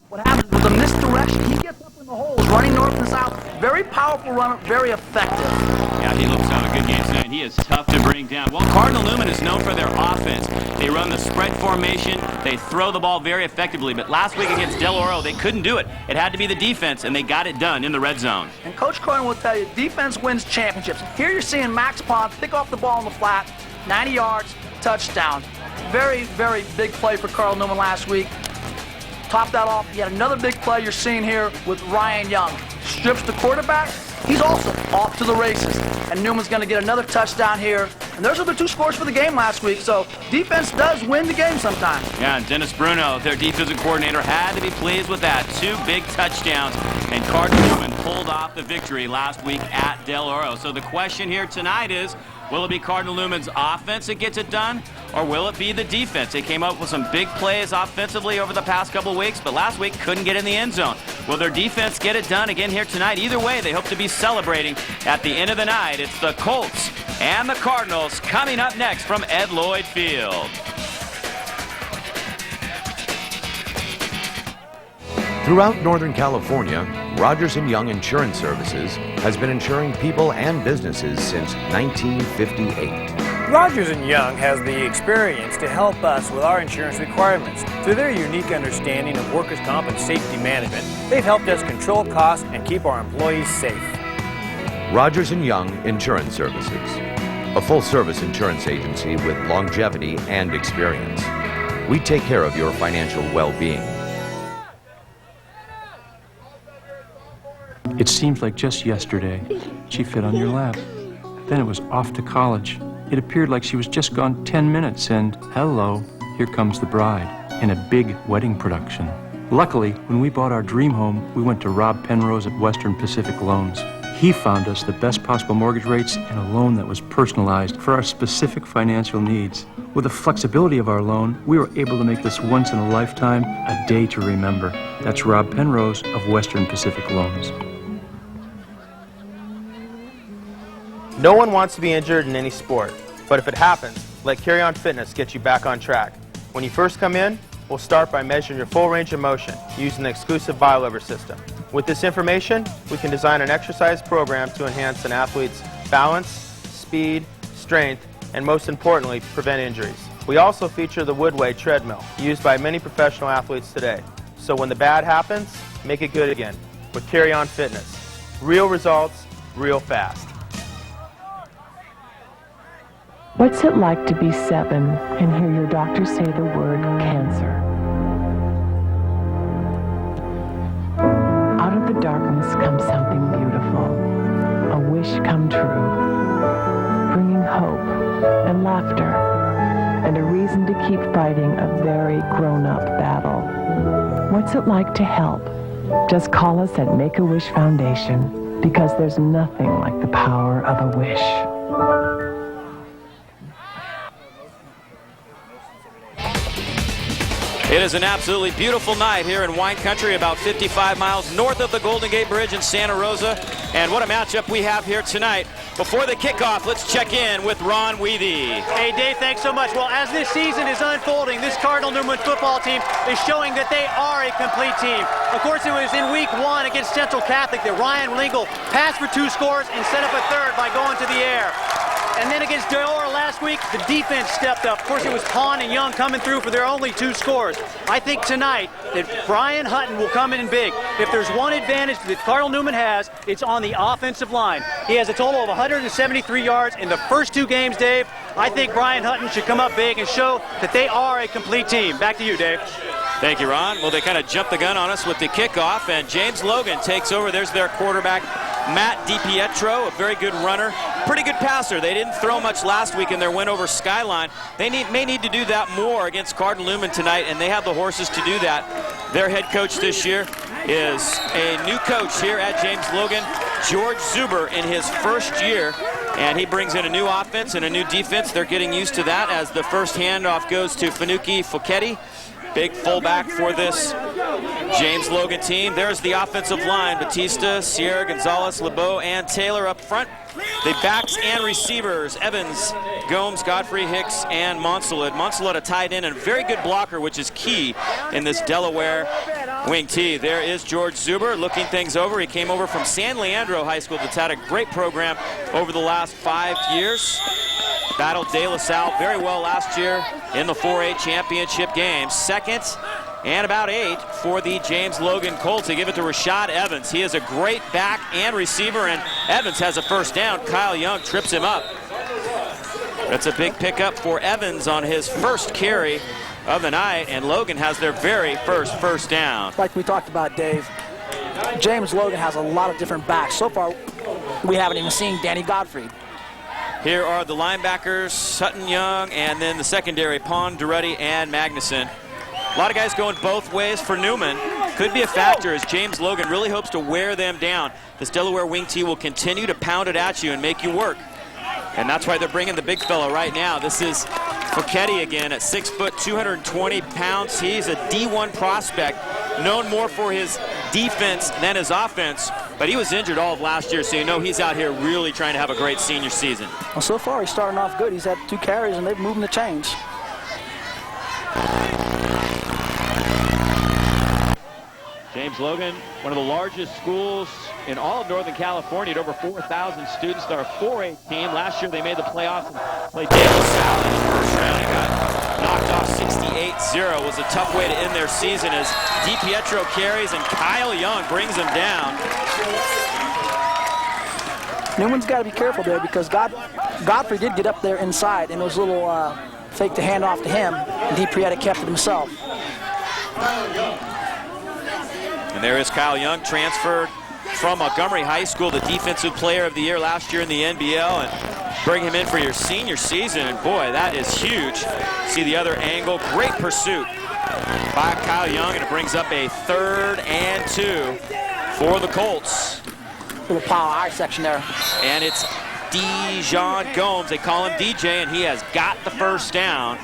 What happens with a misdirection, he gets up in the holes, running north and south. Very powerful runner, very effective. Yeah, he looks to have a good game tonight. He is tough to bring down. Well, Cardinal Newman is known for their offense. They run the spread formation. They throw the ball very effectively. But last week against Del Oro, they couldn't do it. It had to be the defense, and they got it done in the red zone. And Coach Cronin will tell you, defense wins championships. Here you're seeing Max Pond pick off the ball on the flat, 90 yards, touchdown. Very, very big play for Cardinal Newman last week. Top that off, yet another big play you're seeing here with Ryan Young. Strips the quarterback. He's also off to the races. And Newman's going to get another touchdown here. And those are the two scores for the game last week. So defense does win the game sometimes. Yeah, and Dennis Bruno, their defensive coordinator, had to be pleased with that. 2 big touchdowns. And Cardinal Newman pulled off the victory last week at Del Oro. So the question here tonight is, will it be Cardinal Newman's offense that gets it done, or will it be the defense? They came up with some big plays offensively over the past couple of weeks, but last week couldn't get in the end zone. Will their defense get it done again here tonight? Either way, they hope to be celebrating at the end of the night. It's the Colts and the Cardinals coming up next from Ed Lloyd Field. Throughout Northern California, Rogers & Young Insurance Services has been insuring people and businesses since 1958. Rogers & Young has the experience to help us with our insurance requirements. Through their unique understanding of workers' comp and safety management, they've helped us control costs and keep our employees safe. Rogers & Young Insurance Services, a full-service insurance agency with longevity and experience. We take care of your financial well-being. It seems like just yesterday she fit on your lap. Then it was off to college. It appeared like she was just gone 10 minutes and, hello, here comes the bride in a big wedding production. Luckily, when we bought our dream home, we went to Rob Penrose at Western Pacific Loans. He found us the best possible mortgage rates and a loan that was personalized for our specific financial needs. With the flexibility of our loan, we were able to make this once in a lifetime a day to remember. That's Rob Penrose of Western Pacific Loans. No one wants to be injured in any sport, but if it happens, let Carry On Fitness get you back on track. When you first come in, we'll start by measuring your full range of motion using the exclusive BioLever system. With this information, we can design an exercise program to enhance an athlete's balance, speed, strength, and most importantly, prevent injuries. We also feature the Woodway treadmill, used by many professional athletes today. So when the bad happens, make it good again with Carry On Fitness. Real results, real fast. What's it like to be 7 and hear your doctor say the word cancer? Out of the darkness comes something beautiful, a wish come true, bringing hope and laughter and a reason to keep fighting a very grown-up battle. What's it like to help? Just call us at Make-A-Wish Foundation, because there's nothing like the power of a wish. It is an absolutely beautiful night here in wine country, about 55 miles north of the Golden Gate Bridge in Santa Rosa. And what a matchup we have here tonight. Before the kickoff, let's check in with Ron Weathy. Hey, Dave, thanks so much. Well, as this season is unfolding, this Cardinal Newman football team is showing that they are a complete team. Of course, it was in week 1 against Central Catholic that Ryan Lingle passed for 2 scores and set up a third by going to the air. And then against Del Oro last week, the defense stepped up. Of course, it was Pond and Young coming through for their only 2 scores. I think tonight that Brian Hutton will come in big. If there's one advantage that Cardinal Newman has, it's on the offensive line. He has a total of 173 yards in the first 2 games, Dave. I think Brian Hutton should come up big and show that they are a complete team. Back to you, Dave. Thank you, Ron. Well, they kind of jumped the gun on us with the kickoff, and James Logan takes over. There's their quarterback, Matt DiPietro, a very good runner, pretty good passer. They didn't throw much last week in their win over Skyline. They may need to do that more against Cardinal Newman tonight, and they have the horses to do that. Their head coach this year is a new coach here at James Logan, George Zuber, in his first year, and he brings in a new offense and a new defense. They're getting used to that as the first handoff goes to Fanuki Foketti. Big fullback for this James Logan team. There's the offensive line. Batista, Sierra, Gonzalez, LeBeau, and Taylor up front. The backs and receivers, Evans, Gomes, Godfrey, Hicks, and Monsolid. Monsolid a tight end and a very good blocker, which is key in this Delaware Wing T, there is George Zuber looking things over. He came over from San Leandro High School that's had a great program over the last 5 years. Battled De La Salle very well last year in the 4A championship game. Second and about 8 for the James Logan Colts. They give it to Rashad Evans. He is a great back and receiver, and Evans has a first down. Kyle Young trips him up. That's a big pickup for Evans on his first carry of the night, and Logan has their very first down. Like we talked about, Dave, James Logan has a lot of different backs. So far, we haven't even seen Danny Godfrey. Here are the linebackers, Sutton Young, and then the secondary, Ponderetti and Magnuson. A lot of guys going both ways for Newman. Could be a factor as James Logan really hopes to wear them down. This Delaware wing T will continue to pound it at you and make you work. And that's why they're bringing the big fella right now. This is Fouquetti again at 6 foot, 220 pounds. He's a D1 prospect, known more for his defense than his offense, but he was injured all of last year, so you know he's out here really trying to have a great senior season. Well, so far he's starting off good. He's had 2 carries and they've moved the chains. James Logan, one of the largest schools in all of Northern California, at over 4,000 students. They're a 4A team. Last year they made the playoffs and played De La Salle in the first round. He got knocked off 68-0. It was a tough way to end their season as DiPietro carries and Kyle Young brings him down. Newman's got to be careful there because Godfrey did get up there inside, and it was a little fake to hand off to him, and DiPietro kept it himself. And there is Kyle Young, transferred from Montgomery High School, the Defensive Player of the Year last year in the NBL, and bring him in for your senior season. And boy, that is huge. See the other angle. Great pursuit by Kyle Young, and it brings up a 3rd and 2 for the Colts. Little power I section there. And it's Dijon Gomes. They call him DJ, and he has got the first down.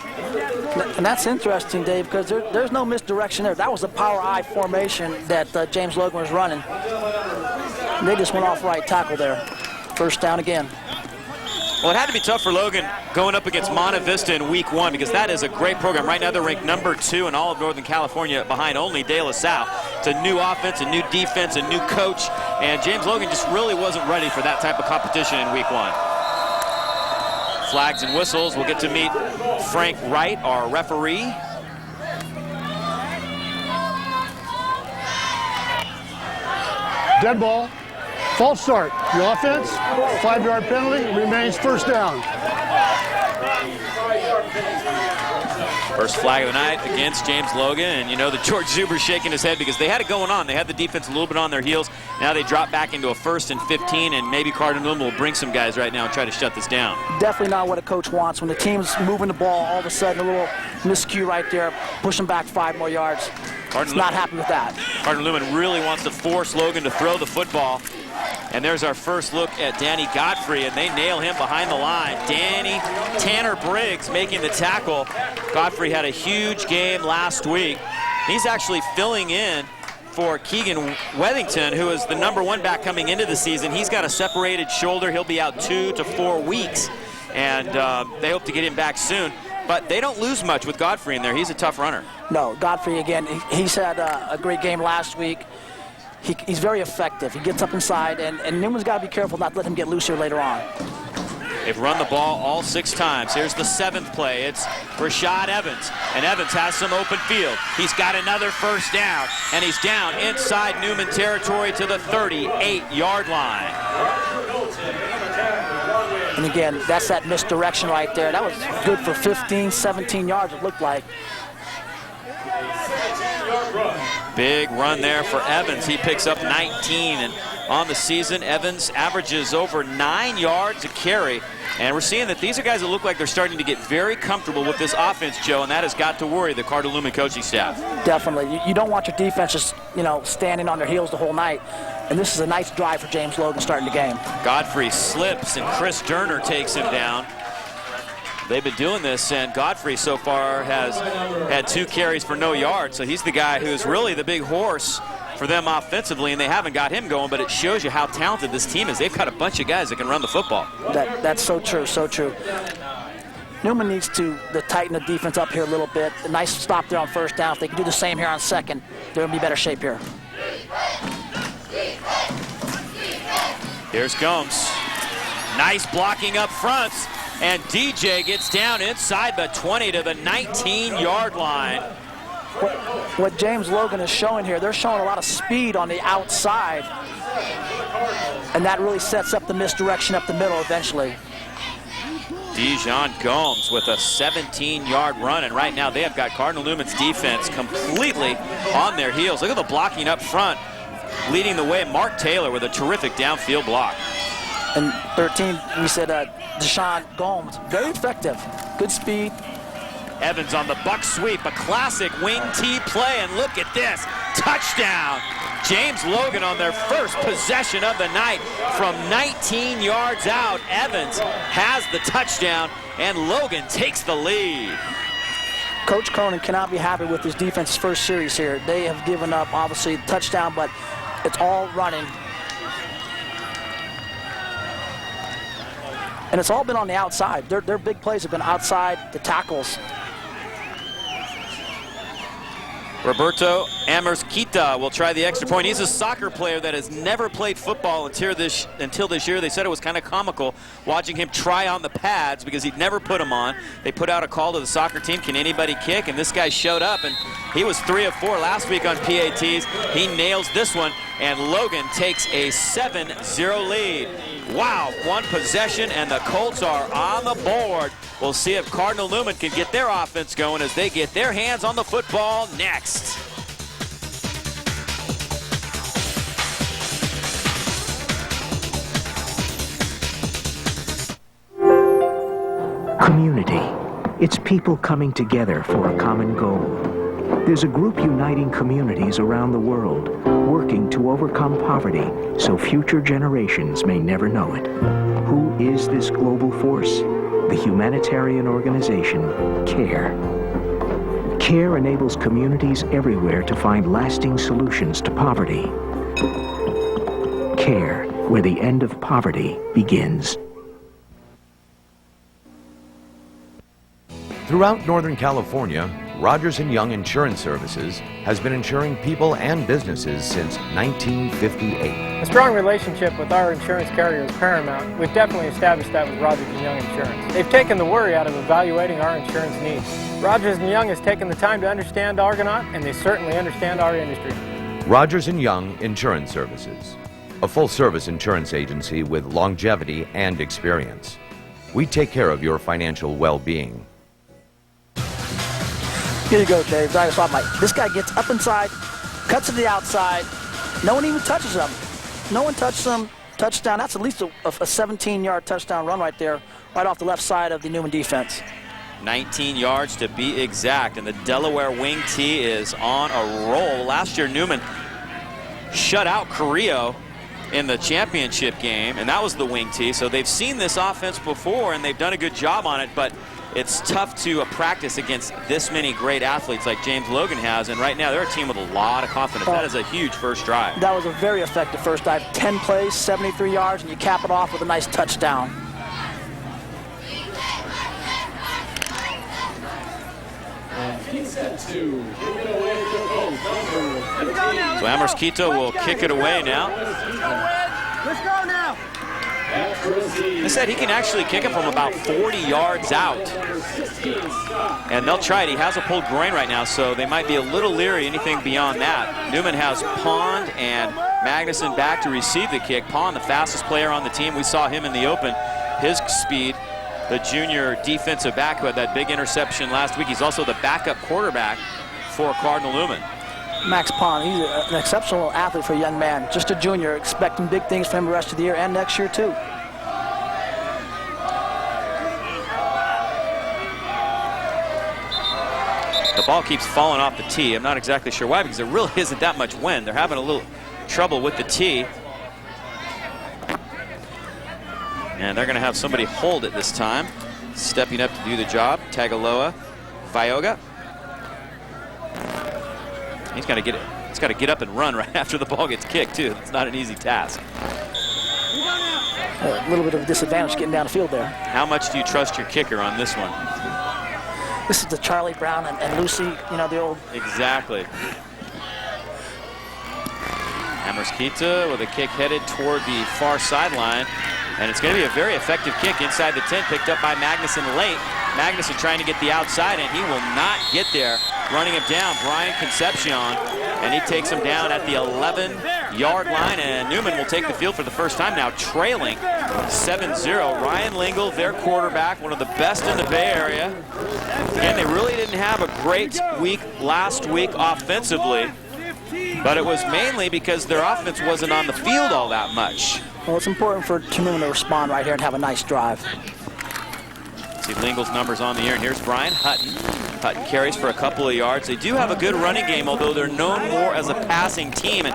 And that's interesting, Dave, because there's no misdirection there. That was the power I formation that James Logan was running. And they just went off right tackle there. First down again. Well, it had to be tough for Logan going up against Monte Vista in week 1 because that is a great program. Right now they're ranked number 2 in all of Northern California behind only De La Salle. It's a new offense, a new defense, a new coach, and James Logan just really wasn't ready for that type of competition in week 1. Flags and whistles. We'll get to meet Frank Wright, our referee. Dead ball. False start. The offense, 5-yard penalty, remains first down. First flag of the night against James Logan, and you know that George Zuber's shaking his head because they had it going on. They had the defense a little bit on their heels. Now they drop back into a 1st and 15, and maybe Cardinal Newman will bring some guys right now and try to shut this down. Definitely not what a coach wants. When the team's moving the ball, all of a sudden a little miscue right there, pushing back 5 more yards. It's not happy with that. Cardinal Newman really wants to force Logan to throw the football. And there's our first look at Danny Godfrey, and they nail him behind the line. Tanner Briggs making the tackle. Godfrey had a huge game last week. He's actually filling in for Keegan Wethington, who is the #1 back coming into the season. He's got a separated shoulder. He'll be out 2 to 4 weeks, and they hope to get him back soon. But they don't lose much with Godfrey in there. He's a tough runner. No, Godfrey, again, he's had a great game last week. He's very effective. He gets up inside, and Newman's got to be careful not to let him get loose here later on. They've run the ball all 6 times. Here's the 7th play. It's Rashad Evans, and Evans has some open field. He's got another first down, and he's down inside Newman territory to the 38-yard line. And again, that's that misdirection right there. That was good for 15, 17 yards, it looked like. Big run there for Evans. He picks up 19, and on the season, Evans averages over 9 yards a carry. And we're seeing that these are guys that look like they're starting to get very comfortable with this offense, Joe, and that has got to worry the Cardinal Newman coaching staff. Definitely. You don't want your defense just, standing on their heels the whole night. And this is a nice drive for James Logan starting the game. Godfrey slips, and Chris Durner takes him down. They've been doing this, and Godfrey so far has had 2 carries for no yards, so he's the guy who's really the big horse for them offensively, and they haven't got him going, but it shows you how talented this team is. They've got a bunch of guys that can run the football. That's so true, so true. Newman needs to tighten the defense up here a little bit. A nice stop there on first down. If they can do the same here on second, they're going to be better shape here. Here's Gomes. Nice blocking up front. And DJ gets down inside the 20 to the 19-yard line. What James Logan is showing here, they're showing a lot of speed on the outside. And that really sets up the misdirection up the middle eventually. Dijon Gomes with a 17-yard run, and right now they have got Cardinal Newman's defense completely on their heels. Look at the blocking up front. Leading the way, Mark Taylor with a terrific downfield block. And 13, we said Dijon Gomes, very effective, good speed. Evans on the buck sweep, a classic wing T play, and look at this, touchdown. James Logan on their first possession of the night from 19 yards out. Evans has the touchdown, and Logan takes the lead. Coach Cronin cannot be happy with his defense's first series here. They have given up, obviously, the touchdown, but it's all running. And it's all been on the outside. Their big plays have been outside the tackles. Roberto Amersquita will try the extra point. He's a soccer player that has never played football until this year. They said it was kind of comical watching him try on the pads because he'd never put them on. They put out a call to the soccer team, can anybody kick? And this guy showed up, and he was 3 of 4 last week on PATs. He nails this one, and Logan takes a 7-0 lead. Wow, one possession, and the Colts are on the board. We'll see if Cardinal Newman can get their offense going as they get their hands on the football next. Community. It's people coming together for a common goal. There's a group uniting communities around the world, working to overcome poverty so future generations may never know it. Who is this global force? The humanitarian organization, CARE. CARE enables communities everywhere to find lasting solutions to poverty. CARE, where the end of poverty begins. Throughout Northern California, Rogers & Young Insurance Services has been insuring people and businesses since 1958. A strong relationship with our insurance carrier is paramount. We've definitely established that with Rogers & Young Insurance. They've taken the worry out of evaluating our insurance needs. Rogers & Young has taken the time to understand Argonaut, and they certainly understand our industry. Rogers & Young Insurance Services, a full-service insurance agency with longevity and experience. We take care of your financial well-being. Here you go, Dave. This guy gets up inside, cuts to the outside. No one even touches him. No one touches him. Touchdown. That's at least a 17-yard touchdown run right there, right off the left side of the Newman defense. 19 yards to be exact, and the Delaware wing T is on a roll. Last year, Newman shut out Carrillo in the championship game, and that was the wing T. So they've seen this offense before, and they've done a good job on it, but it's tough to practice against this many great athletes like James Logan has, and right now they're a team with a lot of confidence. That is a huge first drive. That was a very effective first drive. 10 plays, 73 yards, and you cap it off with a nice touchdown. So Amersquita will kick it away now. Let's go now. I said he can actually kick it from about 40 yards out. And they'll try it. He has a pulled groin right now, so they might be a little leery anything beyond that. Newman has Pond and Magnuson back to receive the kick. Pond, the fastest player on the team. We saw him in the open. His speed, the junior defensive back who had that big interception last week. He's also the backup quarterback for Cardinal Newman. Max Pond, he's an exceptional athlete for a young man. Just a junior, expecting big things from him the rest of the year and next year too. The ball keeps falling off the tee. I'm not exactly sure why, because there really isn't that much wind. They're having a little trouble with the tee. And they're going to have somebody hold it this time. Stepping up to do the job, Tagaloa Vioga. He's got to get it. He's got to get up and run right after the ball gets kicked too. It's not an easy task. A little bit of a disadvantage getting down the field there. How much do you trust your kicker on this one? This is the Charlie Brown and Lucy, you know, the old. Exactly. Amorsquita with a kick headed toward the far sideline. And it's going to be a very effective kick inside the 10, picked up by Magnuson late. Magnuson trying to get the outside, and he will not get there. Running him down, Brian Concepcion, and he takes him down at the 11-yard line, and Newman will take the field for the first time now, trailing 7-0. Ryan Lingle, their quarterback, one of the best in the Bay Area. Again, they really didn't have a great week last week offensively, but it was mainly because their offense wasn't on the field all that much. Well, it's important for Newman to respond right here and have a nice drive. See Lingle's numbers on the air, and here's Brian Hutton. Hutton carries for a couple of yards. They do have a good running game, although they're known more as a passing team. And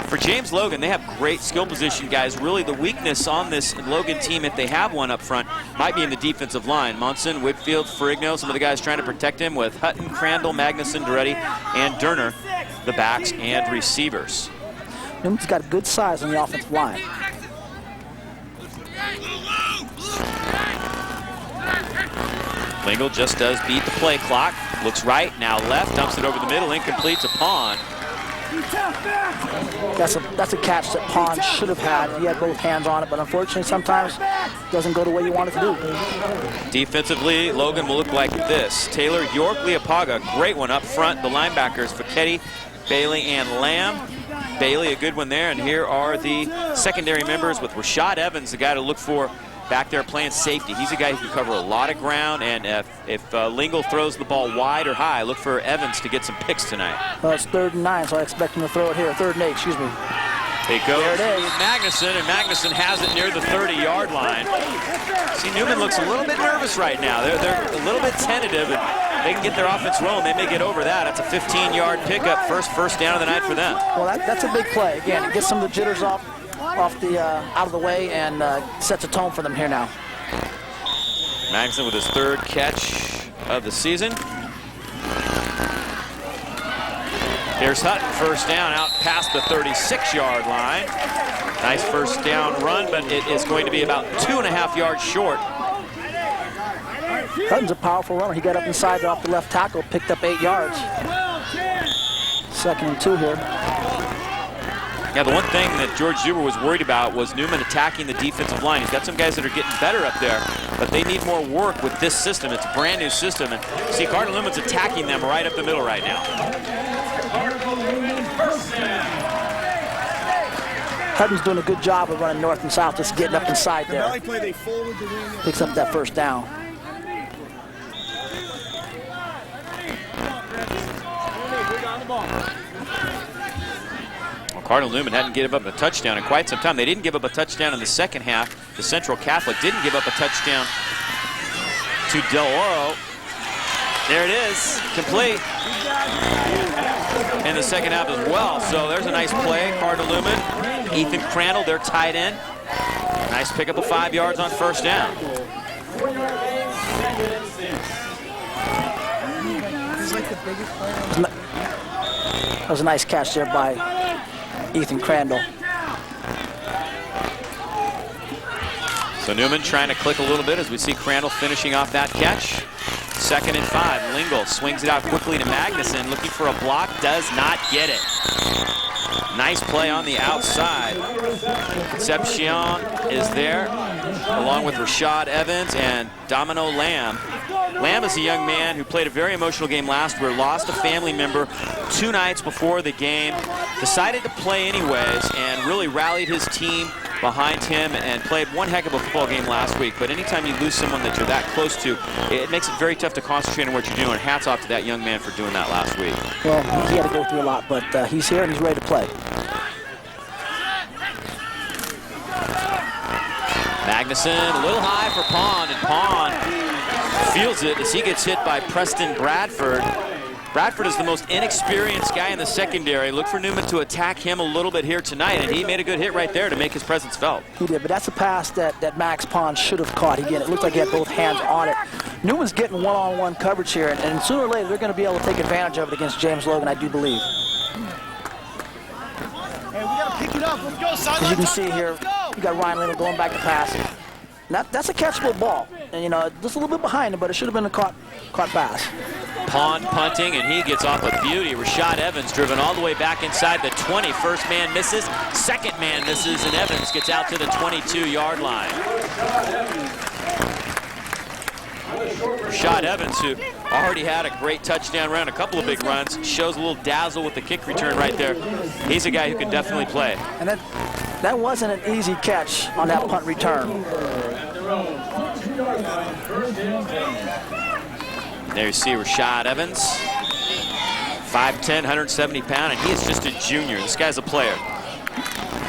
for James Logan, they have great skill position guys. Really, the weakness on this Logan team, if they have one up front, might be in the defensive line. Munson, Whitfield, Ferrigno, some of the guys trying to protect him with Hutton, Crandall, Magnuson, Duretti, and Durner, the backs and receivers. Newman's got good size on the offensive line. Lingle just does beat the play clock. Looks right, now left, dumps it over the middle, incomplete to Pond. That's a catch that Pond should have had. He had both hands on it, but unfortunately sometimes it doesn't go the way you want it to do. Defensively, Logan will look like this. Taylor, York, Leopaga, great one up front. The linebackers, Facchetti, Bailey, and Lamb. Bailey, a good one there, and here are the secondary members with Rashad Evans, the guy to look for back there playing safety. He's a guy who can cover a lot of ground, and if Lingle throws the ball wide or high, look for Evans to get some picks tonight. Well, it's 3rd and 9, so I expect him to throw it here. 3rd and 8, excuse me. It goes there it is. Magnuson, and Magnuson has it near the 30-yard line. See, Newman looks a little bit nervous right now. They're a little bit tentative, and they can get their offense rolling. They may get over that. It's a 15-yard pickup, first down of the night for them. Well, that's a big play. Again, it gets some of the jitters off the out of the way and sets a tone for them here now. Magnuson with his 3rd catch of the season. Here's Hutton, first down, out past the 36-yard line. Nice first down run, but it is going to be about 2.5 yards short. Hutton's a powerful runner. He got up inside off the left tackle, picked up 8 yards. 2nd and 2 here. Yeah, the one thing that George Zuber was worried about was Newman attacking the defensive line. He's got some guys that are getting better up there, but they need more work with this system. It's a brand new system, and see, Cardinal Newman's attacking them right up the middle right now. Hutton's doing a good job of running north and south, just getting up inside there. Picks up that first down. Cardinal Newman hadn't given up a touchdown in quite some time. They didn't give up a touchdown in the second half. The Central Catholic didn't give up a touchdown to Del Oro. There it is, complete. In the second half as well. So there's a nice play. Cardinal Newman, Ethan Crandall, their tight end. Nice pickup of 5 yards on first down. That was a nice catch there by Ethan Crandall. So Newman trying to click a little bit as we see Crandall finishing off that catch. 2nd and 5. Lingle swings it out quickly to Magnuson, looking for a block, does not get it. Nice play on the outside. Concepcion is there, along with Rashad Evans and Domino Lamb. Lamb is a young man who played a very emotional game last year, lost a family member 2 nights before the game, decided to play anyways, and really rallied his team behind him and played one heck of a football game last week. But anytime you lose someone that you're that close to, it makes it very tough to concentrate on what you're doing. Hats off to that young man for doing that last week. Well, he had to go through a lot, but he's here and he's ready to play. Magnuson, a little high for Pond, and Pond feels it as he gets hit by Preston Bradford. Bradford is the most inexperienced guy in the secondary. Look for Newman to attack him a little bit here tonight, and he made a good hit right there to make his presence felt. He did, but that's a pass that Max Pond should have caught. Again, it looked like he had both hands on it. Newman's getting one-on-one coverage here, and sooner or later they're going to be able to take advantage of it against James Logan, I do believe. Hey, we got to pick it up. Let's go, son. As you can see here, you got Ryan Lingle going back to pass. That's a catchable ball, and just a little bit behind him, but it should have been a caught pass. Pond punting, and he gets off a beauty. Rashad Evans driven all the way back inside the 20. First man misses, second man misses, and Evans gets out to the 22-yard line. Rashad Evans, who already had a great touchdown run, a couple of big runs, shows a little dazzle with the kick return right there. He's a guy who can definitely play. And that wasn't an easy catch on that punt return. There you see Rashad Evans, 5'10", 170 pound, and he is just a junior. This guy's a player.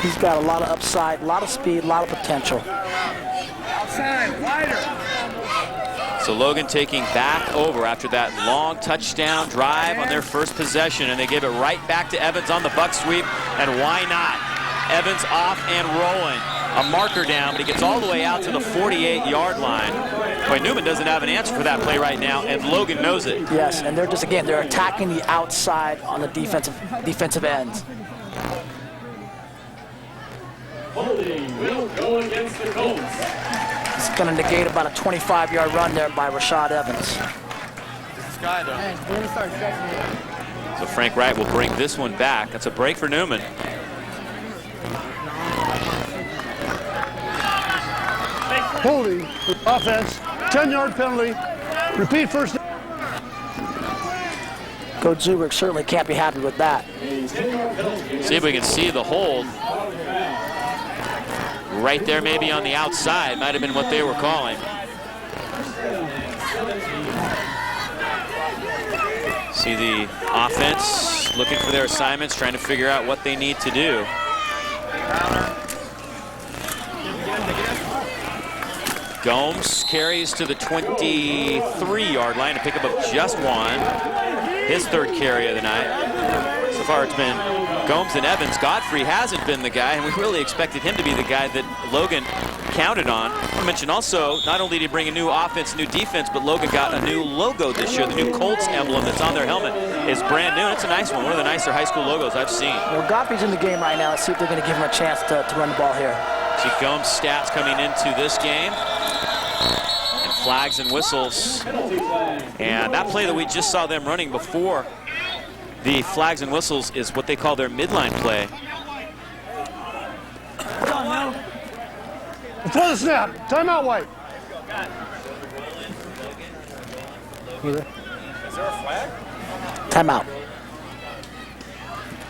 He's got a lot of upside, a lot of speed, a lot of potential. Outside, wider. So Logan taking back over after that long touchdown drive on their first possession, and they give it right back to Evans on the buck sweep, and why not? Evans off and rolling. A marker down, but he gets all the way out to the 48-yard line. Boy, Newman doesn't have an answer for that play right now, and Logan knows it. Yes, and they're just, again, they're attacking the outside on the defensive ends. Holding will go against the Colts. It's going to negate about a 25-yard run there by Rashad Evans. So Frank Wright will bring this one back. That's a break for Newman. Holding, offense, 10-yard penalty, repeat first down. Coach Zubrick certainly can't be happy with that. See if we can see the hold. Right there, maybe on the outside, might have been what they were calling. See the offense looking for their assignments, trying to figure out what they need to do. Gomes carries to the 23-yard line to pick up just one. His third carry of the night. So far it's been Gomes and Evans. Godfrey hasn't been the guy, and we really expected him to be the guy that Logan counted on. I mentioned also, not only did he bring a new offense, new defense, but Logan got a new logo this year. The new Colts emblem that's on their helmet is brand new. It's a nice one of the nicer high school logos I've seen. Well, Godfrey's in the game right now. Let's see if they're going to give him a chance to run the ball here. See Gomes' stats coming into this game. And flags and whistles. And that play that we just saw them running before the flags and whistles is what they call their midline play. Before the snap, timeout, White. Is there a flag? Timeout.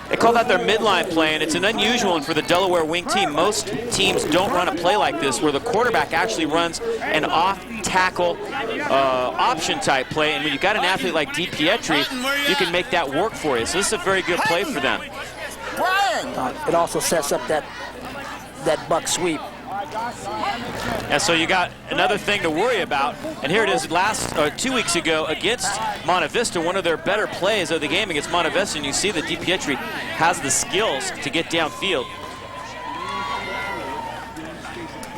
They call that their midline play, and it's an unusual one for the Delaware wing team. Most teams don't run a play like this where the quarterback actually runs an off-tackle option type play, and when you've got an athlete like DiPietri, you can make that work for you. So this is a very good play for them. It also sets up that buck sweep. And so you got another thing to worry about, and here it is 2 weeks ago against Monte Vista, one of their better plays of the game against Monte Vista, and you see that DiPietri has the skills to get downfield.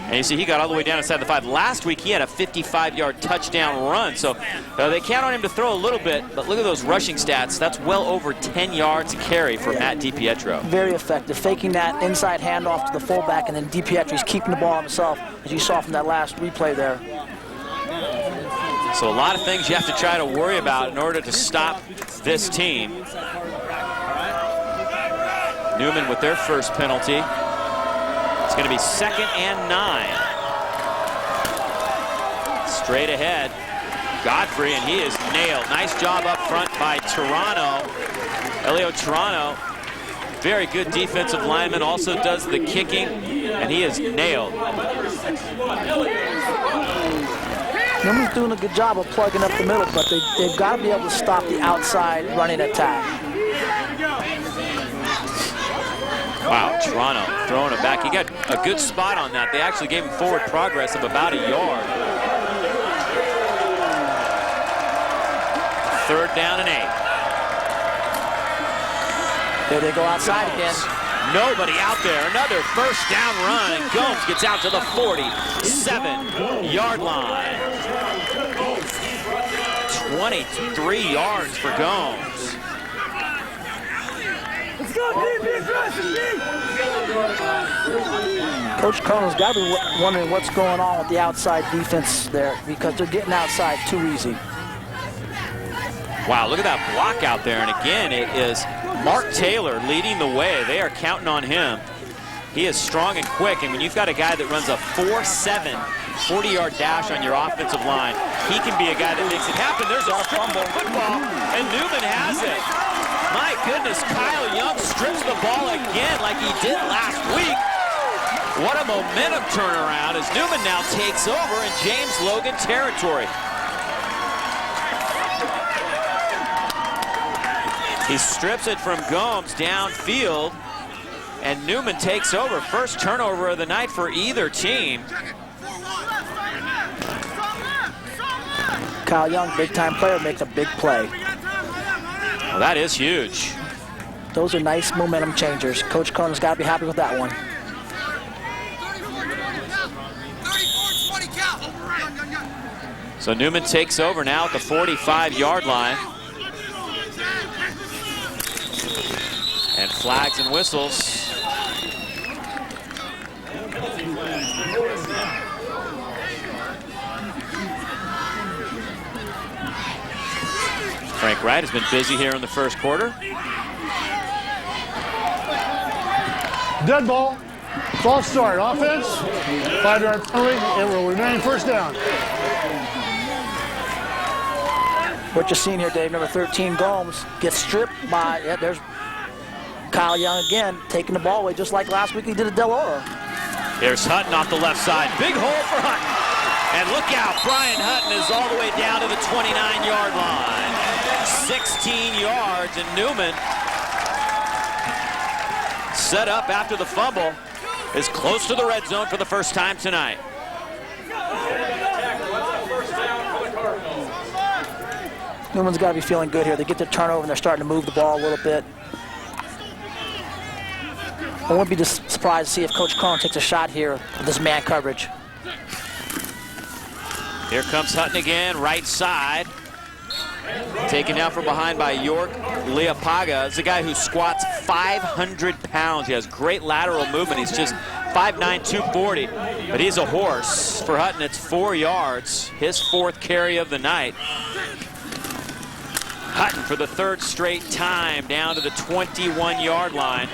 And you see he got all the way down inside the 5. Last week he had a 55-yard touchdown run, so they count on him to throw a little bit, but look at those rushing stats. That's well over 10 yards a carry for Matt DiPietro. Very effective, faking that inside handoff to the fullback, and then DiPietri's keeping the ball himself, as you saw from that last replay there. So a lot of things you have to try to worry about in order to stop this team. Newman with their first penalty. It's going to be 2nd and 9. Straight ahead, Godfrey, and he is nailed. Nice job up front by Toronto. Elio Toronto, very good defensive lineman, also does the kicking, and he is nailed. Newman's doing a good job of plugging up the middle, but they've got to be able to stop the outside running attack. Wow, Toronto throwing it back. He got a good spot on that. They actually gave him forward progress of about a yard. 3rd down and 8. There they go outside again. Nobody out there. Another first down run, and Gomes gets out to the 47-yard line. 23 yards for Gomes. Coach Conan's got to be wondering what's going on with the outside defense there, because they're getting outside too easy. Wow, look at that block out there. And again, it is Mark Taylor leading the way. They are counting on him. He is strong and quick, and when you've got a guy that runs a 4.7 40-yard dash on your offensive line, he can be a guy that makes it happen. There's a fumble football, and Newman has it. My goodness, Kyle Young strips the ball again like he did last week. What a momentum turnaround as Newman now takes over in James Logan territory. He strips it from Gomes downfield, and Newman takes over. First turnover of the night for either team. Kyle Young, big-time player, makes a big play. Well, that is huge. Those are nice momentum changers. Coach Cronin's got to be happy with that one. So Newman takes over now at the 45-yard line. And flags and whistles. Frank Wright has been busy here in the first quarter. Dead ball. False start. Offense. 5-yard penalty. It will remain first down. What you're seeing here, Dave, number 13, Gomes, gets stripped by, there's Kyle Young again, taking the ball away just like last week he did at Del Oro. Here's Hutton off the left side. Big hole for Hutton. And look out, Brian Hutton is all the way down to the 29-yard line. 16 yards, and Newman, set up after the fumble, is close to the red zone for the first time tonight. Newman's got to be feeling good here. They get the turnover and they're starting to move the ball a little bit. I wouldn't be just surprised to see if Coach Cronin takes a shot here with this man coverage. Here comes Hutton again, right side. Taken down from behind by York Leapaga. It's a guy who squats 500 pounds. He has great lateral movement. He's just 5'9", 240. But he's a horse. For Hutton, it's 4 yards. His fourth carry of the night. Hutton for the third straight time down to the 21-yard line.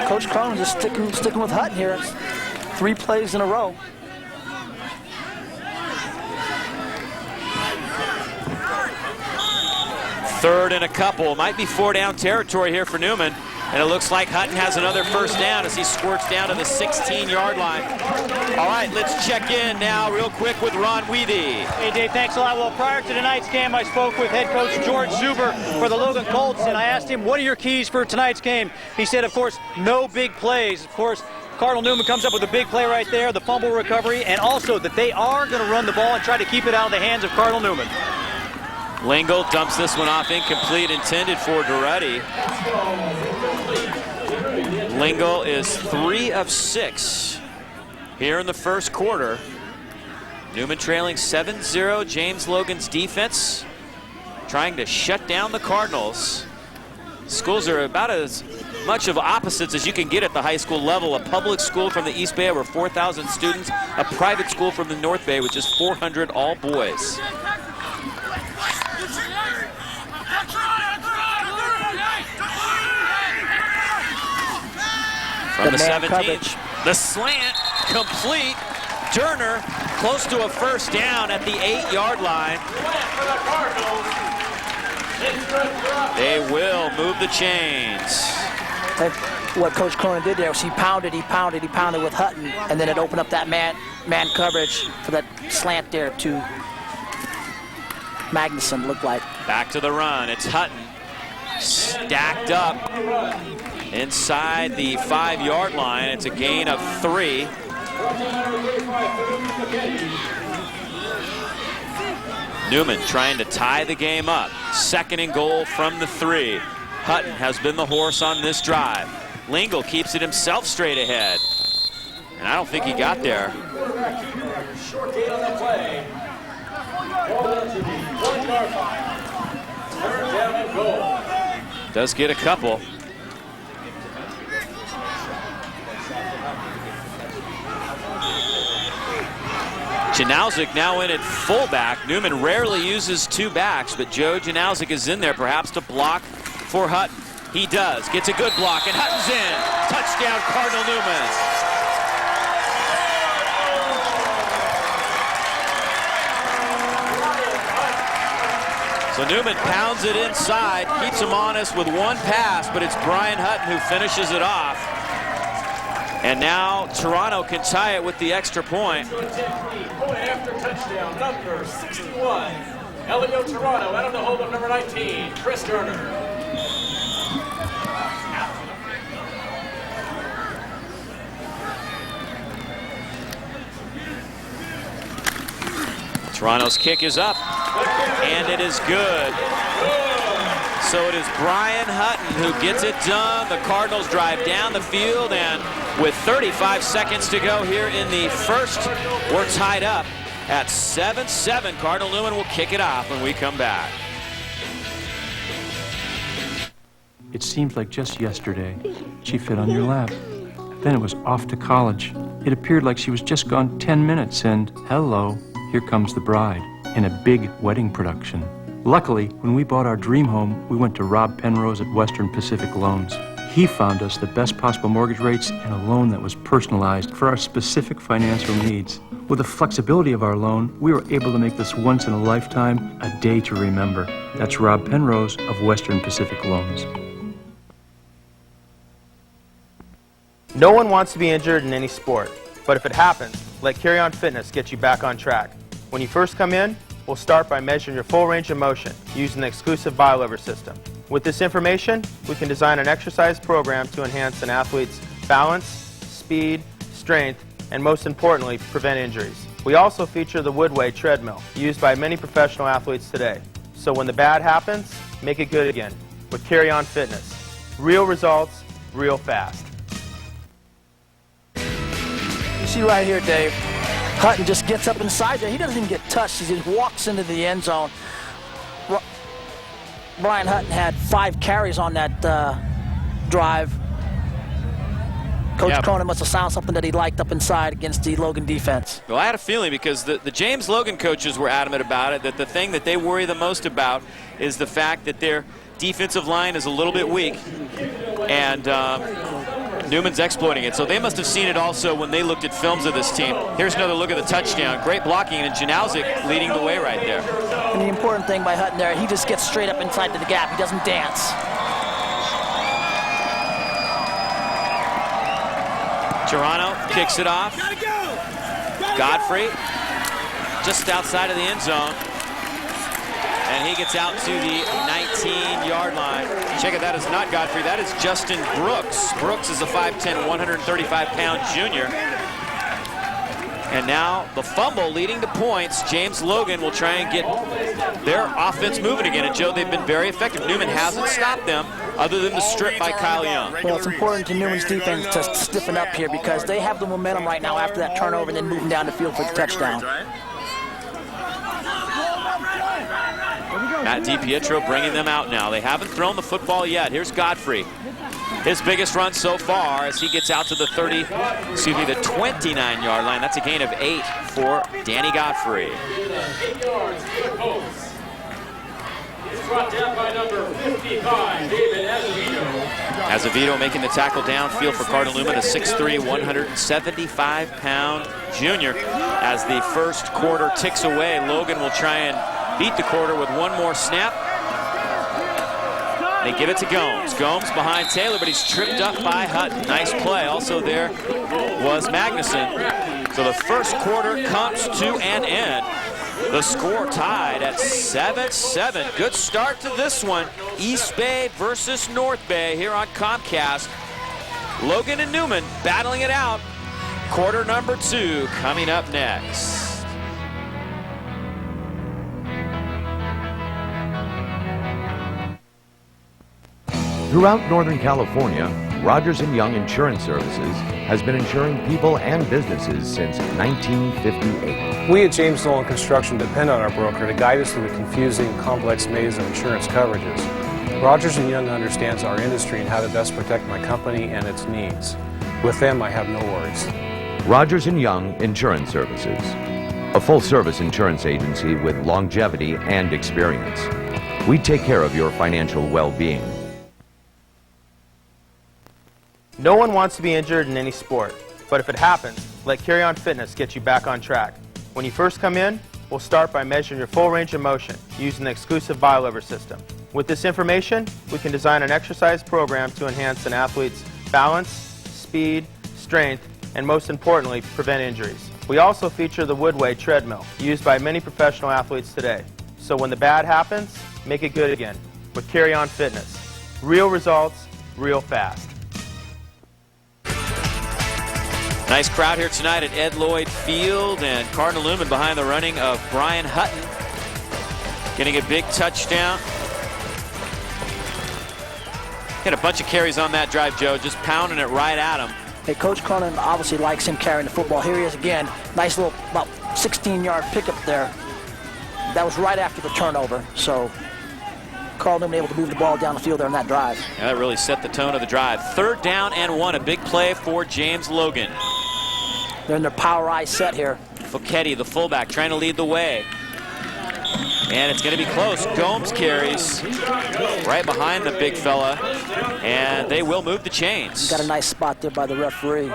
Coach Cronin just sticking with Hutton here. 3 plays in a row. Third and a couple. Might be 4-down territory here for Newman. And it looks like Hutton has another first down as he squirts down to the 16-yard line. All right, let's check in now real quick with Ron Weedy. Hey, Dave, thanks a lot. Well, prior to tonight's game, I spoke with head coach George Zuber for the Logan Colts, and I asked him, what are your keys for tonight's game? He said, of course, no big plays. Of course, Cardinal Newman comes up with a big play right there, the fumble recovery, and also that they are going to run the ball and try to keep it out of the hands of Cardinal Newman. Lingle dumps this one off incomplete, intended for Duretti. Lingle is 3 of 6 here in the first quarter. Newman trailing 7-0. James Logan's defense trying to shut down the Cardinals. Schools are about as much of opposites as you can get at the high school level. A public school from the East Bay, over 4,000 students. A private school from the North Bay, which is 400 all boys. From the 17, the slant, complete. Turner close to a first down at the 8-yard line. They will move the chains. What Coach Cronin did there was he pounded with Hutton, and then it opened up that man coverage for that slant there to Magnuson, looked like. Back to the run. It's Hutton stacked up inside the 5-yard line. It's a gain of 3. Newman trying to tie the game up. 2nd and goal from the 3. Hutton has been the horse on this drive. Lingle keeps it himself straight ahead. And I don't think he got there. Short gain on the play. Third down and goal. Does get a couple. Janowczyk now in at fullback. Newman rarely uses two backs, but Joe Janowczyk is in there perhaps to block for Hutton. He does. Gets a good block, and Hutton's in. Touchdown, Cardinal Newman. So Newman pounds it inside, keeps him honest with one pass, but it's Brian Hutton who finishes it off. And now Toronto can tie it with the extra point. Point after touchdown, number 61. Elio Toronto out of the home of number 19, Chris Turner. Toronto's kick is up, and it is good. So it is Brian Hutton who gets it done. The Cardinals drive down the field, and with 35 seconds to go here in the first, we're tied up at 7-7. Cardinal Newman will kick it off when we come back. It seems like just yesterday she fit on your lap. Then it was off to college. It appeared like she was just gone 10 minutes, and hello, here comes the bride in a big wedding production. Luckily, when we bought our dream home, we went to Rob Penrose at Western Pacific Loans. He found us the best possible mortgage rates and a loan that was personalized for our specific financial needs. With the flexibility of our loan, we were able to make this once in a lifetime a day to remember. That's Rob Penrose of Western Pacific Loans. No one wants to be injured in any sport, but if it happens, let Carry On Fitness get you back on track. When you first come in, we'll start by measuring your full range of motion using the exclusive BioLever system. With this information, we can design an exercise program to enhance an athlete's balance, speed, strength, and most importantly, prevent injuries. We also feature the Woodway treadmill, used by many professional athletes today. So when the bad happens, make it good again with Carry On Fitness. Real results, real fast. You see right here, Dave, Hutton just gets up inside there. He doesn't even get touched. He just walks into the end zone. Brian Hutton had 5 carries on that drive. Coach Cronin must have found something that he liked up inside against the Logan defense. Well, I had a feeling because the James Logan coaches were adamant about it, that the thing that they worry the most about is the fact that their defensive line is a little bit weak, and Newman's exploiting it. So they must have seen it also when they looked at films of this team. Here's another look at the touchdown. Great blocking, and Janowczyk leading the way right there. And the important thing by Hutton there, he just gets straight up inside to the gap. He doesn't dance. Toronto kicks it off. Godfrey just outside of the end zone. And he gets out to the 19-yard line. Check it, that is not Godfrey, that is Justin Brooks. Brooks is a 5'10", 135-pound junior. And now the fumble leading to points. James Logan will try and get their offense moving again. And Joe, they've been very effective. Newman hasn't stopped them other than the strip by Kyle Young. Well, it's important to Newman's defense to stiffen up here because they have the momentum right now after that turnover and then moving down the field for the touchdown. Matt DiPietro bringing them out now. They haven't thrown the football yet. Here's Godfrey. His biggest run so far as he gets out to the 29-yard line. That's a gain of 8 for Danny Godfrey. 8 yards to the post. It's brought down by number 55, David Azevedo. Azevedo making the tackle downfield for Cardinal Newman, a 6'3", 175-pound junior. As the first quarter ticks away, Logan will try and beat the quarter with one more snap. They give it to Gomes. Gomes behind Taylor, but he's tripped up by Hutton. Nice play. Also there was Magnuson. So the first quarter comes to an end. The score tied at 7-7. Good start to this one. East Bay versus North Bay here on Comcast. Logan and Newman battling it out. Quarter number 2 coming up next. Throughout Northern California, Rogers & Young Insurance Services has been insuring people and businesses since 1958. We at James Nolan Construction depend on our broker to guide us through the confusing, complex maze of insurance coverages. Rogers & Young understands our industry and how to best protect my company and its needs. With them, I have no worries. Rogers & Young Insurance Services. a full-service insurance agency with longevity and experience. We take care of your financial well-being. No one wants to be injured in any sport, but if it happens, let Carry On Fitness get you back on track. When you first come in, we'll start by measuring your full range of motion using the exclusive BioLever system. With this information, we can design an exercise program to enhance an athlete's balance, speed, strength, and most importantly, prevent injuries. We also feature the Woodway treadmill, used by many professional athletes today. So when the bad happens, make it good again with Carry On Fitness. Real results, real fast. Nice crowd here tonight at Ed Lloyd Field, and Cardinal Newman behind the running of Brian Hutton, getting a big touchdown. Had a bunch of carries on that drive, Joe, just pounding it right at him. Hey, Coach Cronin obviously likes him carrying the football. Here he is again. Nice little, about 16-yard pickup there. That was right after the turnover, so Cardinal Newman able to move the ball down the field there on that drive. Yeah, that really set the tone of the drive. 3rd down and 1, a big play for James Logan. They're in their power I set here. Focchetti, the fullback, trying to lead the way. And it's going to be close. Gomes carries right behind the big fella, and they will move the chains. Got a nice spot there by the referee.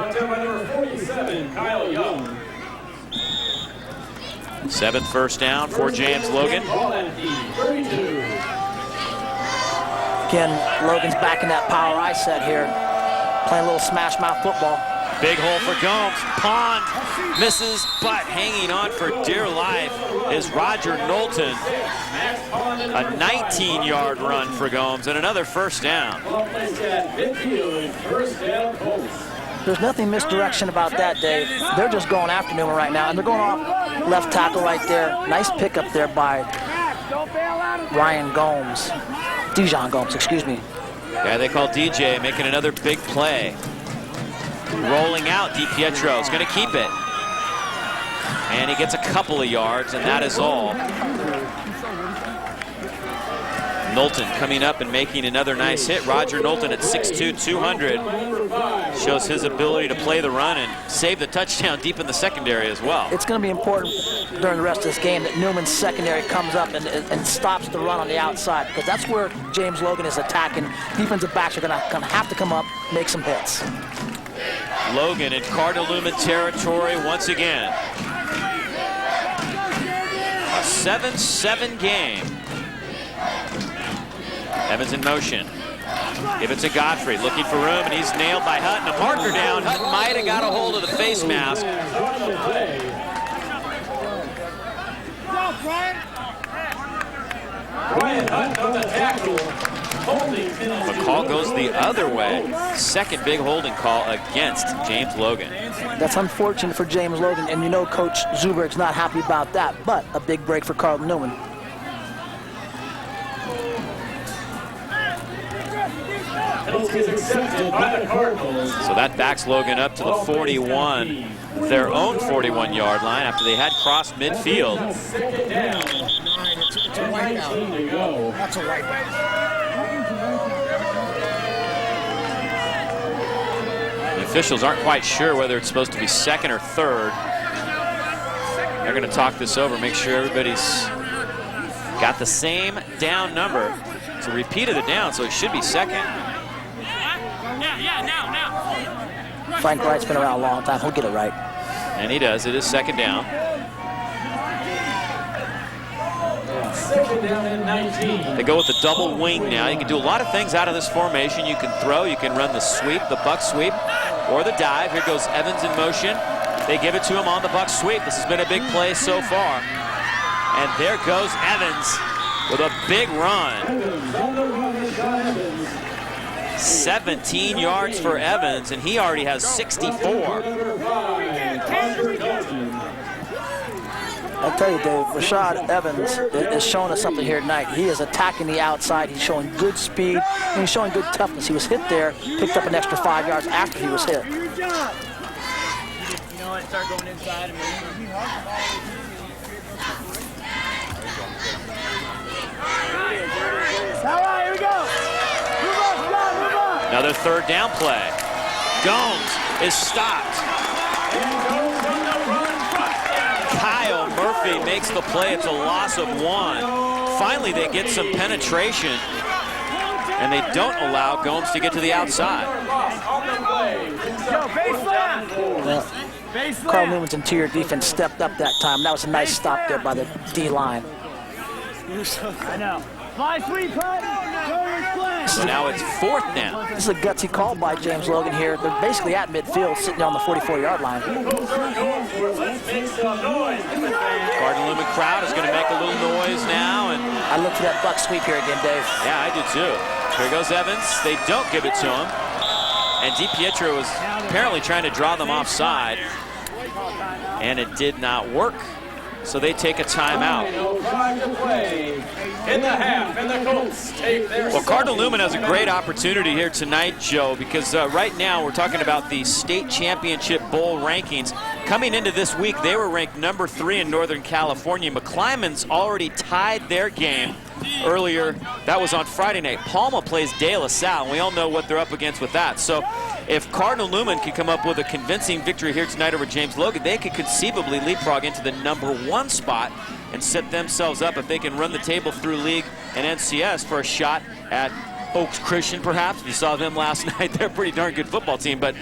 7th first down for James Logan. Again, Logan's back in that power I set here, playing a little smash mouth football. Big hole for Gomes. Pond misses, but hanging on for dear life is Roger Knowlton. A 19-yard run for Gomes and another first down. There's nothing misdirection about that, Dave. They're just going after Newman right now, and they're going off left tackle right there. Nice pickup there by Ryan Gomes. Dijon Gomes, excuse me. Yeah, they call DJ, making another big play. Rolling out, DiPietro is going to keep it. And he gets a couple of yards, and that is all. Knowlton coming up and making another nice hit. Roger Knowlton at 6'2", 200. Shows his ability to play the run and save the touchdown deep in the secondary as well. It's going to be important during the rest of this game that Newman's secondary comes up and stops the run on the outside, because that's where James Logan is attacking. Defensive backs are going to have to come up, make some hits. Logan in Cardinal Newman territory once again. A 7-7 game. Evans in motion. Give it to Godfrey, looking for room, and he's nailed by Hutton. A marker down. Hutton might have got a hold of the face mask. Brian Hutton on the tackle. The call goes the other way. Second big holding call against James Logan. That's unfortunate for James Logan, and you know Coach Zuberg's not happy about that, but a big break for Cardinal Newman. So that backs Logan up to the 41, their own 41-yard line after they had crossed midfield. It's a wipeout. That's a wipeout. The officials aren't quite sure whether it's supposed to be second or third. They're going to talk this over, make sure everybody's got the same down number. It's a repeat of the down, so it should be second. Frank Wright's been around a long time. He'll get it right. And he does. It is second down. Second down and 19. They go with the double wing now. You can do a lot of things out of this formation. You can throw, you can run the sweep, the buck sweep, or the dive. Here goes Evans in motion. They give it to him on the buck sweep. This has been a big play so far. And there goes Evans with a big run. 17 yards for Evans, and he already has 64. I'll tell you, Dave, Rashad Evans is showing us something here tonight. He is attacking the outside. He's showing good speed, and he's showing good toughness. He was hit there, picked up an extra 5 yards after he was hit. You know what? Start going inside and all right, here we go. Move on, move on. Another third down play. Gomes is stopped. Kyle Murphy makes the play. It's a loss of 1. Finally, they get some penetration, and they don't allow Gomes to get to the outside. Carl Newman's interior defense stepped up that time. That was a nice stop there by the D-line. I know. Fly sweep, So now it's 4th down. This is a gutsy call by James Logan here. They're basically at midfield, sitting on the 44-yard line. Cardinal Newman crowd is going to make a little noise now. And I look for that buck sweep here again, Dave. yeah, I do too. Here goes Evans. They don't give it to him. And DiPietro was apparently trying to draw them offside. And it did not work. So they take a timeout. In the half, and the Colts take their Well, Cardinal Newman has a great opportunity here tonight, Joe, because right now we're talking about the state championship bowl rankings. Coming into this week, they were ranked number 3 in Northern California. McClymonds already tied their game earlier. That was on Friday night. Palma plays De La Salle, and we all know what they're up against with that. So if Cardinal Newman can come up with a convincing victory here tonight over James Logan, they could conceivably leapfrog into the number 1 spot and set themselves up, if they can run the table through league and NCS, for a shot at Oaks Christian, perhaps. You saw them last night. They're a pretty darn good football team, but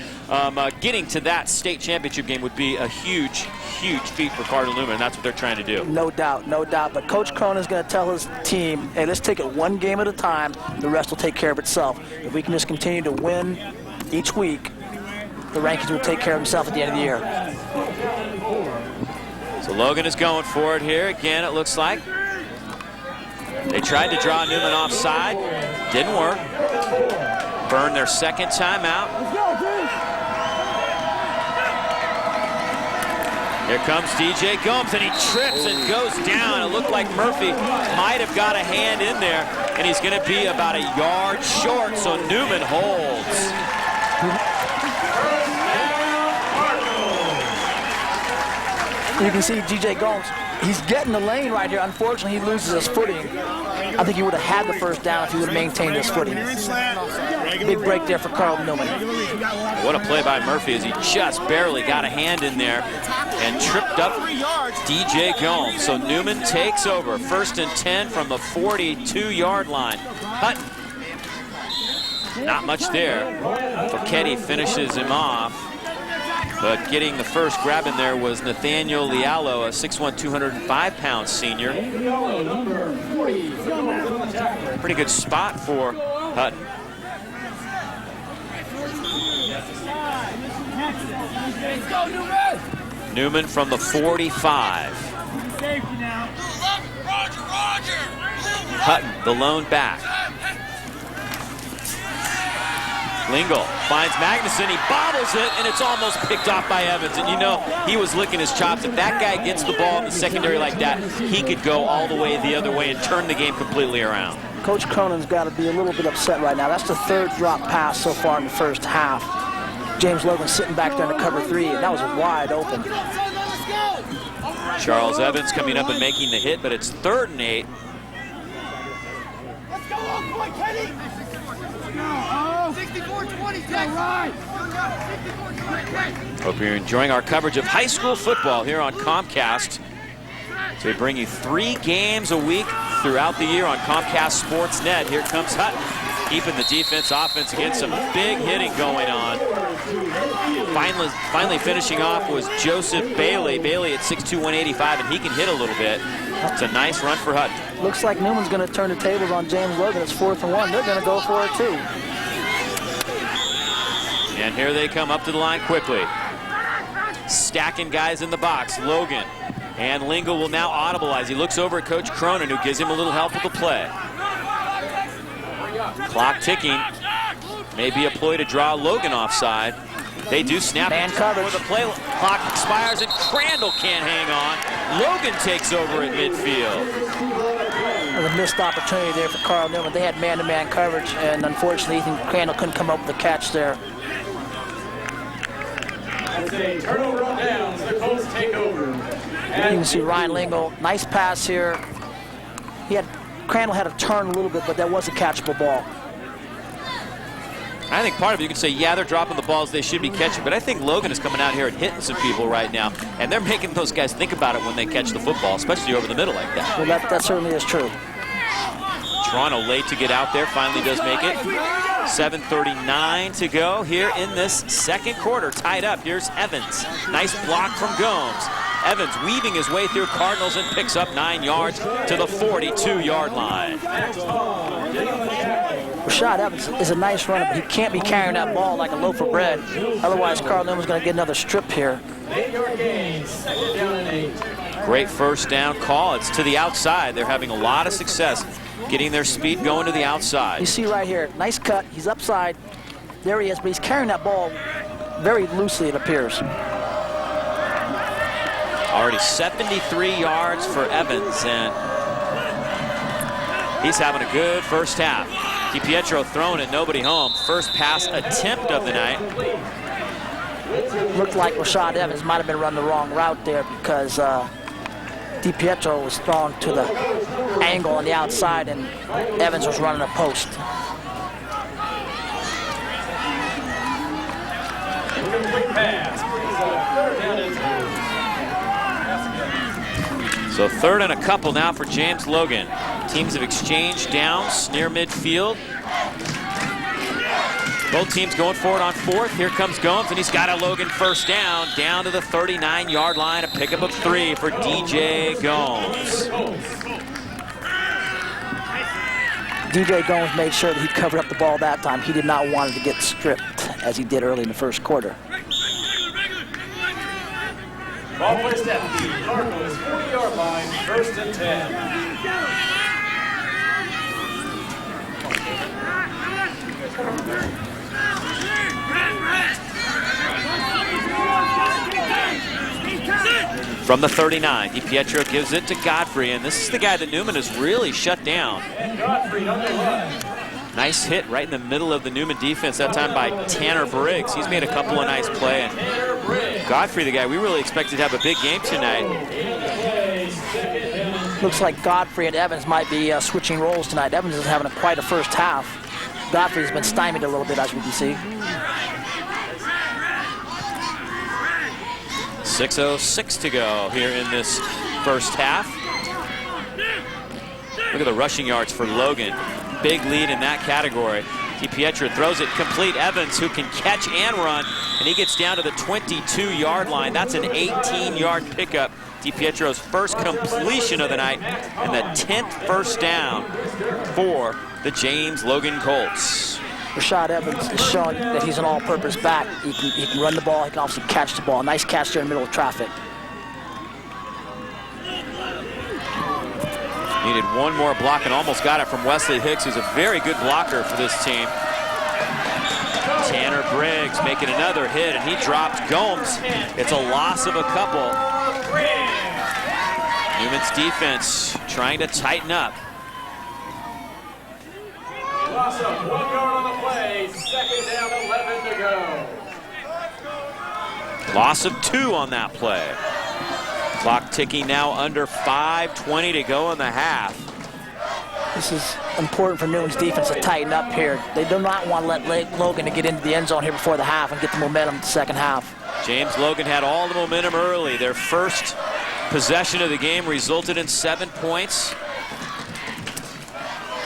getting to that state championship game would be a huge, huge feat for Cardinal Newman, and that's what they're trying to do. No doubt, no doubt. But Coach Cronin's going to tell his team, hey, let's take it one game at a time. The rest will take care of itself. If we can just continue to win each week, the rankings will take care of themselves at the end of the year. So Logan is going for it here. Again, it looks like. They tried to draw Newman offside. Didn't work. Burn their second timeout. Here comes DJ Gomes, and he trips and goes down. It looked like Murphy might have got a hand in there, and he's going to be about a yard short, so Newman holds. You can see DJ Gomes, he's getting the lane right here. Unfortunately, he loses his footing. I think he would have had the first down if he would have maintained his footing. Big break there for Carl Newman. What a play by Murphy, as he just barely got a hand in there and tripped up DJ Gomes. So Newman takes over. 1st and 10 from the 42-yard line. Hutton. Not much there. Fochetti finishes him off. But getting the first grab in there was Nathaniel Liallo, a 6'1", 205-pound senior. Pretty good spot for Hutton. Newman from the 45. Hutton, the lone back. Lingle finds Magnuson, he bobbles it, and it's almost picked off by Evans. And you know, he was licking his chops. If that guy gets the ball in the secondary like that, he could go all the way the other way and turn the game completely around. Coach Cronin's got to be a little bit upset right now. That's the 3rd drop pass so far in the first half. James Logan sitting back there in the cover 3, and that was wide open. Charles Evans coming up and making the hit, but it's 3rd and 8. Let's go, long boy, Kenny! 64-20, Hope you're enjoying our coverage of high school football here on Comcast. So we bring you 3 games a week throughout the year on Comcast Sportsnet. Here comes Hutton, keeping the offense against some big hitting going on. Finally finishing off was Joseph Bailey. Bailey at 6'2", 185, and he can hit a little bit. It's a nice run for Hutton. Looks like Newman's going to turn the tables on James Logan. It's 4th and 1. They're going to go for it too. And here they come up to the line quickly. Stacking guys in the box. Logan and Lingle will now audibilize. He looks over at Coach Cronin, who gives him a little help with the play. Clock ticking. Maybe a ploy to draw Logan offside. They do snap man coverage. before the play clock expires, and Crandall can't hang on. Logan takes over at midfield. A missed opportunity there for Carl Newman. They had man-to-man coverage, and unfortunately, Ethan Crandall couldn't come up with a catch there. As a turnover on downs, the Colts take over. You can see Ryan Lingle, nice pass here. Crandall had to turn a little bit, but that was a catchable ball. I think part of it, you can say, yeah, they're dropping the balls they should be catching, but I think Logan is coming out here and hitting some people right now, and they're making those guys think about it when they catch the football, especially over the middle like that. Well, that certainly is true. Toronto late to get out there, finally does make it. 7:39 to go here in this second quarter. Tied up, here's Evans. Nice block from Gomes. Evans weaving his way through Cardinals and picks up 9 yards to the 42-yard line. Rashad Evans is a nice runner, but he can't be carrying that ball like a loaf of bread. Otherwise, Cardinal Newman's going to get another strip here. Great first down call. It's to the outside. They're having a lot of success getting their speed going to the outside. You see right here, nice cut. He's upside. There he is, but he's carrying that ball very loosely, it appears. Already 73 yards for Evans, and he's having a good first half. DiPietro throwing it, nobody home. First pass attempt of the night. Looked like Rashad Evans might have been running the wrong route there because DiPietro was thrown to the angle on the outside and Evans was running a post. So third and a couple now for James Logan. Teams have exchanged downs near midfield. Both teams going for it on fourth. Here comes Gomes, and he's got a Logan first down to the 39-yard line. A pickup of 3 for DJ Gomes. DJ Gomes made sure that he covered up the ball that time. He did not want it to get stripped as he did early in the first quarter. Ball placed at the Cardinals 40-yard line, 1st and 10. From the 39, DiPietro gives it to Godfrey, and this is the guy that Newman has really shut down. Nice hit right in the middle of the Newman defense, that time by Tanner Briggs. He's made a couple of nice plays. Godfrey, the guy we really expected to have a big game tonight. Looks like Godfrey and Evans might be switching roles tonight. Evans is having quite a first half. Godfrey's been stymied a little bit, as we can see. 6:06 to go here in this first half. Look at the rushing yards for Logan. Big lead in that category. DiPietro throws it complete. Evans, who can catch and run, and he gets down to the 22-yard line. That's an 18-yard pickup. DiPietro's first completion of the night and the 10th first down for the James Logan Colts. Rashad Evans is showing that he's an all-purpose back. He can run the ball. He can also catch the ball. Nice catch there in the middle of traffic. Needed one more block and almost got it from Wesley Hicks, who's a very good blocker for this team. Tanner Briggs making another hit, and he dropped Gomes. It's a loss of a couple. Newman's defense trying to tighten up. Loss of 1 yard on the play, 2nd down, 11 to go. Loss of 2 on that play. Clock ticking now under 5:20 to go in the half. This is important for Newman's defense to tighten up here. They do not want to let Logan to get into the end zone here before the half and get the momentum in the second half. James Logan had all the momentum early. Their first possession of the game resulted in 7 points.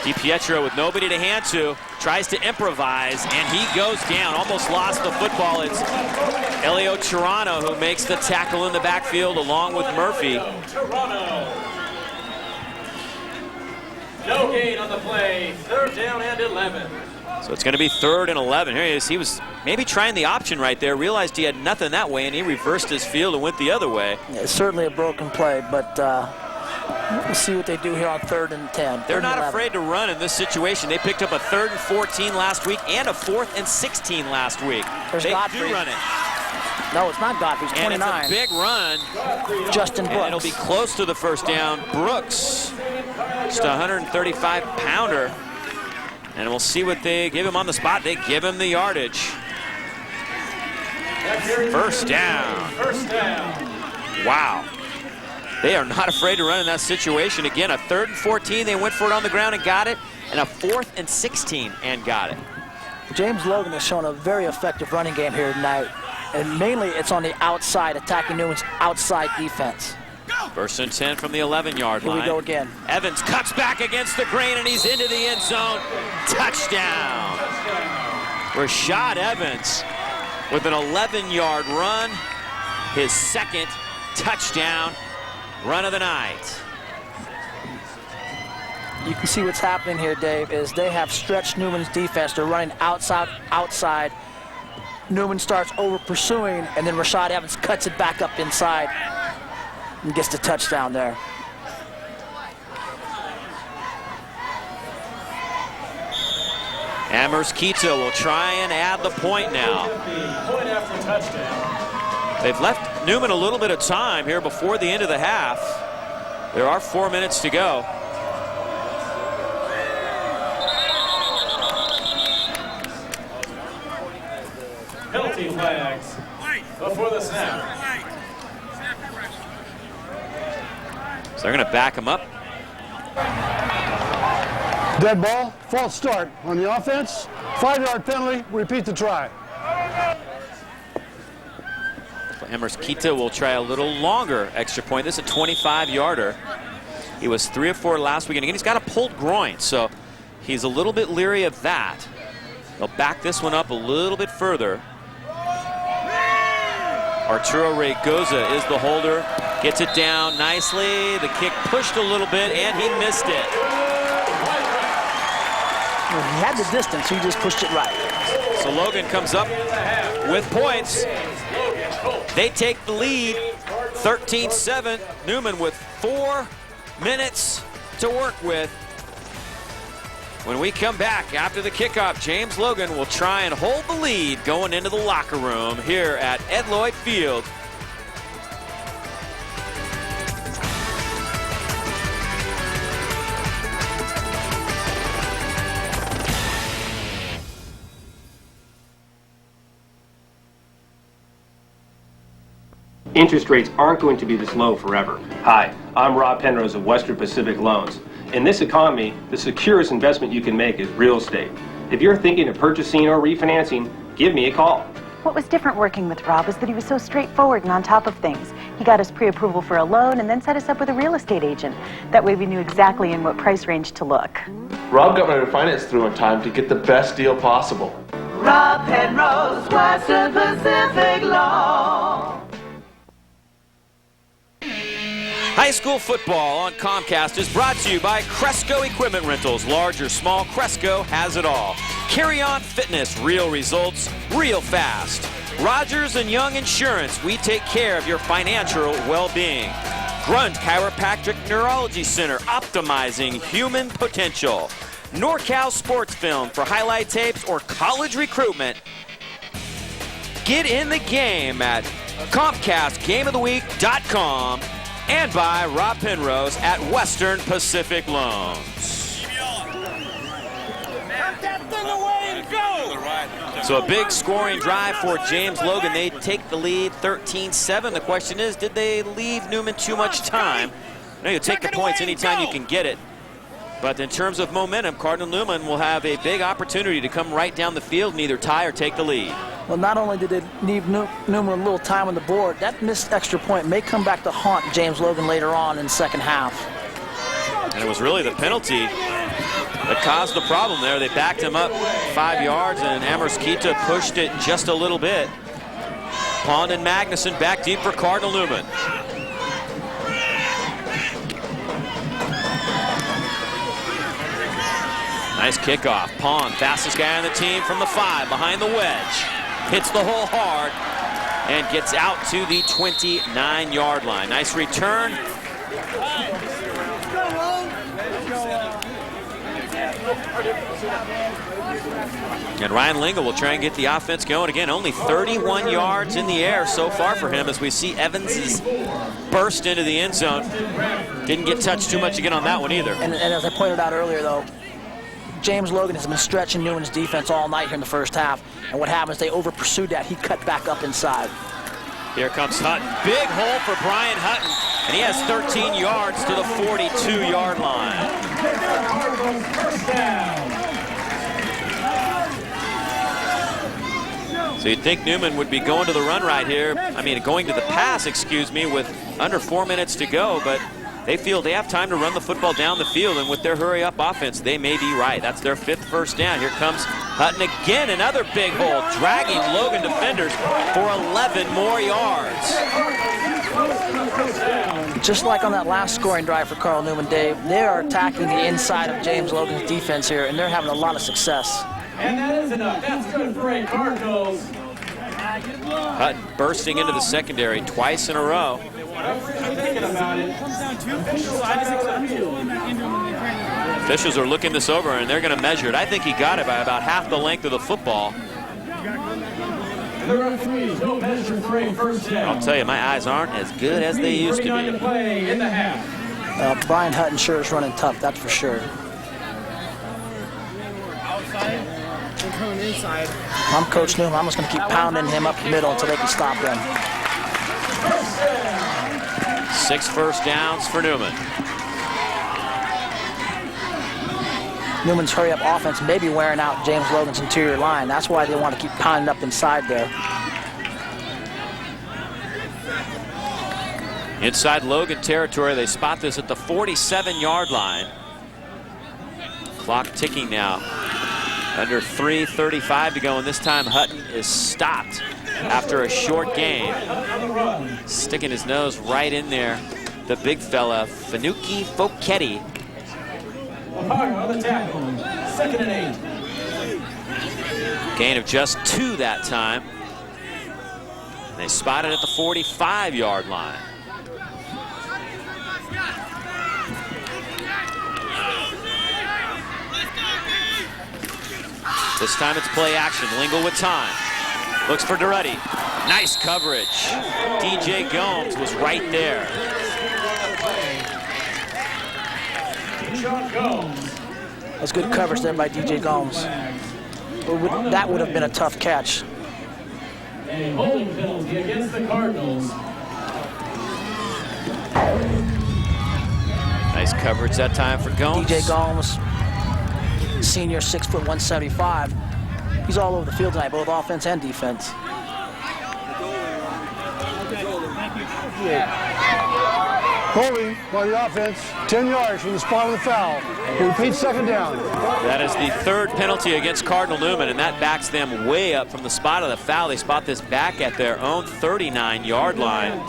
DiPietro with nobody to hand to, tries to improvise, and he goes down. Almost lost the football. It's Elio Toronto who makes the tackle in the backfield along with Murphy. Toronto. No gain on the play, 3rd down and 11. So it's going to be 3rd and 11. Here he is. He was maybe trying the option right there, realized he had nothing that way, and he reversed his field and went the other way. Yeah, it's certainly a broken play, but we'll see what they do here on 3rd and 10. They're not afraid to run in this situation. They picked up a 3rd and 14 last week and a 4th and 16 last week. They do run it. No, it's not Godfrey. It's 29. And it's a big run. Justin Brooks. And it'll be close to the first down. Brooks, just a 135-pounder. And we'll see what they give him on the spot. They give him the yardage. First down. First down. Wow. They are not afraid to run in that situation. Again, a 3rd and 14. They went for it on the ground and got it. And a 4th and 16 and got it. James Logan has shown a very effective running game here tonight, and mainly it's on the outside, attacking Newman's outside defense. 1st and 10 from the 11-yard line. Here we go again. Evans cuts back against the grain, and he's into the end zone. Touchdown. Rashad Evans with an 11-yard run, his 2nd touchdown run of the night. You can see what's happening here, Dave, is they have stretched Newman's defense. They're running outside. Newman starts over pursuing, and then Rashad Evans cuts it back up inside and gets the touchdown there. Amherst-Quito will try and add the point now. Point after touchdown. They've left Newman a little bit of time here before the end of the half. There are 4 minutes to go. Penalty flags before the snap. So they're going to back him up. Dead ball, false start on the offense. 5-yard penalty, repeat the try. Amherst-Quito will try a little longer extra point. This is a 25-yarder. He was 3 of 4 last week. And again, he's got a pulled groin, so he's a little bit leery of that. They'll back this one up a little bit further. Arturo Reygoza is the holder. Gets it down nicely. The kick pushed a little bit, and he missed it. Well, he had the distance, he just pushed it right. So Logan comes up with points. They take the lead, 13-7. Newman with 4 minutes to work with. When we come back after the kickoff, James Logan will try and hold the lead going into the locker room here at Ed Lloyd Field. Interest rates aren't going to be this low forever. Hi, I'm Rob Penrose of Western Pacific Loans. In this economy, the securest investment you can make is real estate. If you're thinking of purchasing or refinancing, give me a call. What was different working with Rob was that he was so straightforward and on top of things. He got us pre-approval for a loan and then set us up with a real estate agent. That way we knew exactly in what price range to look. Rob got my refinance through in time to get the best deal possible. Rob Penrose, Western Pacific Loan. High school football on Comcast is brought to you by Cresco Equipment Rentals. Large or small, Cresco has it all. Carry On Fitness, real results, real fast. Rogers & Young Insurance, we take care of your financial well-being. Grunt Chiropractic Neurology Center, optimizing human potential. NorCal Sports Film for highlight tapes or college recruitment. Get in the game at ComcastGameOfTheWeek.com. And by Rob Penrose at Western Pacific Loans. So a big scoring drive for James Logan. They take the lead 13-7. The question is, did they leave Newman too much time? No, you take the points anytime you can get it. But in terms of momentum, Cardinal Newman will have a big opportunity to come right down the field and either tie or take the lead. Well, not only did it leave Newman a little time on the board, that missed extra point may come back to haunt James Logan later on in the second half. And it was really the penalty that caused the problem there. They backed him up 5 yards, and Amherst-Quito pushed it just a little bit. Pond and Magnuson back deep for Cardinal Newman. Nice kickoff. Pond, fastest guy on the team from the 5, behind the wedge. Hits the hole hard and gets out to the 29-yard line. Nice return. And Ryan Lingle will try and get the offense going again. Only 31 yards in the air so far for him as we see Evans's burst into the end zone. Didn't get touched too much again on that one either. And as I pointed out earlier, though, James Logan has been stretching Newman's defense all night here in the first half. And what happens, they over-pursued that. He cut back up inside. Here comes Hutton. Big hole for Brian Hutton. And he has 13 yards to the 42-yard line. So you'd think Newman would be going to the run right here. I mean, going to the pass, excuse me, with under 4 minutes to go, but they feel they have time to run the football down the field, and with their hurry-up offense, they may be right. That's their 5th first down. Here comes Hutton again, another big hole, dragging Logan defenders for 11 more yards. Just like on that last scoring drive for Cardinal Newman, Dave, they are attacking the inside of James Logan's defense here, and they're having a lot of success. And that is enough. That's good for 8 Cardinals. Hutton bursting into the secondary twice in a row. Officials are looking this over, and they're going to measure it. I think he got it by about half the length of the football. The referees will measure for a first down. I'll tell you, my eyes aren't as good as they used to be. Play in the half. Brian Hutton sure is running tough, that's for sure. Outside, they're coming inside. I'm Coach Newman. I'm just going to keep pounding him up the middle until they can stop him. 6 first downs for Newman. Newman's hurry-up offense may be wearing out James Logan's interior line. That's why they want to keep pounding up inside there. Inside Logan territory, they spot this at the 47-yard line. Clock ticking now. Under 3:35 to go, and this time Hutton is stopped after a short gain. Sticking his nose right in there, the big fella, Fanuki Foketti. On the tackle. 2nd and 8. Gain of just 2 that time. They spot it at the 45-yard line. This time it's play action. Lingle with time. Looks for Duretti. Nice coverage. DJ Gomes was right there. That's good coverage there by DJ Gomes. That would have been a tough catch. A holding penalty against the Cardinals. Nice coverage that time for Gomes. DJ Gomes, senior, 6 foot 175. He's all over the field tonight, both offense and defense. Holding by the offense, 10 yards from the spot of the foul. Repeat 2nd down. That is the 3rd penalty against Cardinal Newman, and that backs them way up from the spot of the foul. They spot this back at their own 39-yard line.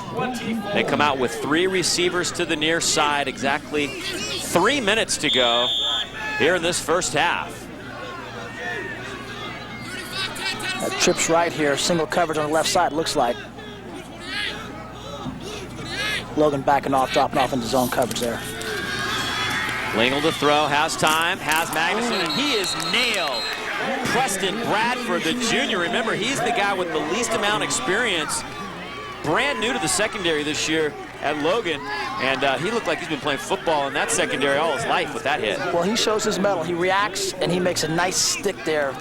They come out with 3 receivers to the near side, exactly 3 minutes to go here in this first half. That trips right here, single coverage on the left side, looks like. Logan backing off, dropping off into zone coverage there. Lingle to throw, has time, has Magnuson, and he is nailed. Preston Bradford, the junior. Remember, he's the guy with the least amount of experience. Brand new to the secondary this year at Logan, and he looked like he's been playing football in that secondary all his life with that hit. Well, he shows his mettle. He reacts, and he makes a nice stick there,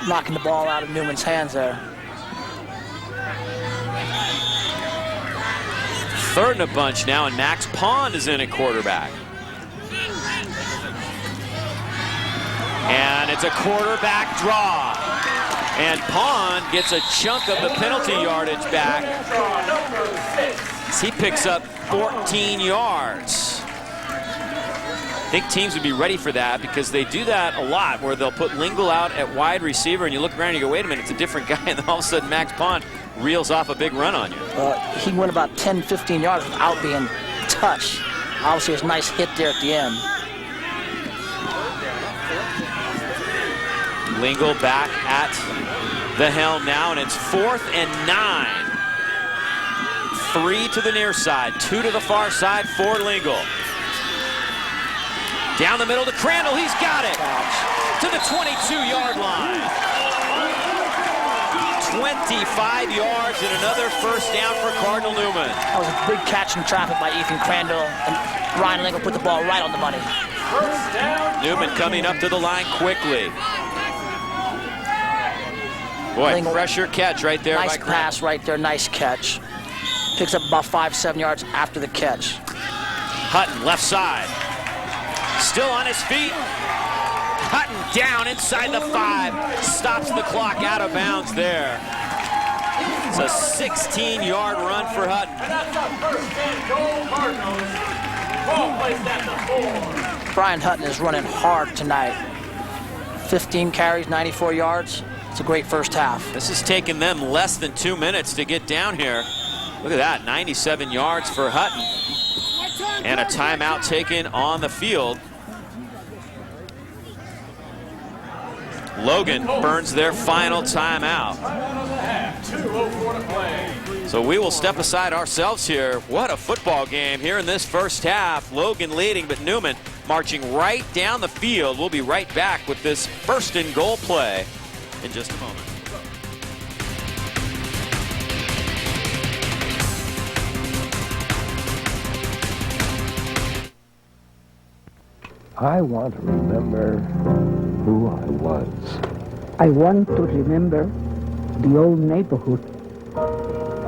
knocking the ball out of Newman's hands there. 3rd and a bunch now, and Max Pond is in at quarterback. And it's a quarterback draw. And Pond gets a chunk of the penalty yardage back as he picks up 14 yards. I think teams would be ready for that because they do that a lot where they'll put Lingle out at wide receiver and you look around and you go, wait a minute, it's a different guy, and then all of a sudden Max Pond reels off a big run on you. He went about 10, 15 yards without being touched. Obviously, a nice hit there at the end. Lingle back at the helm now, and it's 4th and 9. 3 to the near side, 2 to the far side for Lingle. Down the middle to Crandall, he's got it! To the 22-yard line. 25 yards and another first down for Cardinal Newman. That was a big catch in traffic by Ethan Crandall, and Ryan Lingle put the ball right on the money. First down. Newman coming up to the line quickly. Boy, Lingle, pressure catch right there. Nice pass right there, nice catch. Picks up about 5-7 yards after the catch. Hutton, left side. Still on his feet. Hutton down inside the 5. Stops the clock out of bounds there. It's a 16-yard run for Hutton. And that's the first and goal, Cardinals. Ball placed at the 4. Brian Hutton is running hard tonight. 15 carries, 94 yards. It's a great first half. This has taken them less than 2 minutes to get down here. Look at that, 97 yards for Hutton. And a timeout taken on the field. Logan burns their final timeout. 2:04 to play. So we will step aside ourselves here. What a football game here in this first half. Logan leading, but Newman marching right down the field. We'll be right back with this first and goal play in just a moment. I want to remember who I was. I want to remember the old neighborhood.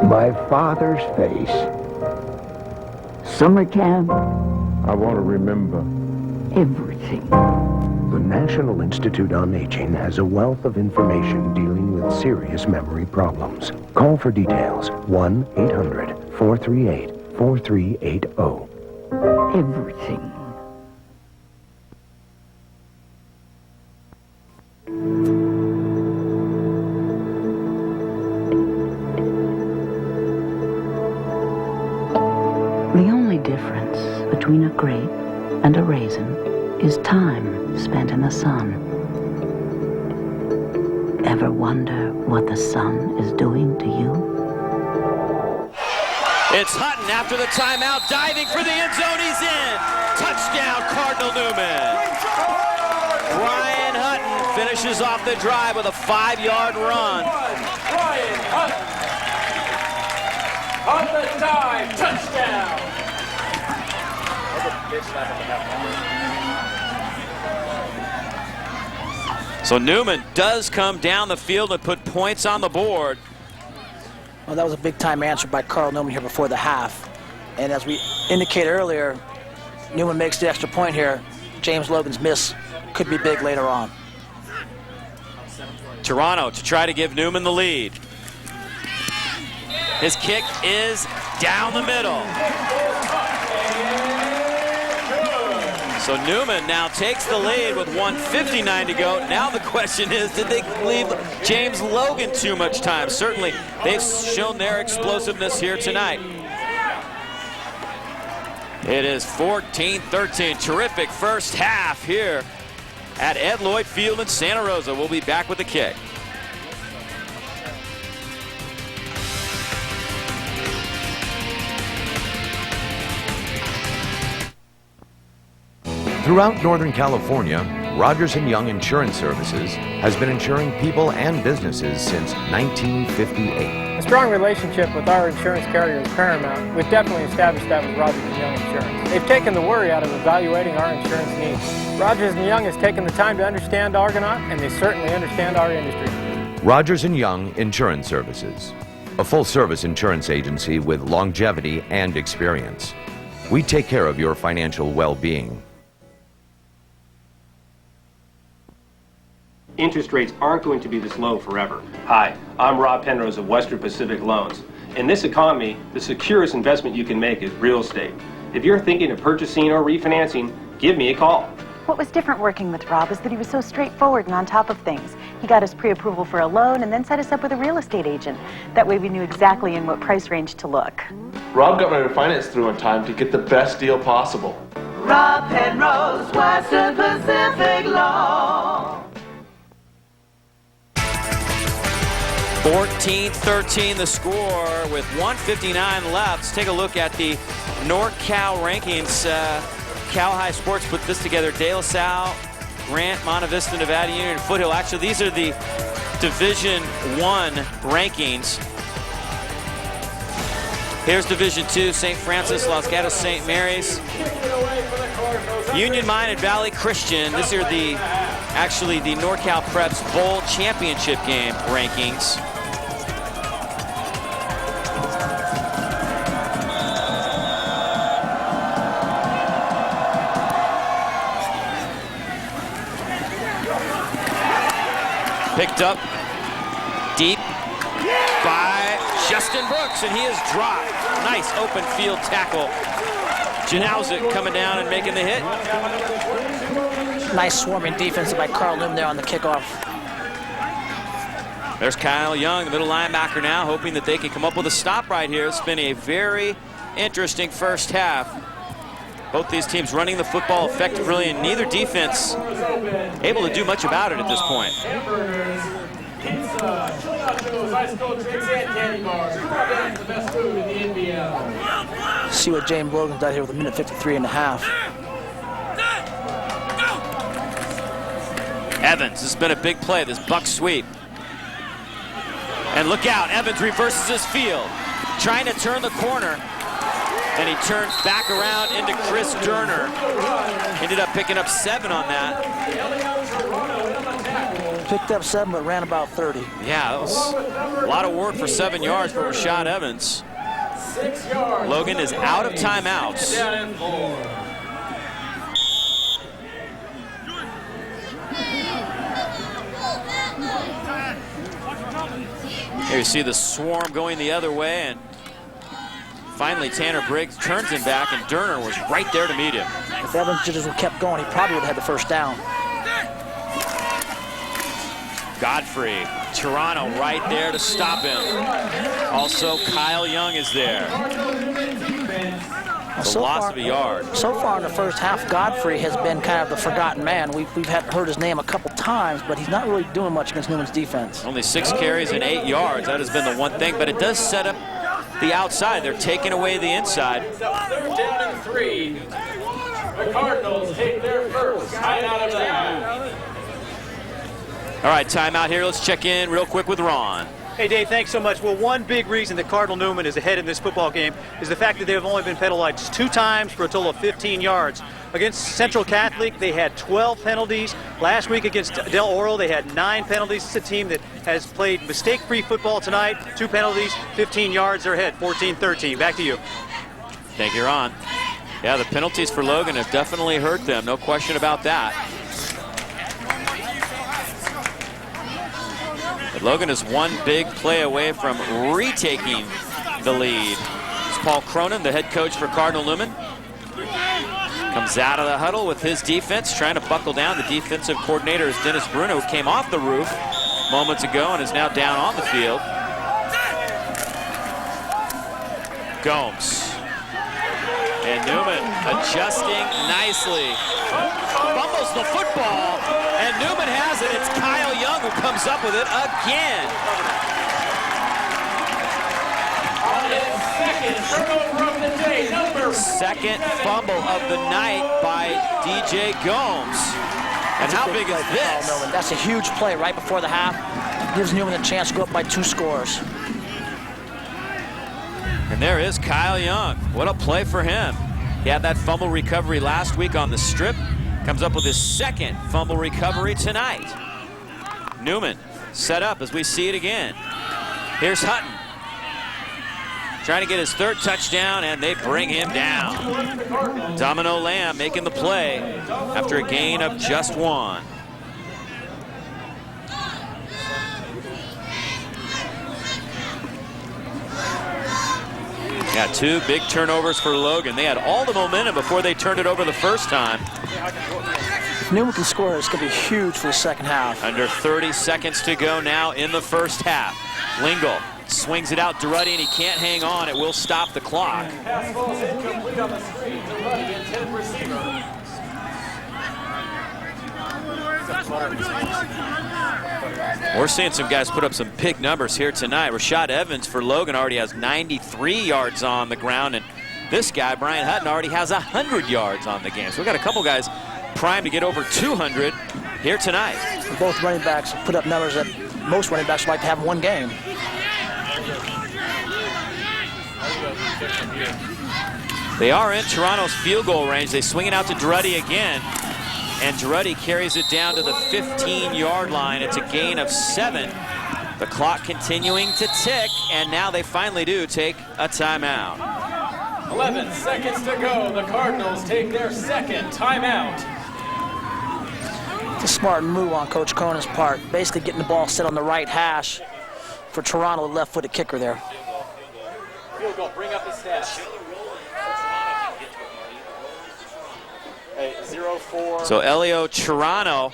My father's face. Summer camp. I want to remember everything. The National Institute on Aging has a wealth of information dealing with serious memory problems. Call for details. 1-800-438-4380. Everything. The only difference between a grape and a raisin is time spent in the sun. Ever wonder what the sun is doing to you? It's Hutton after the timeout, diving for the end zone. He's in. Touchdown, Cardinal Newman. Brian Hutton finishes off the drive with a 5-yard run. Brian Hutton. On the dive, touchdown. So Newman does come down the field and put points on the board. Well, that was a big-time answer by Cardinal Newman here before the half. And as we indicated earlier, Newman makes the extra point here. James Logan's miss could be big later on. Toronto to try to give Newman the lead. His kick is down the middle. So Newman now takes the lead with 1:59 to go. Now the question is, did they leave James Logan too much time? Certainly, they've shown their explosiveness here tonight. It is 14-13. Terrific first half here at Ed Lloyd Field in Santa Rosa. We'll be back with the kick. Throughout Northern California, Rogers & Young Insurance Services has been insuring people and businesses since 1958. A strong relationship with our insurance carrier is paramount. We've definitely established that with Rogers & Young Insurance. They've taken the worry out of evaluating our insurance needs. Rogers & Young has taken the time to understand Argonaut, and they certainly understand our industry. Rogers & Young Insurance Services, a full-service insurance agency with longevity and experience. We take care of your financial well-being. Interest rates aren't going to be this low forever. Hi, I'm Rob Penrose of Western Pacific Loans. In this economy, the securest investment you can make is real estate. If you're thinking of purchasing or refinancing, give me a call. What was different working with Rob is that he was so straightforward and on top of things. He got us pre-approval for a loan and then set us up with a real estate agent. That way we knew exactly in what price range to look. Rob got my refinance through on time to get the best deal possible. Rob Penrose, Western Pacific Law. 14-13 the score with 1:59 left. Let's take a look at the NorCal rankings. Cal High Sports put this together. De La Salle, Grant, Monte Vista, Nevada Union, and Foothill. Actually, these are the Division I rankings. Here's Division II, St. Francis, Los Gatos, St. Mary's, Union Mine, and Valley Christian. These are actually the NorCal Preps Bowl Championship game rankings. Picked up deep by Justin Brooks, and he is dropped. Nice open field tackle. Janowczyk coming down and making the hit. Nice swarming defense by Cardinal Newman there on the kickoff. There's Kyle Young, the middle linebacker now, hoping that they can come up with a stop right here. It's been a very interesting first half. Both these teams running the football effectively, and neither defense able to do much about it at this point. See what James Logan done here with a minute 53 and a half. Evans, this has been a big play, this buck sweep. And look out, Evans reverses his field, trying to turn the corner. And he turns back around into Chris Durner. Ended up picking up 7 on that. Picked up 7, but ran about 30. Yeah, that was a lot of work for 7 yards for Rashad Evans. Logan is out of timeouts. Here you see the swarm going the other way, and finally Tanner Briggs turns him back, and Durner was right there to meet him. If Evans just kept going, he probably would have had the first down. Godfrey, Toronto right there to stop him. Also, Kyle Young is there. So loss of a yard. So far in the first half, Godfrey has been kind of the forgotten man. We've heard his name a couple times, but he's not really doing much against Newman's defense. Only 6 carries and 8 yards. That has been the one thing, but it does set up the outside. They're taking away the inside. 3rd down and 3. The Cardinals take their first timeout of the half. All right, timeout here. Let's check in real quick with Ron. Hey, Dave, thanks so much. Well, one big reason that Cardinal Newman is ahead in this football game is the fact that they've only been penalized 2 times for a total of 15 yards. Against Central Catholic, they had 12 penalties. Last week against Del Oro, they had 9 penalties. It's a team that has played mistake-free football tonight. 2 penalties, 15 yards. They're ahead, 14-13. Back to you. Thank you, Ron. Yeah, the penalties for Logan have definitely hurt them. No question about that. But Logan is one big play away from retaking the lead. It's Paul Cronin, the head coach for Cardinal Newman. Comes out of the huddle with his defense, trying to buckle down. The defensive coordinator is Dennis Bruno, who came off the roof moments ago and is now down on the field. Gomes. And Newman adjusting nicely. Fumbles the football, and Newman has it. It's Kyle Young who comes up with it again. Second fumble of the night by DJ Gomes. And how big is this? That's a huge play right before the half. Gives Newman a chance to go up by 2 scores. And there is Kyle Young. What a play for him. He had that fumble recovery last week on the strip. Comes up with his second fumble recovery tonight. Newman set up as we see it again. Here's Hutton. Trying to get his 3rd touchdown, and they bring him down. Domino Lamb making the play after a gain of just 1. Got 2 big turnovers for Logan. They had all the momentum before they turned it over the first time. If Newman can score, it's going to be huge for the second half. Under 30 seconds to go now in the first half. Lingle swings it out to Ruddy, and he can't hang on. It will stop the clock. Pass ball is incomplete on the screen to Ruddy, intended receiver. We're seeing some guys put up some big numbers here tonight. Rashad Evans for Logan already has 93 yards on the ground, and this guy, Brian Hutton, already has 100 yards on the game. So we've got a couple guys primed to get over 200 here tonight. Both running backs have put up numbers that most running backs like to have in one game. They are in Toronto's field goal range. They swing it out to Drudy again, and Drudy carries it down to the 15-yard line. It's a gain of 7. The clock continuing to tick, and now they finally do take a timeout. 11 seconds to go. The Cardinals take their second timeout. a smart move on Coach Conan's part, basically getting the ball set on the right hash for Toronto, the left-footed kicker there. Field goal, bring up the stats. So Elio Toronto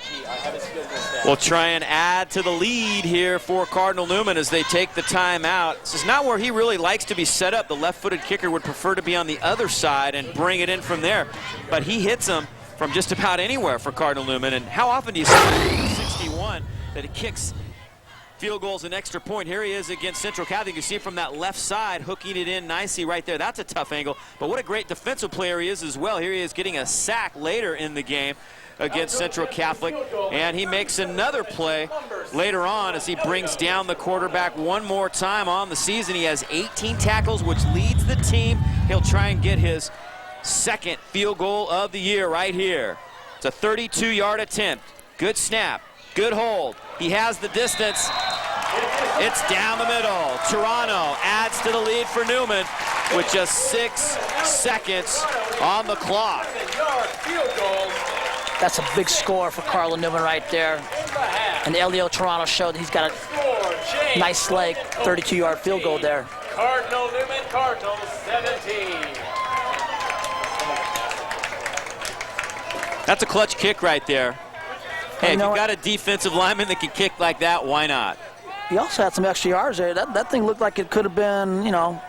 will try and add to the lead here for Cardinal Newman as they take the timeout. This is not where he really likes to be set up. The left-footed kicker would prefer to be on the other side and bring it in from there. But he hits him from just about anywhere for Cardinal Newman. And how often do you see 61 that he kicks field goals an extra point? Here he is against Central Catholic. You see from that left side hooking it in nicely right there. That's a tough angle, but what a great defensive player he is as well. Here he is getting a sack later in the game against Central Catholic, and he makes another play later on as he brings down the quarterback one more time on the season. He has 18 tackles, which leads the team. He'll try and get his second field goal of the year right here. It's a 32-yard attempt. Good snap, good hold. He has the distance. It's down the middle. Toronto adds to the lead for Newman with just 6 seconds on the clock. That's a big score for Cardinal Newman right there. And Elio Toronto showed he's got a nice leg, 32-yard field goal there. Cardinal Newman, Cardinals 17. That's a clutch kick right there. Hey, if you've got a defensive lineman that can kick like that, why not? He also had some extra yards there. That thing looked like it could have been, you know,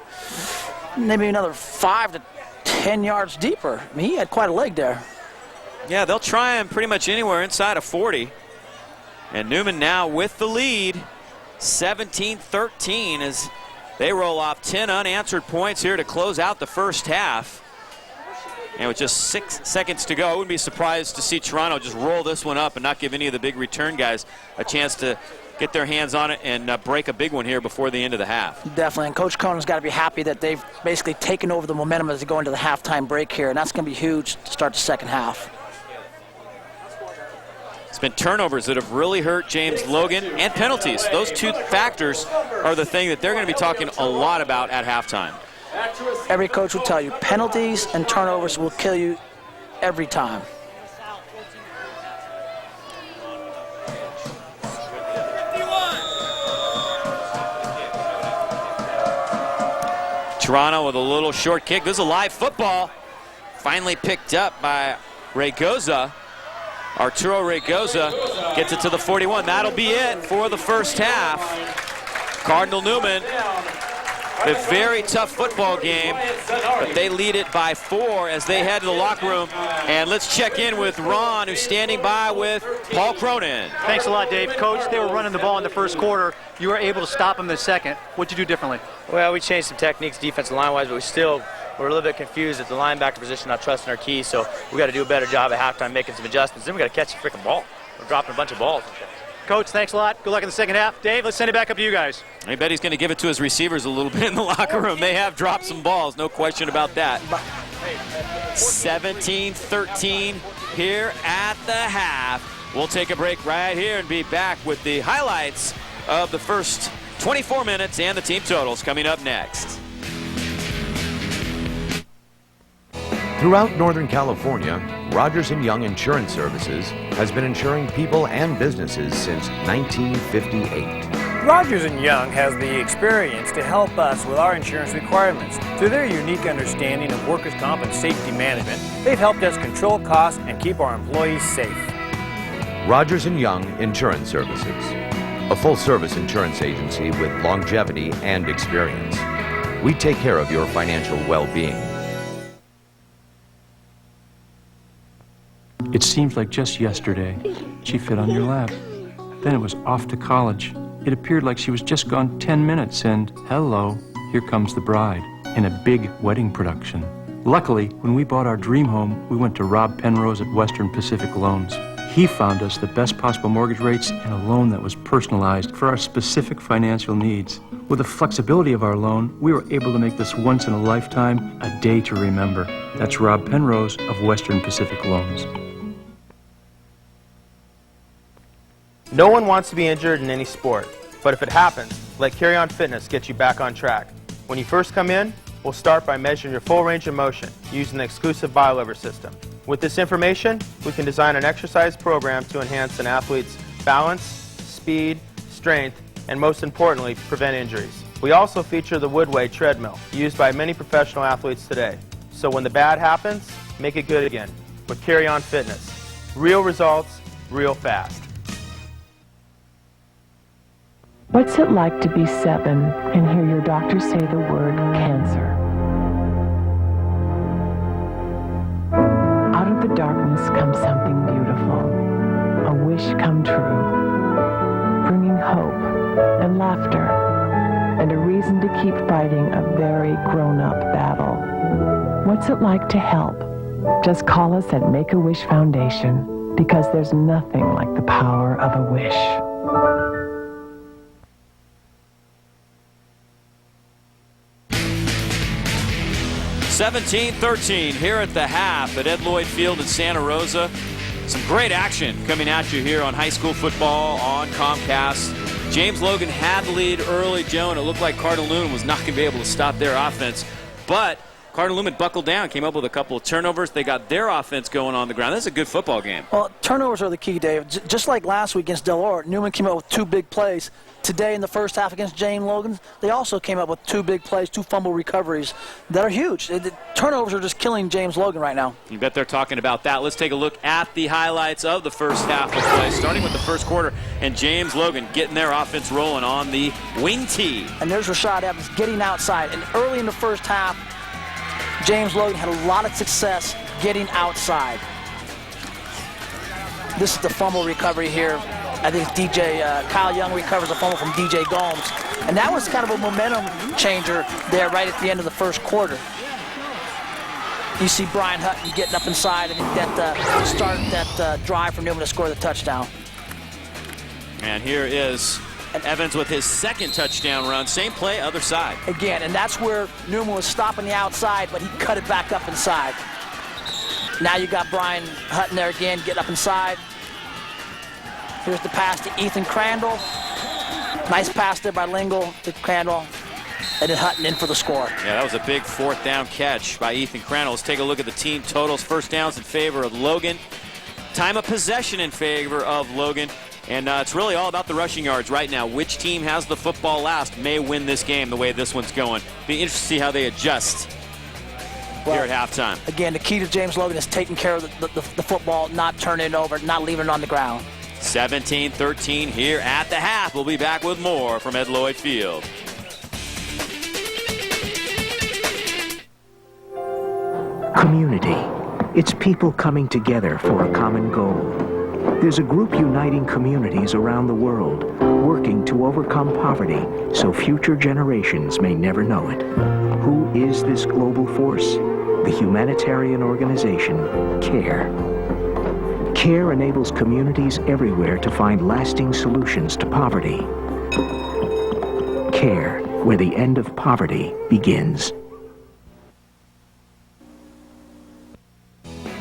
maybe another 5 to 10 yards deeper. I mean, he had quite a leg there. Yeah, they'll try him pretty much anywhere inside of 40. And Newman now with the lead, 17-13, as they roll off 10 unanswered points here to close out the first half. And with just 6 seconds to go, I wouldn't be surprised to see Toronto just roll this one up and not give any of the big return guys a chance to get their hands on it and break a big one here before the end of the half. Definitely, and Coach Conan's got to be happy that they've basically taken over the momentum as they go into the halftime break here, and that's going to be huge to start the second half. It's been turnovers that have really hurt James Logan and penalties. Those two factors are the thing that they're going to be talking a lot about at halftime. Every coach will tell you, penalties and turnovers will kill you every time. Toronto with a little short kick. This is a live football. Finally picked up by Regoza. Arturo Regoza gets it to the 41. That'll be it for the first half. Cardinal Newman, a very tough football game, but they lead it by 4 as they head to the locker room. And let's check in with Ron, who's standing by with Paul Cronin. Thanks a lot, Dave. Coach, they were running the ball in the first quarter. You were able to stop them in the second. What'd you do differently? Well, we changed some techniques defensive line-wise, but we're a little bit confused at the linebacker position, not trusting our keys, so we got to do a better job at halftime making some adjustments. Then we got to catch the freaking ball. We're dropping a bunch of balls. Coach, thanks a lot. Good luck in the second half. Dave, let's send it back up to you guys. I bet he's going to give it to his receivers a little bit in the locker room. They have dropped some balls, no question about that. 17-13 here at the half. We'll take a break right here and be back with the highlights of the first 24 minutes and the team totals coming up next. Throughout Northern California, Rogers & Young Insurance Services has been insuring people and businesses since 1958. Rogers & Young has the experience to help us with our insurance requirements. Through their unique understanding of workers' comp and safety management, they've helped us control costs and keep our employees safe. Rogers & Young Insurance Services, a full-service insurance agency with longevity and experience. We take care of your financial well-being. It seems like just yesterday she fit on your lap. Then it was off to college. It appeared like she was just gone 10 minutes and, hello, here comes the bride in a big wedding production. Luckily, when we bought our dream home, we went to Rob Penrose at Western Pacific Loans. He found us the best possible mortgage rates and a loan that was personalized for our specific financial needs. With the flexibility of our loan, we were able to make this once in a lifetime a day to remember. That's Rob Penrose of Western Pacific Loans. No one wants to be injured in any sport, but if it happens, let Carry On Fitness get you back on track. When you first come in, we'll start by measuring your full range of motion using the exclusive BioLiver system. With this information, we can design an exercise program to enhance an athlete's balance, speed, strength, and most importantly, prevent injuries. We also feature the Woodway treadmill, used by many professional athletes today. So when the bad happens, make it good again with Carry On Fitness. Real results, real fast. What's it like to be 7 and hear your doctor say the word cancer? Out of the darkness comes something beautiful, a wish come true, bringing hope and laughter and a reason to keep fighting a very grown-up battle. What's it like to help? Just call us at Make-A-Wish Foundation, because there's nothing like the power of a wish. (17-13) here at the half at Ed Lloyd Field in Santa Rosa. Some great action coming at you here on high school football on Comcast. James Logan had the lead early, Joe, and it looked like Cardinal Newman was not going to be able to stop their offense. But Cardinal Newman buckled down, came up with a couple of turnovers. They got their offense going on the ground. That's a good football game. Well, turnovers are the key, Dave. Just like last week against Del Oro, Newman came up with 2 big plays. Today in the first half against James Logan, they also came up with 2 big plays, 2 fumble recoveries that are huge. The turnovers are just killing James Logan right now. You bet they're talking about that. Let's take a look at the highlights of the first half of play, starting with the first quarter, and James Logan getting their offense rolling on the wing tee. And there's Rashad Evans getting outside. And early in the first half, James Logan had a lot of success getting outside. This is the fumble recovery here. I think Kyle Young recovers a fumble from DJ Gomes. And that was kind of a momentum changer there right at the end of the first quarter. You see Brian Hutton getting up inside, and that started that drive for Newman to score the touchdown. And here is Evans with his second touchdown run. Same play, other side. Again, and that's where Newman was stopping the outside, but he cut it back up inside. Now you got Brian Hutton there again, getting up inside. Here's the pass to Ethan Crandall. Nice pass there by Lingle to Crandall. And then Hutton in for the score. Yeah, that was a big 4th down catch by Ethan Crandall. Let's take a look at the team totals. First downs in favor of Logan. Time of possession in favor of Logan. And it's really all about the rushing yards right now. Which team has the football last may win this game the way this one's going. Be interested to see how they adjust here at halftime. Again, the key to James Logan is taking care of the football, not turning it over, not leaving it on the ground. 17-13 here at the half. We'll be back with more from Ed Lloyd Field. Community. It's people coming together for a common goal. There's a group uniting communities around the world, working to overcome poverty so future generations may never know it. Who is this global force? The humanitarian organization, CARE. CARE enables communities everywhere to find lasting solutions to poverty. CARE, where the end of poverty begins.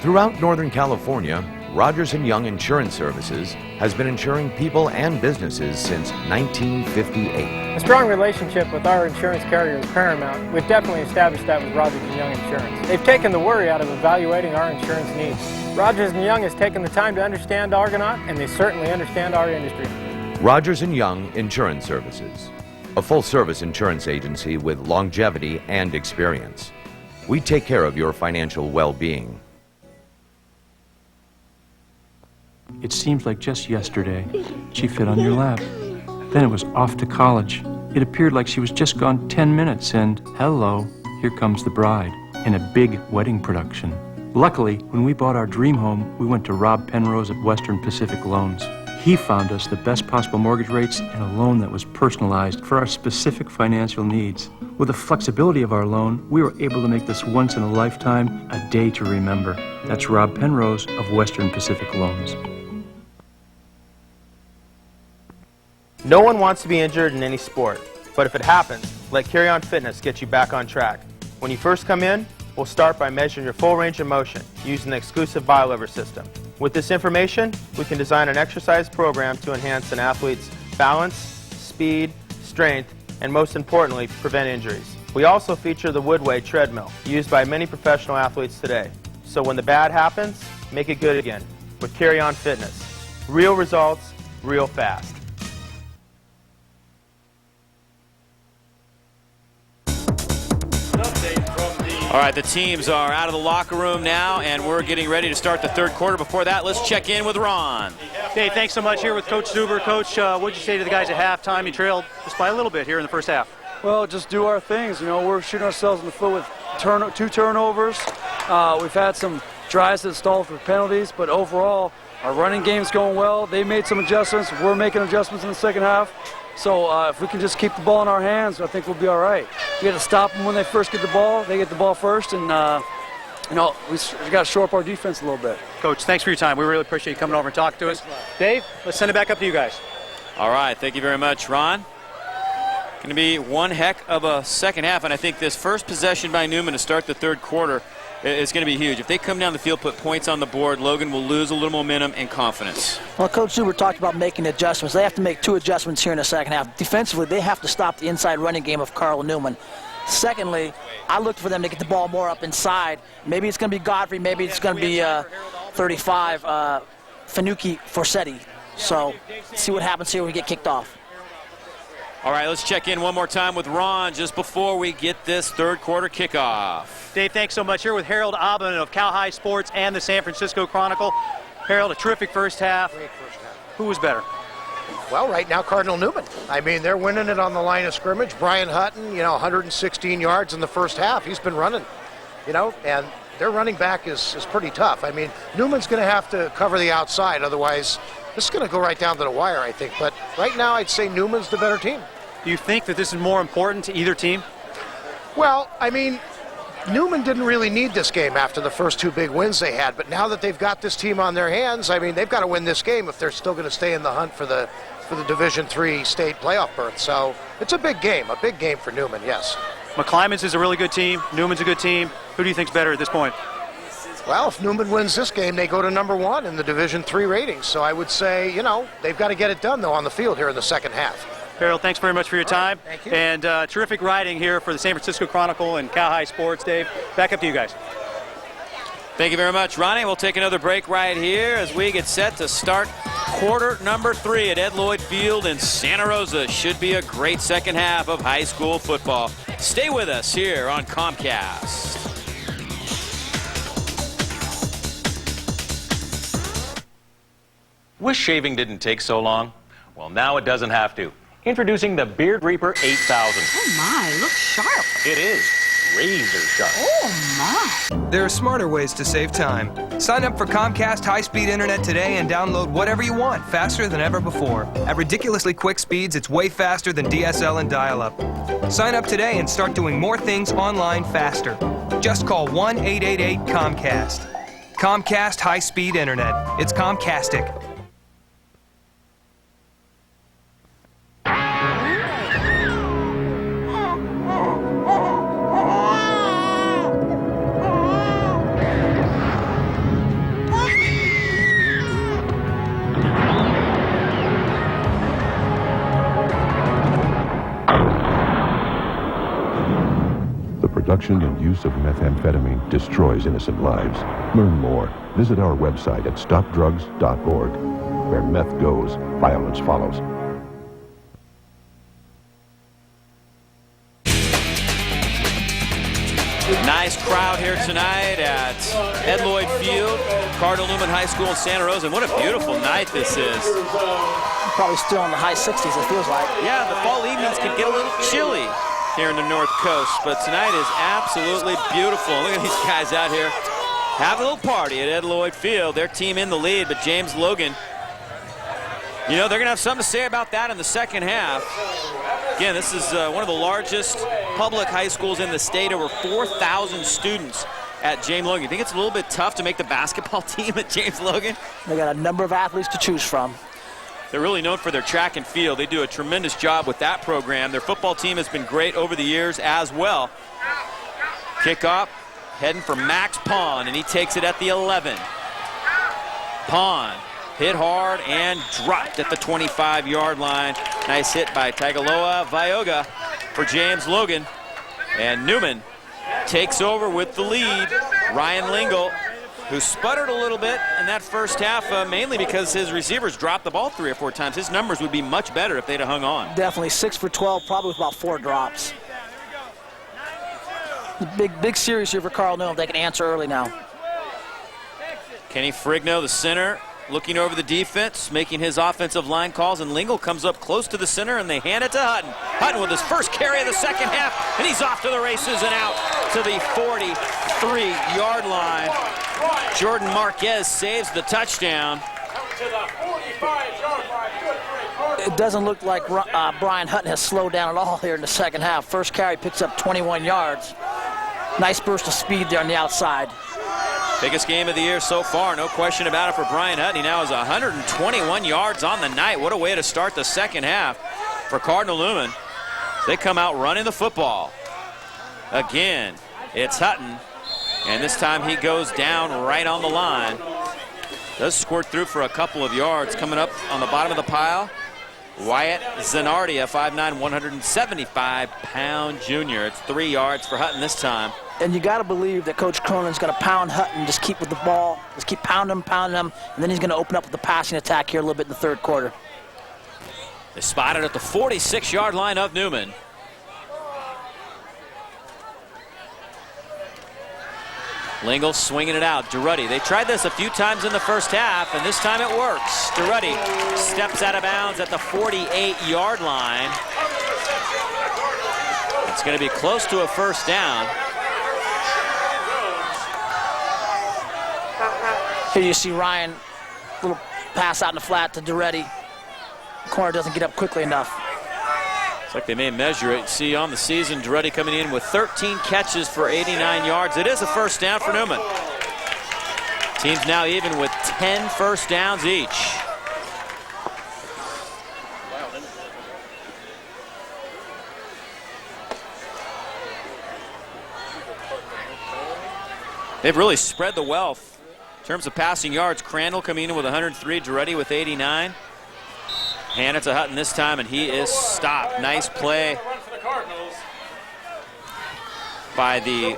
Throughout Northern California, Rogers & Young Insurance Services has been insuring people and businesses since 1958. A strong relationship with our insurance carrier is paramount. We've definitely established that with Rogers & Young Insurance. They've taken the worry out of evaluating our insurance needs. Rogers & Young has taken the time to understand Argonaut, and they certainly understand our industry. Rogers & Young Insurance Services, a full-service insurance agency with longevity and experience. We take care of your financial well-being. It seems like just yesterday she fit on your lap. Then it was off to college. It appeared like she was just gone 10 minutes and, hello, here comes the bride in a big wedding production. Luckily, when we bought our dream home, we went to Rob Penrose at Western Pacific Loans. He found us the best possible mortgage rates and a loan that was personalized for our specific financial needs. With the flexibility of our loan, we were able to make this once in a lifetime a day to remember. That's Rob Penrose of Western Pacific Loans. No one wants to be injured in any sport, but if it happens, let Carry On Fitness get you back on track. When you first come in, we'll start by measuring your full range of motion using the exclusive bilever system. With this information, we can design an exercise program to enhance an athlete's balance, speed, strength, and most importantly, prevent injuries. We also feature the Woodway treadmill, used by many professional athletes today. So when the bad happens, make it good again with Carry On Fitness. Real results, real fast. All right, the teams are out of the locker room now, and we're getting ready to start the third quarter. Before that, let's check in with Ron. Dave, thanks so much here with Coach Zuber. Coach, what did you say to the guys at halftime? You trailed just by a little bit here in the first half. Well, just do our things. You know, we're shooting ourselves in the foot with 2 turnovers. We've had some drives that stalled for penalties, but overall, our running game's going well. They made some adjustments. We're making adjustments in the second half. So if we can just keep the ball in our hands, I think we'll be all right. We got to stop them when they first get the ball. They get the ball first, and you know, we got to shore up our defense a little bit. Coach, thanks for your time. We really appreciate you coming over and talking to us. Dave, let's send it back up to you guys. All right, thank you very much, Ron. Going to be one heck of a second half, and I think this first possession by Newman to start the third quarter is going to be huge. If they come down the field, put points on the board, Logan will lose a little momentum and confidence. Well, Coach Zuber talked about making adjustments. They have to make 2 adjustments here in the second half. Defensively, they have to stop the inside running game of Cardinal Newman. Secondly, I looked for them to get the ball more up inside. Maybe it's going to be Godfrey. Maybe it's going to be 35, Fanucchi Forsetti. So, see what happens here when we get kicked off. All right, let's check in one more time with Ron just before we get this third quarter kickoff. Dave, thanks so much. Here with Harold Aubin of Cal High Sports and the San Francisco Chronicle. Harold, a terrific first half. Great first half. Who was better? Well, right now, Cardinal Newman. I mean, they're winning it on the line of scrimmage. Brian Hutton, you know, 116 yards in the first half. He's been running, you know, and their running back is pretty tough. I mean, Newman's going to have to cover the outside. Otherwise, this is going to go right down to the wire, I think. But right now, I'd say Newman's the better team. Do you think that this is more important to either team? Well, I mean, Newman didn't really need this game after the first 2 big wins they had, but now that they've got this team on their hands, I mean, they've got to win this game if they're still going to stay in the hunt for the Division III state playoff berth. So it's a big game for Newman, yes. McClymonds is a really good team. Newman's a good team. Who do you think's better at this point? Well, if Newman wins this game, they go to #1 in the Division III ratings. So I would say, you know, they've got to get it done, though, on the field here in the second half. Harold, thanks very much for your time. Thank you. And terrific writing here for the San Francisco Chronicle and Cal High Sports. Dave, back up to you guys. Thank you very much, Ronnie. We'll take another break right here as we get set to start quarter number 3 at Ed Lloyd Field in Santa Rosa. Should be a great second half of high school football. Stay with us here on Comcast. Wish shaving didn't take so long? Well, now it doesn't have to. Introducing the Beard Reaper 8000. Oh my, looks sharp. It is razor sharp. Oh my. There are smarter ways to save time. Sign up for Comcast high-speed internet today and download whatever you want faster than ever before. At ridiculously quick speeds, it's way faster than DSL and dial-up. Sign up today and start doing more things online faster. Just call 1-888-COMCAST. Comcast high-speed internet. It's Comcastic. Production and use of methamphetamine destroys innocent lives. Learn more. Visit our website at stopdrugs.org. Where meth goes, violence follows. Nice crowd here tonight at Ed Lloyd Field, Cardinal Newman High School in Santa Rosa. And what a beautiful night this is. Probably still in the high 60s, it feels like. Yeah, the fall evenings can get a little chilly here in the North Coast, but tonight is absolutely beautiful. Look at these guys out here having a little party at Ed Lloyd Field. Their team in the lead, but James Logan, you know, they're going to have something to say about that in the second half. Again, this is one of the largest public high schools in the state, over 4,000 students at James Logan. You think it's a little bit tough to make the basketball team at James Logan? They got a number of athletes to choose from. They're really known for their track and field. They do a tremendous job with that program. Their football team has been great over the years as well. Kickoff, heading for Max Pond, and he takes it at the 11. Pond hit hard and dropped at the 25-yard line. Nice hit by Tagaloa Vioga for James Logan. And Newman takes over with the lead. Ryan Lingle who sputtered a little bit in that first half, mainly because his receivers dropped the ball 3 or 4 times. His numbers would be much better if they'd have hung on. Definitely 6 for 12, probably with about 4 drops. The big series here for Carl Newman. They can answer early now. Kenny Frigno, the center, looking over the defense, making his offensive line calls, and Lingle comes up close to the center, and they hand it to Hutton. Hutton with his first carry of the second half, and he's off to the races and out to the 43-yard line. Jordan Marquez saves the touchdown. It doesn't look like Brian Hutton has slowed down at all here in the second half. First carry picks up 21 yards. Nice burst of speed there on the outside. Biggest game of the year so far, no question about it for Brian Hutton. He now has 121 yards on the night. What a way to start the second half for Cardinal Newman. They come out running the football. Again, it's Hutton, and this time he goes down right on the line. Does squirt through for a couple of yards. Coming up on the bottom of the pile, Wyatt Zanardi, a 5'9", 175-pound junior. It's 3 yards for Hutton this time. And you got to believe that Coach Cronin's going to pound Hutton, just keep with the ball, just keep pounding him, and then he's going to open up with the passing attack here a little bit in the third quarter. They spotted at the 46-yard line of Newman. Lingle swinging it out. Duruddy. They tried this a few times in the first half, and this time it works. Duruddy steps out of bounds at the 48-yard line. It's going to be close to a first down. Here you see Ryan, little pass out in the flat to Duruddy. Corner doesn't get up quickly enough. Looks like they may measure it. See on the season, Duruddy coming in with 13 catches for 89 yards. It is a first down for Newman. Team's now even with 10 first downs each. They've really spread the wealth. In terms of passing yards, Crandall coming in with 103, Duruddy with 89. Hand it to Hutton this time, and he is stopped. Nice play by the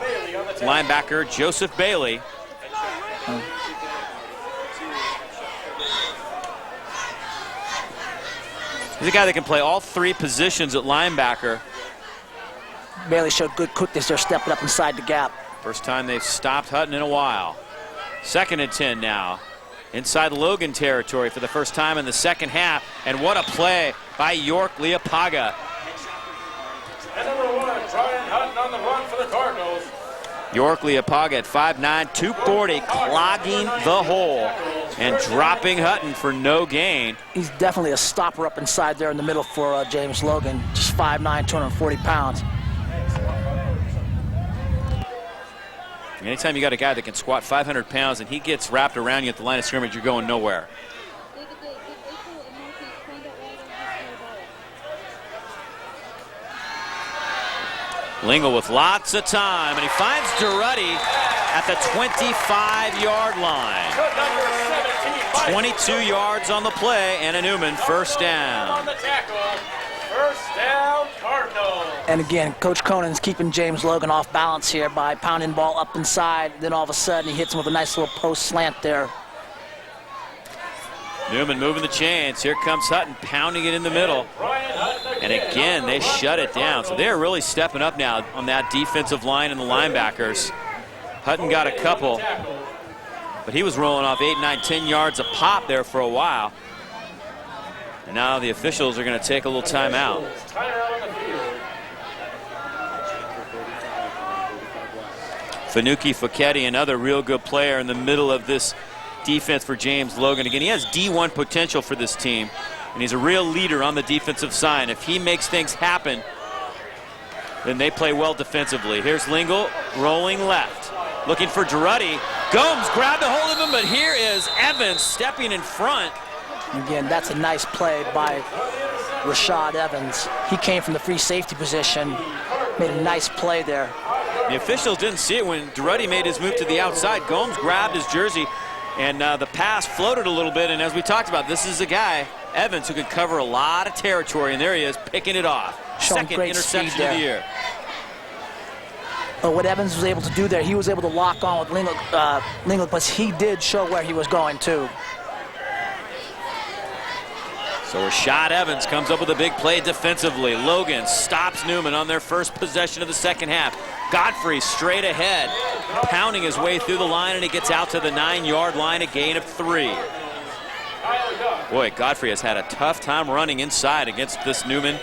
linebacker, Joseph Bailey. He's a guy that can play all 3 positions at linebacker. Bailey showed good quickness there, stepping up inside the gap. First time they've stopped Hutton in a while. 2nd and 10 now. Inside Logan territory for the first time in the second half. And what a play by York Leopaga. And number 1, Brian Hutton on the run for the Cardinals. York Leopaga at 5'9", 240, clogging the hole and dropping Hutton for no gain. He's definitely a stopper up inside there in the middle for James Logan. Just 5'9", 240 pounds. Anytime you got a guy that can squat 500 pounds and he gets wrapped around you at the line of scrimmage, you're going nowhere. Lingle with lots of time, and he finds Duruddy at the 25-yard line. 22 yards on the play, and a Newman first down. On the tackle. First down, Cardinals. And again, Coach Conan's keeping James Logan off balance here by pounding the ball up inside. Then all of a sudden, he hits him with a nice little post slant there. Newman moving the chains. Here comes Hutton pounding it in the middle. And again, they shut it down. So they're really stepping up now on that defensive line and the linebackers. Hutton got a couple, but he was rolling off 8, 9, 10 yards a pop there for a while. And now the officials are going to take a little time out. Fanuki Foketi, another real good player in the middle of this defense for James Logan. Again, he has D1 potential for this team, and he's a real leader on the defensive side. If he makes things happen, then they play well defensively. Here's Lingle rolling left, looking for Duruddy. Gomes grabbed a hold of him, but here is Evans stepping in front. Again, that's a nice play by Rashad Evans. He came from the free safety position, made a nice play there. The officials didn't see it when Duruddy made his move to the outside. Gomes grabbed his jersey, and the pass floated a little bit. And as we talked about, this is a guy, Evans, who can cover a lot of territory, and there he is picking it off. Showing Second great interception speed there. of the year. But what Evans was able to do there, he was able to lock on with Lingle, but he did show where he was going too. So Rashad Evans comes up with a big play defensively. Logan stops Newman on their first possession of the second half. Godfrey straight ahead, pounding his way through the line, and he gets out to the 9-yard line, a gain of 3. Boy, Godfrey has had a tough time running inside against this Newman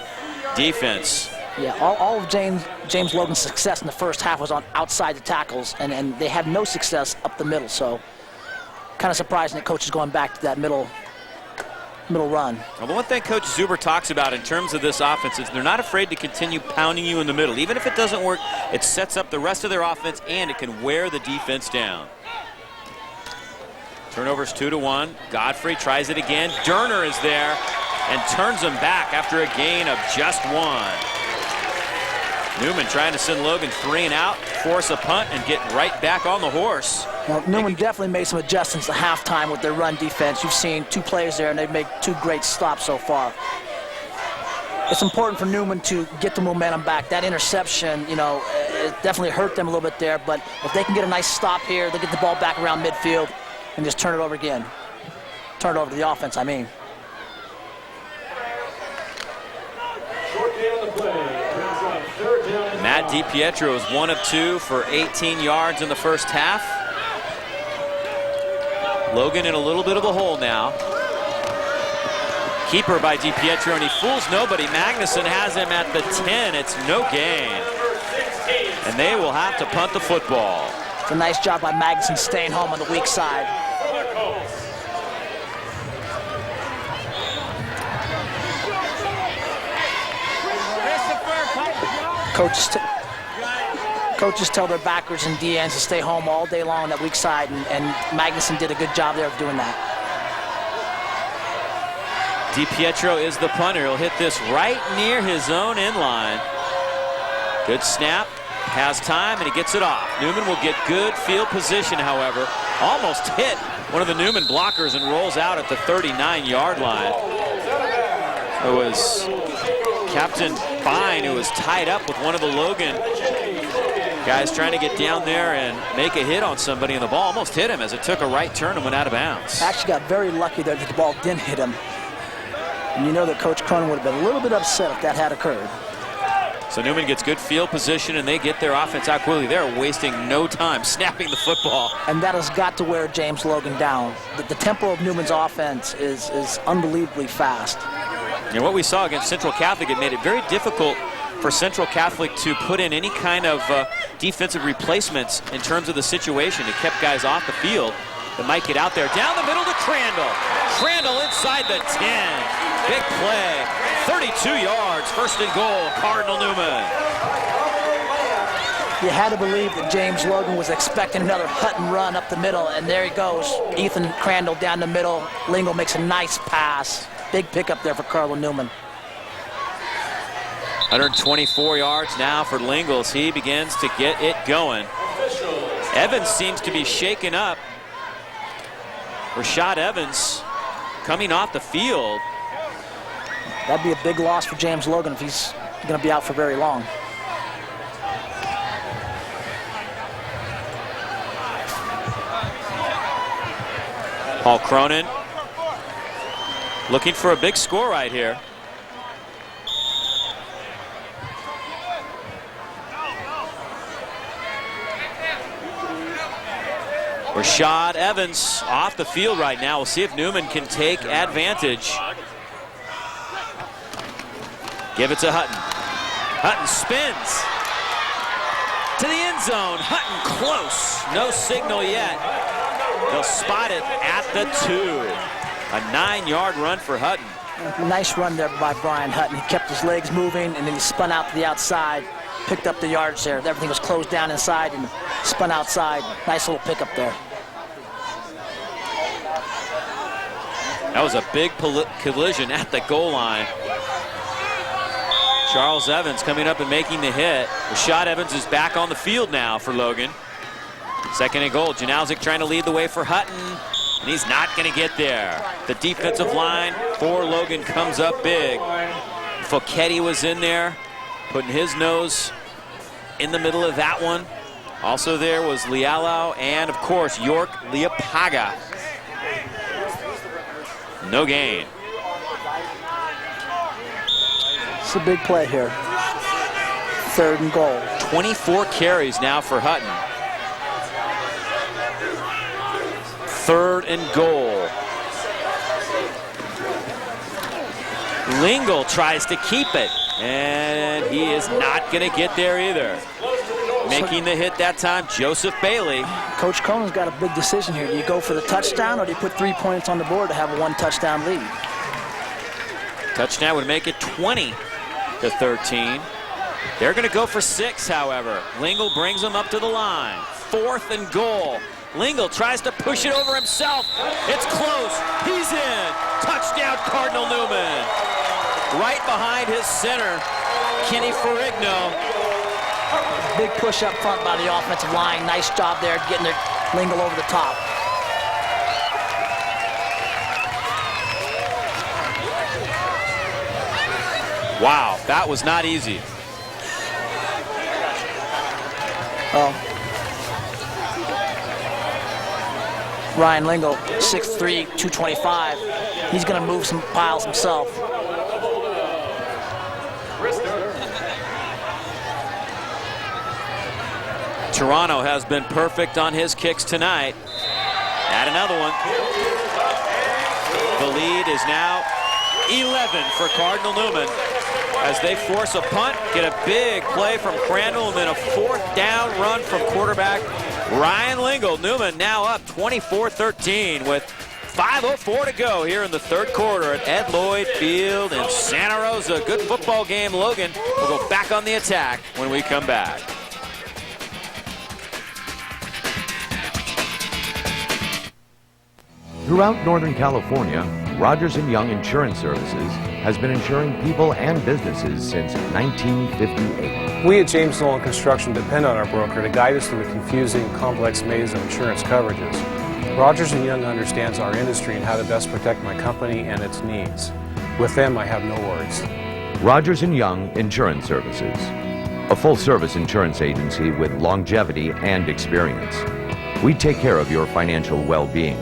defense. Yeah, all of James Logan's success in the first half was on outside the tackles, and they had no success up the middle. So kind of surprising that coach is going back to that middle run. Well, the one thing Coach Zuber talks about in terms of this offense is they're not afraid to continue pounding you in the middle. Even if it doesn't work, it sets up the rest of their offense, and it can wear the defense down. Turnovers 2-1. Godfrey tries it again. Durner is there and turns them back after a gain of just 1. Newman trying to send Logan 3 and out, force a punt, and get right back on the horse. Well, Newman definitely made some adjustments at halftime with their run defense. You've seen 2 plays there, and they've made 2 great stops so far. It's important for Newman to get the momentum back. That interception, you know, it definitely hurt them a little bit there, but if they can get a nice stop here, they get the ball back around midfield and just turn it over again. Turn it over to the offense, I mean. Matt DiPietro is 1 of 2 for 18 yards in the first half. Logan in a little bit of a hole now. Keeper by DiPietro, and he fools nobody. Magnuson has him at the 10. It's no gain. And they will have to punt the football. It's a nice job by Magnuson staying home on the weak side. Coaches tell their backers and DNs to stay home all day long on that weak side, and Magnuson did a good job there of doing that. DiPietro is the punter. He'll hit this right near his own end line. Good snap, has time, and he gets it off. Newman will get good field position, however. Almost hit one of the Newman blockers and rolls out at the 39-yard line. It was Captain Fine who was tied up with one of the Logan guys trying to get down there and make a hit on somebody, and the ball almost hit him as it took a right turn and went out of bounds. Actually got very lucky there that the ball didn't hit him. And you know that Coach Cronin would have been a little bit upset if that had occurred. So Newman gets good field position, and they get their offense out quickly. They're wasting no time snapping the football. And that has got to wear James Logan down. The tempo of Newman's offense is unbelievably fast. And what we saw against Central Catholic, it made it very difficult for Central Catholic to put in any kind of defensive replacements in terms of the situation. It kept guys off the field that might get out there. Down the middle to Crandall. Crandall inside the 10. Big play. 32 yards, first and goal, Cardinal Newman. You had to believe that James Logan was expecting another Hutton run up the middle, and there he goes. Ethan Crandall down the middle. Lingle makes a nice pass. Big pickup there for Cardinal Newman. 124 yards now for Lingle as he begins to get it going. Evans seems to be shaken up. Rashad Evans coming off the field. That'd be a big loss for James Logan if he's going to be out for very long. Paul Cronin looking for a big score right here. Rashad Evans off the field right now. We'll see if Newman can take advantage. Give it to Hutton. Hutton spins to the end zone. Hutton close. No signal yet. They'll spot it at the 2. A 9-yard run for Hutton. Nice run there by Brian Hutton. He kept his legs moving, and then he spun out to the outside, picked up the yards there. Everything was closed down inside and spun outside. Nice little pickup there. That was a big collision at the goal line. Charles Evans coming up and making the hit. Rashad Evans is back on the field now for Logan. Second and goal. Janowski trying to lead the way for Hutton, and he's not going to get there. The defensive line for Logan comes up big. Focchetti was in there, putting his nose in the middle of that one. Also there was Lialau and, of course, York Leapaga. No gain. It's a big play here. 3rd and goal. 24 carries now for Hutton. 3rd and goal. Lingle tries to keep it, and he is not going to get there either. Making the hit that time, Joseph Bailey. Coach Cronin's got a big decision here. Do you go for the touchdown, or do you put 3 points on the board to have a 1-touchdown lead? Touchdown would make it 20-13. They're going to go for 6, however. Lingle brings them up to the line. 4th and goal. Lingle tries to push it over himself. It's close. He's in. Touchdown, Cardinal Newman. Right behind his center, Kenny Ferrigno. Big push up front by the offensive line. Nice job there getting their Lingle over the top. Wow, that was not easy. Ryan Lingle, 6'3", 225. He's going to move some piles himself. Toronto has been perfect on his kicks tonight. Add another one. The lead is now 11 for Cardinal Newman as they force a punt, get a big play from Crandall, and then a 4th down run from quarterback Ryan Lingle. Newman now up 24-13 with 5:04 to go here in the 3rd quarter at Ed Lloyd Field in Santa Rosa. Good football game. Logan will go back on the attack when we come back. Throughout Northern California, Rogers & Young Insurance Services has been insuring people and businesses since 1958. We at James Nolan Construction depend on our broker to guide us through the confusing, complex maze of insurance coverages. Rogers & Young understands our industry and how to best protect my company and its needs. With them, I have no worries. Rogers & Young Insurance Services, a full-service insurance agency with longevity and experience. We take care of your financial well-being.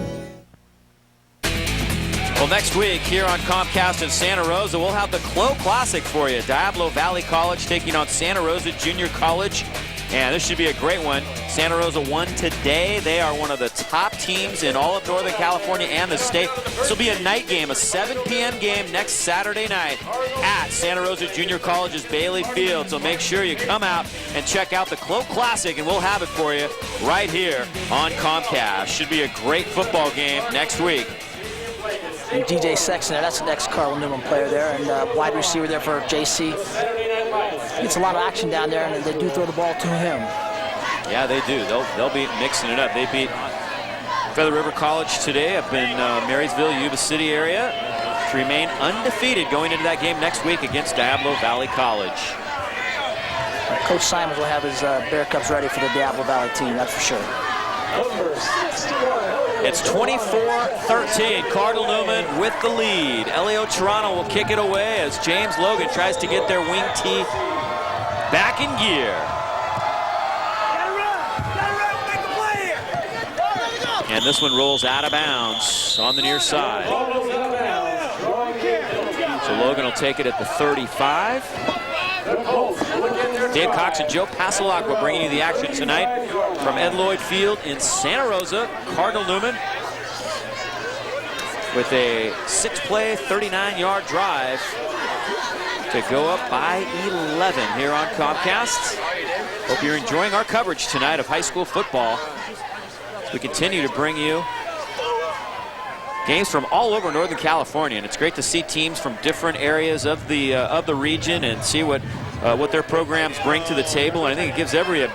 Well, next week here on Comcast in Santa Rosa, we'll have the Clo Classic for you. Diablo Valley College taking on Santa Rosa Junior College. And this should be a great one. Santa Rosa won today. They are one of the top teams in all of Northern California and the state. This will be a night game, a 7 p.m. game next Saturday night at Santa Rosa Junior College's Bailey Field. So make sure you come out and check out the Clo Classic, and we'll have it for you right here on Comcast. Should be a great football game next week. And DJ Sexton, that's the next Cardinal Newman player there, and wide receiver there for JC. Gets a lot of action down there, and they do throw the ball to him. Yeah, they do. They'll be mixing it up. They beat Feather River College today up in Marysville, Yuba City area to remain undefeated going into that game next week against Diablo Valley College. Coach Simons will have his Bear Cups ready for the Diablo Valley team, that's for sure. It's 24-13. Cardinal Newman with the lead. Elio Toronto will kick it away as James Logan tries to get their wing tee back in gear. And this one rolls out of bounds on the near side. So Logan will take it at the 35. Dave Cox and Joe Pasalacqua bringing you the action tonight from Ed Lloyd Field in Santa Rosa. Cardinal Newman with a 6-play, 39-yard drive to go up by 11 here on Comcast. Hope you're enjoying our coverage tonight of high school football. We continue to bring you games from all over Northern California, and it's great to see teams from different areas of the region and see what their programs bring to the table. And I think it gives every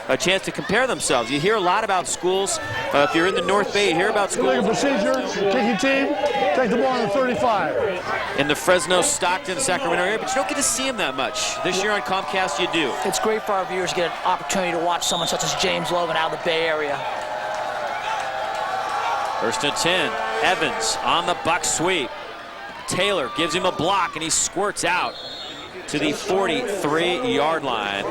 a chance to compare themselves. You hear a lot about schools. If you're in the North Bay, you hear about schools. Procedure, kicking team, take the ball on the 35. In the Fresno, Stockton, Sacramento area, but you don't get to see them that much. This year on Comcast, you do. It's great for our viewers to get an opportunity to watch someone such as James Logan out of the Bay Area. 1st and 10. Evans on the buck sweep. Taylor gives him a block, and he squirts out. to the 43-yard line.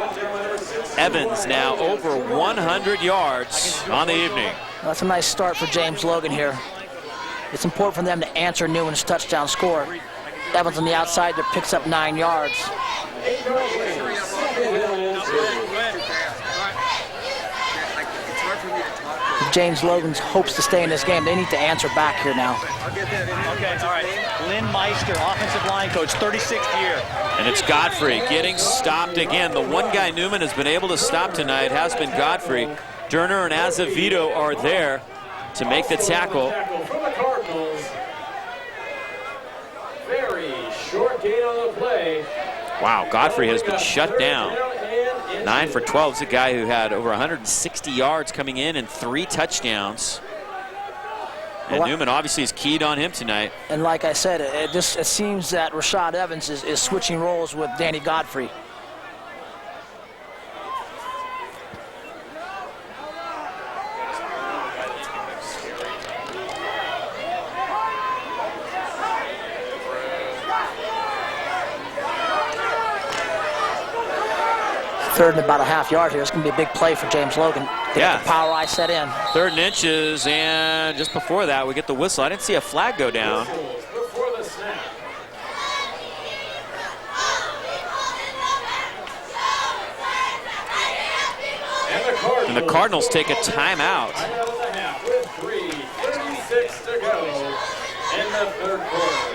Evans now over 100 yards on the evening. Well, that's a nice start for James Logan here. It's important for them to answer Newman's touchdown score. Evans on the outside there picks up 9 yards. James Logan hopes to stay in this game. They need to answer back here now. Okay, all right. Lynn Meister, offensive line coach, 36th year. And it's Godfrey getting stopped again. The one guy Newman has been able to stop tonight has been Godfrey. Durner and Azevedo are there to make the tackle. From the Cardinals. Very short gain on the play. Wow, Godfrey has been shut down. 9 for 12 is a guy who had over 160 yards coming in and 3 touchdowns. And Newman obviously is keyed on him tonight. And like I said, it seems that Rashad Evans is switching roles with Danny Godfrey. Third and about a half yard here. It's going to be a big play for James Logan. Yeah. The power eye set in. 3rd and inches, and just before that, we get the whistle. I didn't see a flag go down. And the Cardinals take a timeout. With 3:36 to go in the third quarter.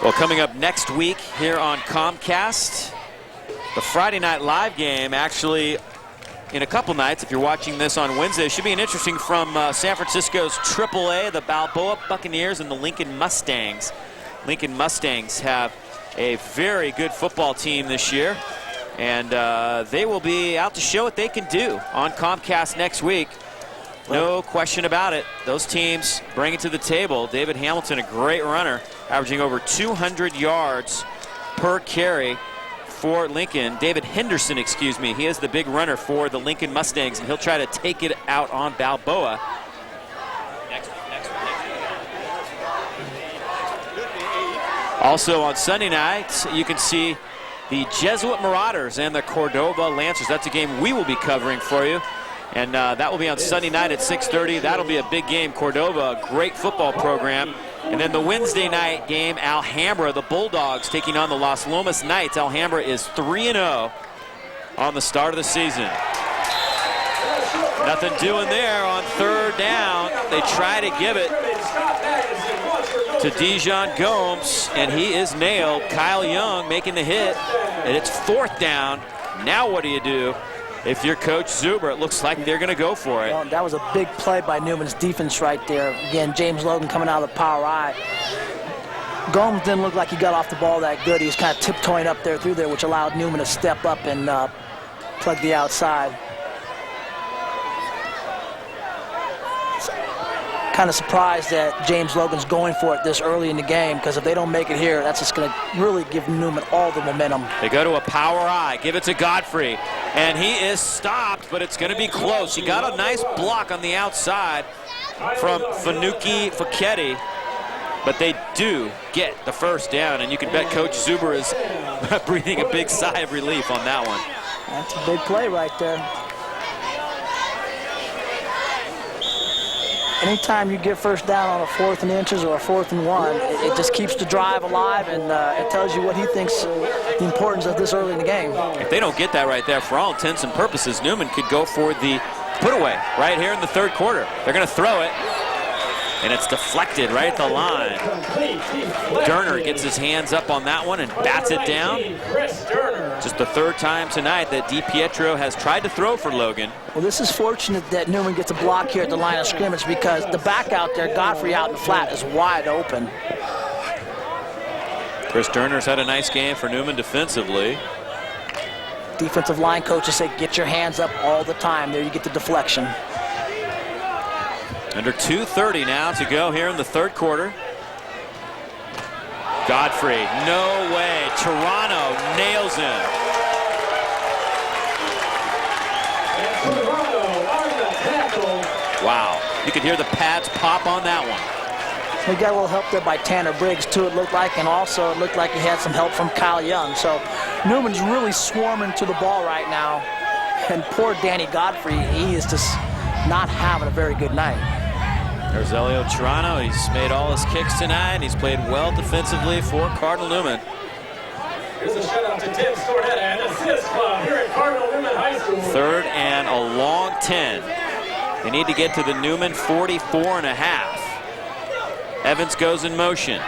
Well, coming up next week here on Comcast, the Friday Night Live game actually in a couple nights. If you're watching this on Wednesday, should be an interesting from San Francisco's AAA, the Balboa Buccaneers and the Lincoln Mustangs. Lincoln Mustangs have a very good football team this year, and they will be out to show what they can do on Comcast next week. No question about it. Those teams bring it to the table. David Hamilton, a great runner, averaging over 200 yards per carry for Lincoln. David Henderson, excuse me, he is the big runner for the Lincoln Mustangs, and he'll try to take it out on Balboa. Also on Sunday night, you can see the Jesuit Marauders and the Cordoba Lancers. That's a game we will be covering for you. And that will be on Sunday night at 6:30. That'll be a big game. Cordoba, a great football program. And then the Wednesday night game, Alhambra, the Bulldogs taking on the Las Lomas Knights. Alhambra is 3-0 on the start of the season. Nothing doing there on 3rd down. They try to give it to Dijon Gomes, and he is nailed. Kyle Young making the hit, and it's 4th down. Now what do you do? If you're Coach Zuber, it looks like they're going to go for it. Well, that was a big play by Newman's defense right there. Again, James Logan coming out of the power eye. Gomes didn't look like he got off the ball that good. He was kind of tiptoeing up there through there, which allowed Newman to step up and plug the outside. Kind of surprised that James Logan's going for it this early in the game, because if they don't make it here, that's just going to really give Newman all the momentum. They go to a power eye, give it to Godfrey, and he is stopped, but it's going to be close. He got a nice block on the outside from Fanuki Faketi, but they do get the 1st down, and you can bet Coach Zuber is breathing a big sigh of relief on that one. That's a big play right there. Anytime you get 1st down on a 4th and inches or a 4th and 1, it just keeps the drive alive, and it tells you what he thinks the importance of this early in the game. If they don't get that right there, for all intents and purposes, Newman could go for the put-away right here in the 3rd quarter. They're going to throw it, and it's deflected right at the line. Durner gets his hands up on that one and bats it down. Just the 3rd time tonight that DiPietro has tried to throw for Logan. Well, this is fortunate that Newman gets a block here at the line of scrimmage, because the back out there, Godfrey out in the flat, is wide open. Chris Durner's had a nice game for Newman defensively. Defensive line coaches say get your hands up all the time. There you get the deflection. Under 2:30 now to go here in the 3rd quarter. Godfrey, no way. Toronto nails him. Wow, you could hear the pads pop on that one. We got a little help there by Tanner Briggs, too, it looked like, and also it looked like he had some help from Kyle Young. So Newman's really swarming to the ball right now. And poor Danny Godfrey, he is just not having a very good night. There's Elio Toronto. He's made all his kicks tonight. He's played well defensively for Cardinal Newman. Here's a shout out to Tim Stornetta and Assist Club here at Cardinal Newman High School. 3rd and a long 10. They need to get to the Newman 44.5. Evans goes in motion.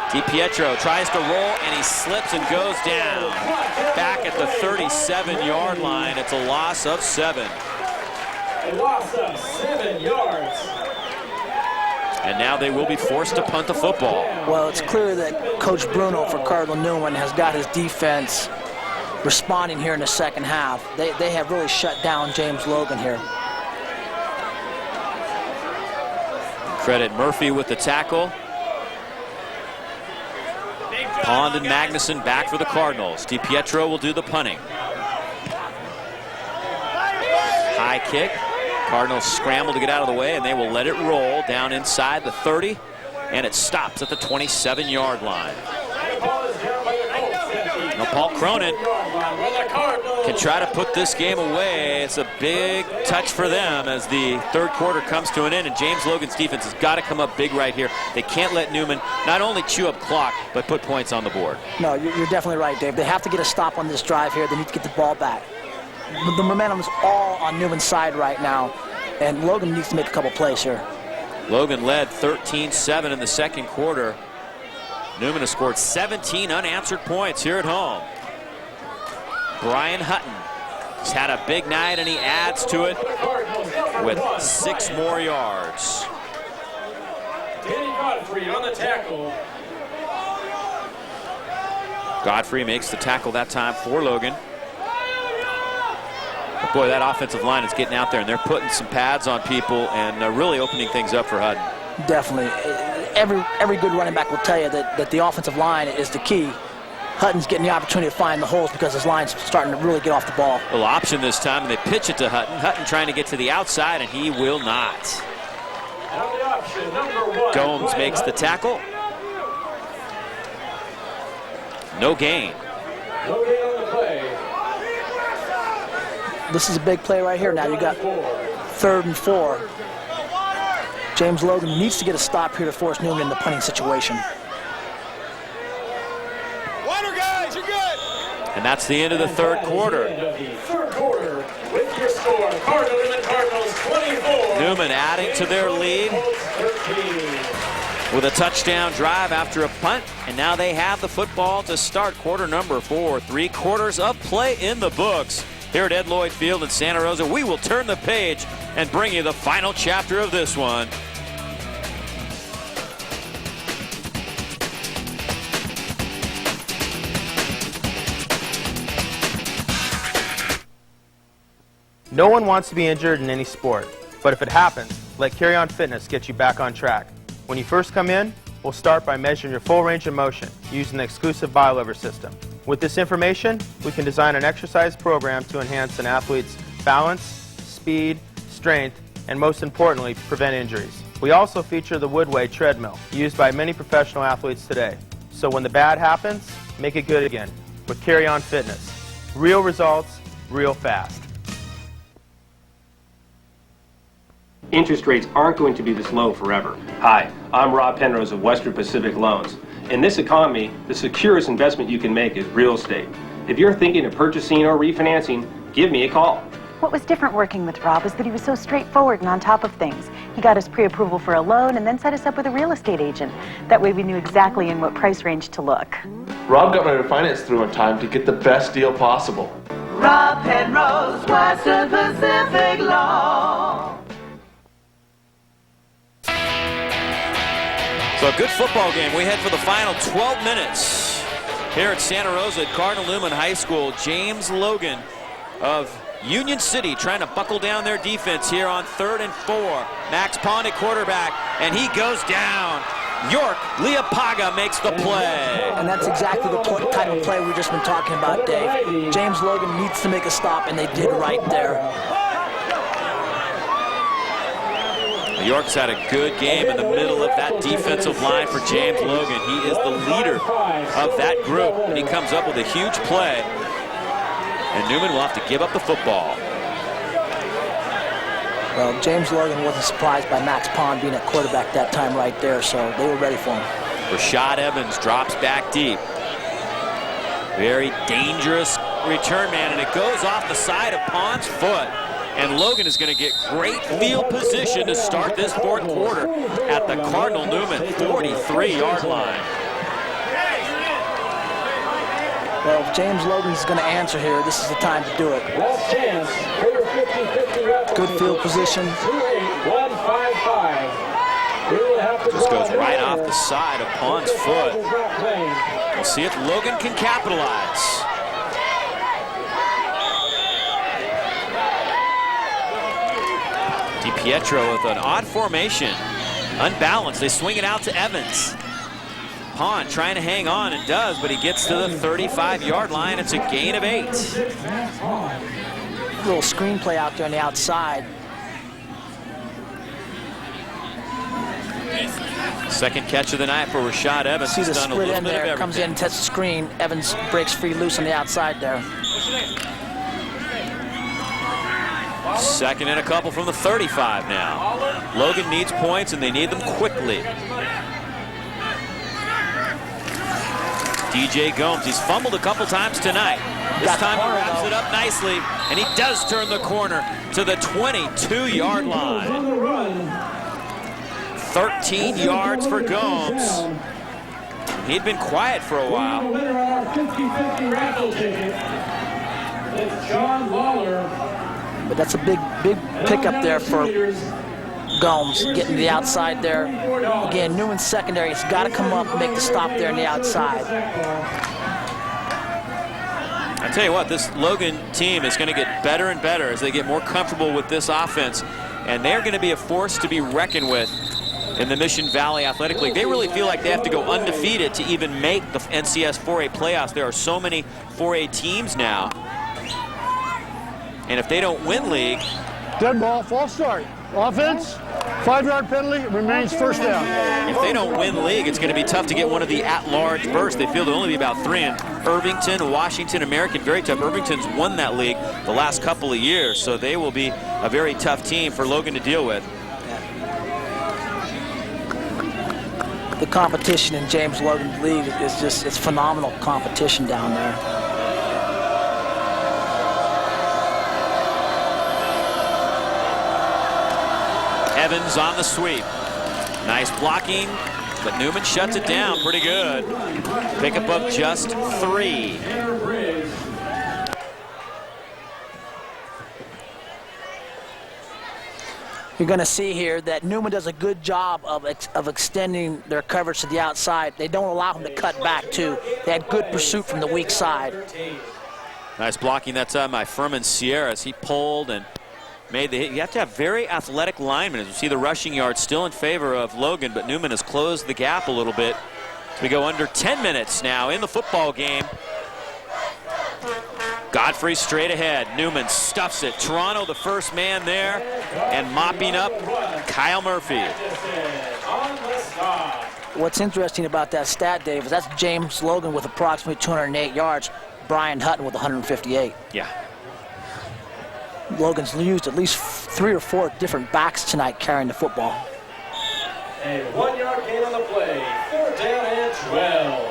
DiPietro tries to roll, and he slips and goes down. Back at the 37-yard line. It's a loss of 7. A loss of 7 yards. And now they will be forced to punt the football. Well, it's clear that Coach Bruno for Cardinal Newman has got his defense responding here in the second half. They have really shut down James Logan here. Credit Murphy with the tackle. Pond and Magnuson back for the Cardinals. DiPietro will do the punting. High kick. Cardinals scramble to get out of the way, and they will let it roll down inside the 30, and it stops at the 27-yard line. Now Paul Cronin can try to put this game away. It's a big touch for them as the 3rd quarter comes to an end, and James Logan's defense has got to come up big right here. They can't let Newman not only chew up clock, but put points on the board. No, you're definitely right, Dave. They have to get a stop on this drive here. They need to get the ball back. The momentum is all on Newman's side right now, and Logan needs to make a couple plays here. Logan led 13-7 in the 2nd quarter. Newman has scored 17 unanswered points here at home. Brian Hutton has had a big night, and he adds to it with 6 more yards. Danny Godfrey on the tackle. Godfrey makes the tackle that time for Logan. But boy, that offensive line is getting out there, and they're putting some pads on people and really opening things up for Hutton. Definitely. Every good running back will tell you that the offensive line is the key. Hutton's getting the opportunity to find the holes because his line's starting to really get off the ball. A little option this time, and they pitch it to Hutton. Hutton trying to get to the outside, and he will not. Gomes makes the tackle. No gain. No gain on the play. This is a big play right here. Now you got 3rd and 4. James Logan needs to get a stop here to force Newman in the punting situation. Water, guys, you're good. And that's the end of the 3rd quarter. With your score, Cardinal Newman Cardinals 24. Newman adding to their lead with a touchdown drive after a punt, and now they have the football to start quarter number 4. 3 quarters of play in the books. Here at Ed Lloyd Field in Santa Rosa, we will turn the page and bring you the final chapter of this one. No one wants to be injured in any sport, but if it happens, let Carry On Fitness get you back on track. When you first come in, we'll start by measuring your full range of motion using the exclusive BioLever system. With this information, we can design an exercise program to enhance an athlete's balance, speed, strength, and most importantly, prevent injuries. We also feature the Woodway treadmill, used by many professional athletes today. So when the bad happens, make it good again with Carry On Fitness. Real results, real fast. Interest rates aren't going to be this low forever. Hi, I'm Rob Penrose of Western Pacific Loans. In this economy, the securest investment you can make is real estate. If you're thinking of purchasing or refinancing, give me a call. What was different working with Rob is that he was so straightforward and on top of things. He got us pre-approval for a loan and then set us up with a real estate agent. That way we knew exactly in what price range to look. Rob got my refinance through on time to get the best deal possible. Rob Penrose, Western Pacific Law. So a good football game. We head for the final 12 minutes here at Santa Rosa at Cardinal Newman High School. James Logan of Union City trying to buckle down their defense here on 3rd and 4. Max Pond at quarterback, and he goes down. York Leapaga makes the play. And that's exactly the type of play we've just been talking about, Dave. James Logan needs to make a stop, and they did right there. New York's had a good game in the middle of that defensive line for James Logan. He is the leader of that group, and he comes up with a huge play. And Newman will have to give up the football. Well, James Logan wasn't surprised by Max Pond being at quarterback that time right there, so they were ready for him. Rashad Evans drops back deep. Very dangerous return man, and it goes off the side of Pond's foot. And Logan is going to get great field position to start this fourth quarter at the Cardinal Newman 43-yard line. Well, if James Logan's going to answer here, this is the time to do it. Last chance, clear 50-50 good field position. 2-8-1-5-5. Just goes right off the side of Pond's foot. We'll see if Logan can capitalize. DiPietro with an odd formation. Unbalanced. They swing it out to Evans. Pond trying to hang on and does, but he gets to the 35-yard line. It's a gain of 8. Little screen play out there on the outside. Second catch of the night for Rashad Evans. See the He's done a split little end bit of there, everything. comes in, touches the screen. Evans breaks free loose on the outside there. Second and a couple from the 35 now. Logan needs points, and they need them quickly. DJ Gomes, he's fumbled a couple times tonight. This time he wraps it up nicely, and he does turn the corner to the 22-yard line. 13 yards for Gomes. He'd been quiet for a while. But that's a big pickup there for Gomes, getting to the outside there. Again, Newman's secondary has got to come up and make the stop there on the outside. I tell you what, this Logan team is going to get better and better as they get more comfortable with this offense, and they're going to be a force to be reckoned with in the Mission Valley Athletic League. They really feel like they have to go undefeated to even make the NCS 4A playoffs. There are so many 4A teams now, and if they don't win league... Dead ball, false start. Offense, 5-yard penalty, remains first down. If they don't win league, it's going to be tough to get one of the at-large berths. They feel there'll only be about 3 in Irvington, Washington, American. Very tough. Irvington's won that league the last couple of years, so they will be a very tough team for Logan to deal with. The competition in James Logan's league is just, it's phenomenal competition down there. Evans on the sweep. Nice blocking, but Newman shuts it down pretty good. Pickup of just 3. You're going to see here that Newman does a good job of extending their coverage to the outside. They don't allow him to cut back, too. They had good pursuit from the weak side. Nice blocking that time by Furman Sierras. He pulled and made the hit. You have to have very athletic linemen. As you see, the rushing yards still in favor of Logan, but Newman has closed the gap a little bit. We go under 10 minutes now in the football game. Godfrey straight ahead. Newman stuffs it. Toronto the first man there, and mopping up Kyle Murphy. What's interesting about that stat, Dave, is that's James Logan with approximately 208 yards, Brian Hutton with 158. Yeah. Logan's used at least 3 or 4 different backs tonight carrying the football. A 1-yard gain on the play. 4th down and 12.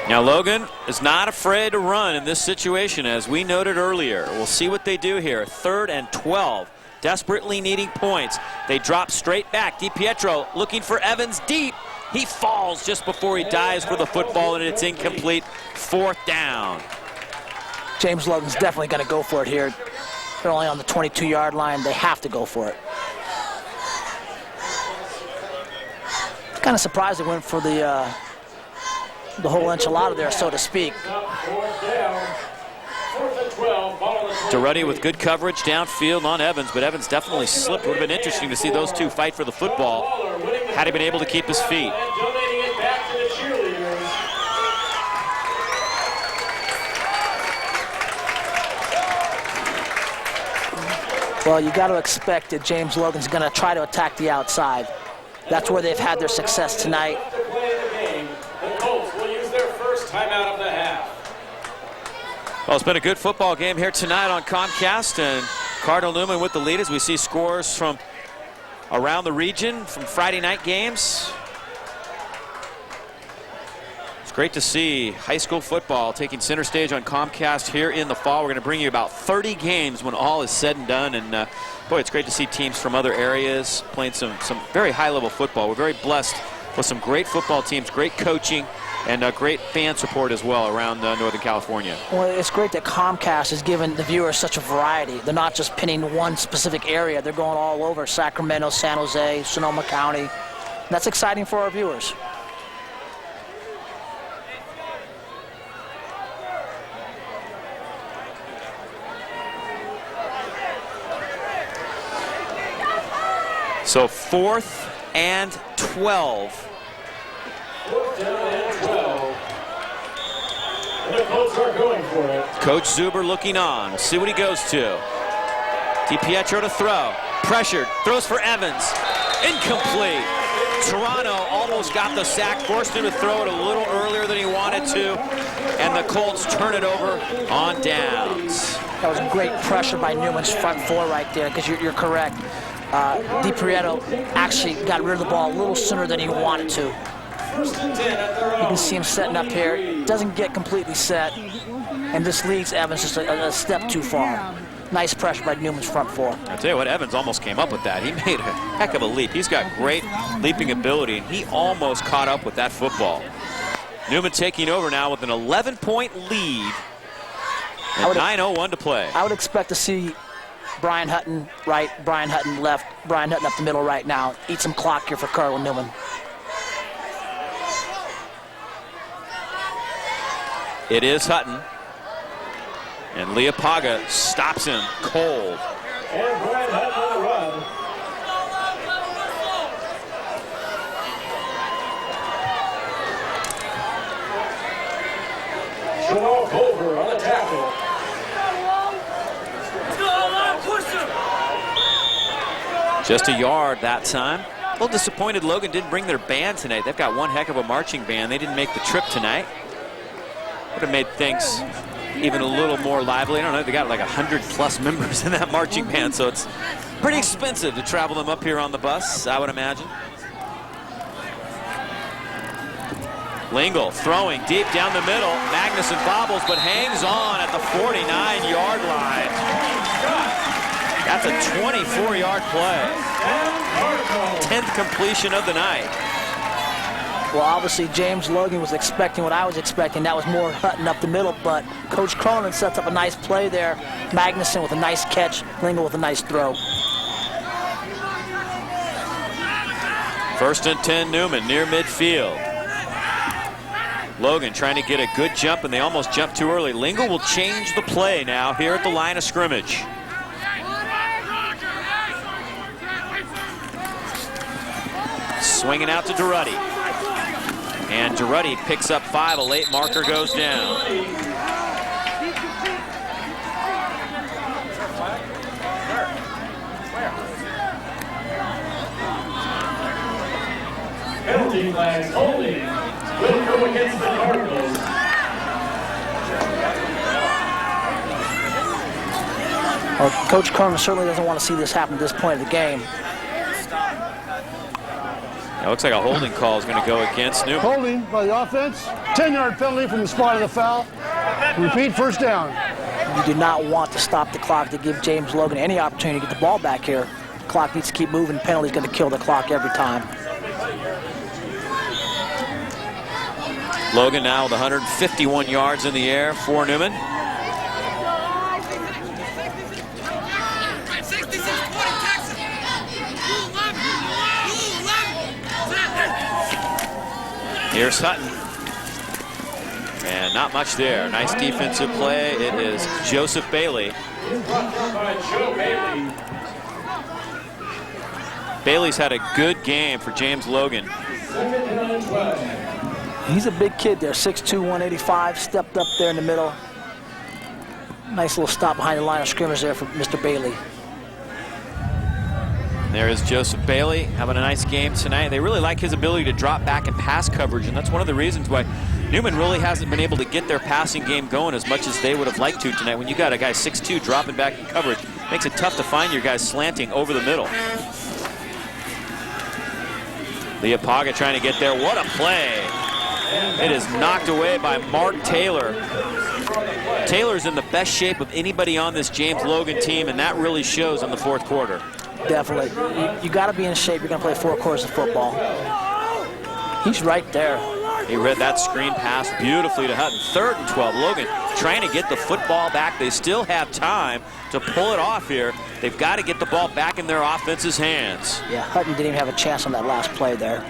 Now Logan is not afraid to run in this situation, as we noted earlier. We'll see what they do here. 3rd and 12. Desperately needing points. They drop straight back. DiPietro looking for Evans deep. He falls just before he dives for the football, and it's incomplete. 4th down. James Logan's definitely going to go for it here. They're only on the 22-yard line. They have to go for it. Kind of surprised they went for the whole enchilada there, so to speak. Duruddy with good coverage downfield on Evans, but Evans definitely slipped. Would have been interesting to see those two fight for the football had he been able to keep his feet. Donating it back to the cheerleaders. Well, you got to expect that James Logan's going to try to attack the outside. That's where they've had their success tonight. The Colts will use their first timeout of the half. Well, it's been a good football game here tonight on Comcast, and Cardinal Newman with the lead as we see scores from around the region from Friday night games. It's great to see high school football taking center stage on Comcast here in the fall. We're going to bring you about 30 games when all is said and done, and boy, it's great to see teams from other areas playing some very high-level football. We're very blessed with some great football teams, great coaching, and great fan support as well around Northern California. Well, it's great that Comcast has given the viewers such a variety. They're not just pinning one specific area. They're going all over Sacramento, San Jose, Sonoma County. That's exciting for our viewers. So 4th and 12. 4th down and 12. And the Colts are going for it. Coach Zuber looking on. We'll see what he goes to. DiPietro to throw. Pressured. Throws for Evans. Incomplete. Toronto almost got the sack. Forced him to throw it a little earlier than he wanted to. And the Colts turn it over on downs. That was great pressure by Newman's front four right there, because you're correct. DiPietro actually got rid of the ball a little sooner than he wanted to. You can see him setting up here. Doesn't get completely set, and this leads Evans just a step too far. Nice pressure by Newman's front four. I'll tell you what, Evans almost came up with that. He made a heck of a leap. He's got great leaping ability, and he almost caught up with that football. Newman taking over now with an 11-point lead and 9:01 to play. I would expect to see Brian Hutton right, Brian Hutton left, Brian Hutton up the middle right now. Eat some clock here for Cardinal Newman. It is Hutton. And Leopaga stops him cold. And Brian Hutton on the run. Jamal Culver on the tackle. Just a yard that time. A little disappointed Logan didn't bring their band tonight. They've got one heck of a marching band. They didn't make the trip tonight. Would have made things even a little more lively. I don't know, they got like 100+ members in that marching band, so it's pretty expensive to travel them up here on the bus, I would imagine. Lingle throwing deep down the middle. Magnuson bobbles, but hangs on at the 49-yard line. That's a 24-yard play. 10th completion of the night. Well, obviously, James Logan was expecting what I was expecting. That was more Hutton up the middle, but Coach Cronin sets up a nice play there. Magnuson with a nice catch, Lingle with a nice throw. 1st and 10, Newman near midfield. Logan trying to get a good jump, and they almost jumped too early. Lingle will change the play now here at the line of scrimmage. Swinging out to Durruti. And Durruti picks up 5. A late marker goes down. Penalty flags holding. Will go against the Cardinals. Well, Coach Cronin certainly doesn't want to see this happen at this point of the game. It looks like a holding call is going to go against Newman. Holding by the offense. 10-yard penalty from the spot of the foul. Repeat, first down. You do not want to stop the clock to give James Logan any opportunity to get the ball back here. The clock needs to keep moving. Penalty's going to kill the clock every time. Logan now with 151 yards in the air for Newman. Here's Hutton. And not much there. Nice defensive play. It is Joseph Bailey. Bailey's had a good game for James Logan. He's a big kid there, 6'2", 185, stepped up there in the middle. Nice little stop behind the line of scrimmage there for Mr. Bailey. There is Joseph Bailey having a nice game tonight. They really like his ability to drop back and pass coverage, and that's one of the reasons why Newman really hasn't been able to get their passing game going as much as they would have liked to tonight. When you got a guy 6'2" dropping back in coverage, it makes it tough to find your guys slanting over the middle. Leopaga trying to get there. What a play. It is knocked away by Mark Taylor. Taylor's in the best shape of anybody on this James Logan team, and that really shows in the fourth quarter. Definitely. You got to be in shape. You're going to play 4 quarters of football. He's right there. He read that screen pass beautifully to Hutton. 3rd and 12. Logan trying to get the football back. They still have time to pull it off here. They've got to get the ball back in their offense's hands. Yeah, Hutton didn't even have a chance on that last play there.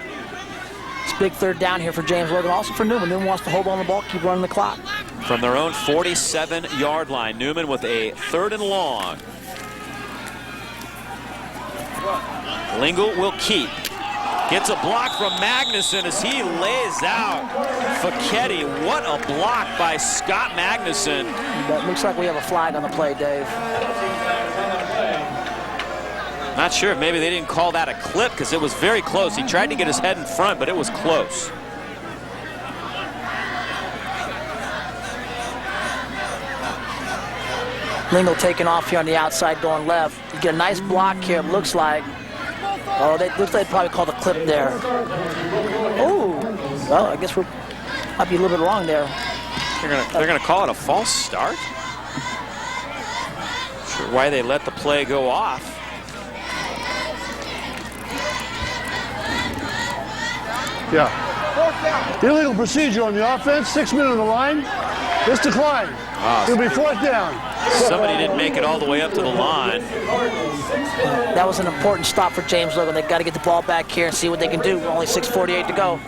It's a big 3rd down here for James Logan. Also for Newman. Newman wants to hold on the ball, keep running the clock. From their own 47-yard line, Newman with a 3rd and long. Lingle will keep. Gets a block from Magnuson as he lays out Facchetti. What a block by Scott Magnuson. That looks like we have a flag on the play, Dave. Not sure if maybe they didn't call that a clip because it was very close. He tried to get his head in front, but it was close. Lingle taking off here on the outside, going left. You get a nice block here, it looks like. Oh, they looks like they'd probably call the clip there. Oh, well, I guess might be a little bit wrong there. They're gonna call it a false start. Not sure why they let the play go off. Yeah. Illegal procedure on the offense. 6 men on the line. It's declined. It'll be 4th down. Somebody didn't make it all the way up to the line. That was an important stop for James Logan. They've got to get the ball back here and see what they can do. Only 6:48 to go.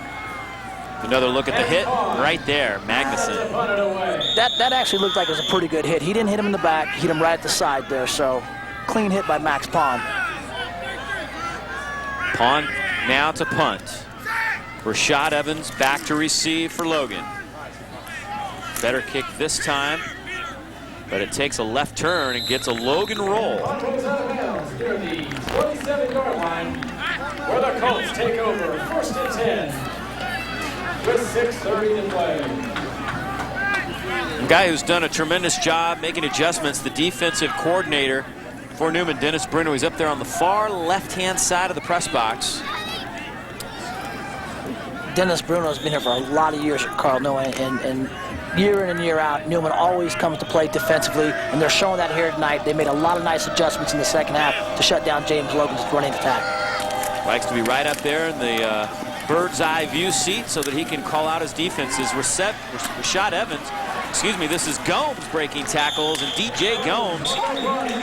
Another look at the hit right there, Magnuson. That actually looked like it was a pretty good hit. He didn't hit him in the back. He hit him right at the side there. So clean hit by Max Pond. Pond now to punt. Rashad Evans back to receive for Logan. Better kick this time, but it takes a left turn and gets a Logan roll. Near the 27-yard line, where the Colts take over 1st and 10 with 6:30 to play. A guy who's done a tremendous job making adjustments, the defensive coordinator for Newman, Dennis Bruno. He's up there on the far left-hand side of the press box. Dennis Bruno's been here for a lot of years at Cardinal, and year in and year out, Newman always comes to play defensively, and they're showing that here tonight. They made a lot of nice adjustments in the second half to shut down James Logan's running attack. Likes to be right up there in the bird's eye view seat so that he can call out his defenses. Rashad Evans, this is Gomes breaking tackles, and DJ Gomes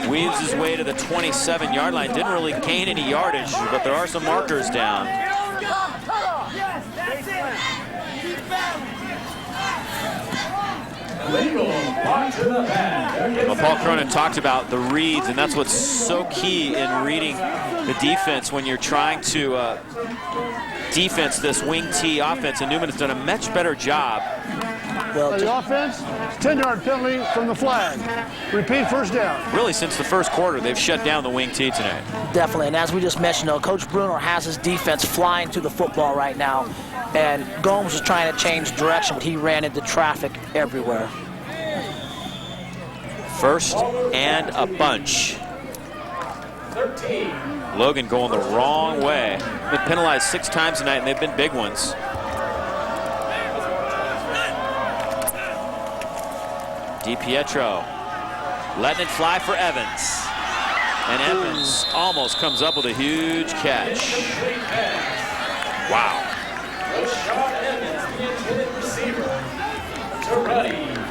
weaves his way to the 27-yard line. Didn't really gain any yardage, but there are some markers down. Well, Paul Cronin talked about the reads, and that's what's so key in reading the defense when you're trying to defense this wing T offense, and Newman has done a much better job. Well, the offense, 10-yard penalty from the flag. Repeat, 1st down. Really, since the first quarter, they've shut down the wing T tonight. Definitely, and as we just mentioned, Coach Bruno has his defense flying to the football right now, and Gomes was trying to change direction, but he ran into traffic everywhere. 1st and a bunch. 13. Logan going the wrong way. Been penalized 6 times tonight, and they've been big ones. DiPietro letting it fly for Evans. And Evans almost comes up with a huge catch. Wow.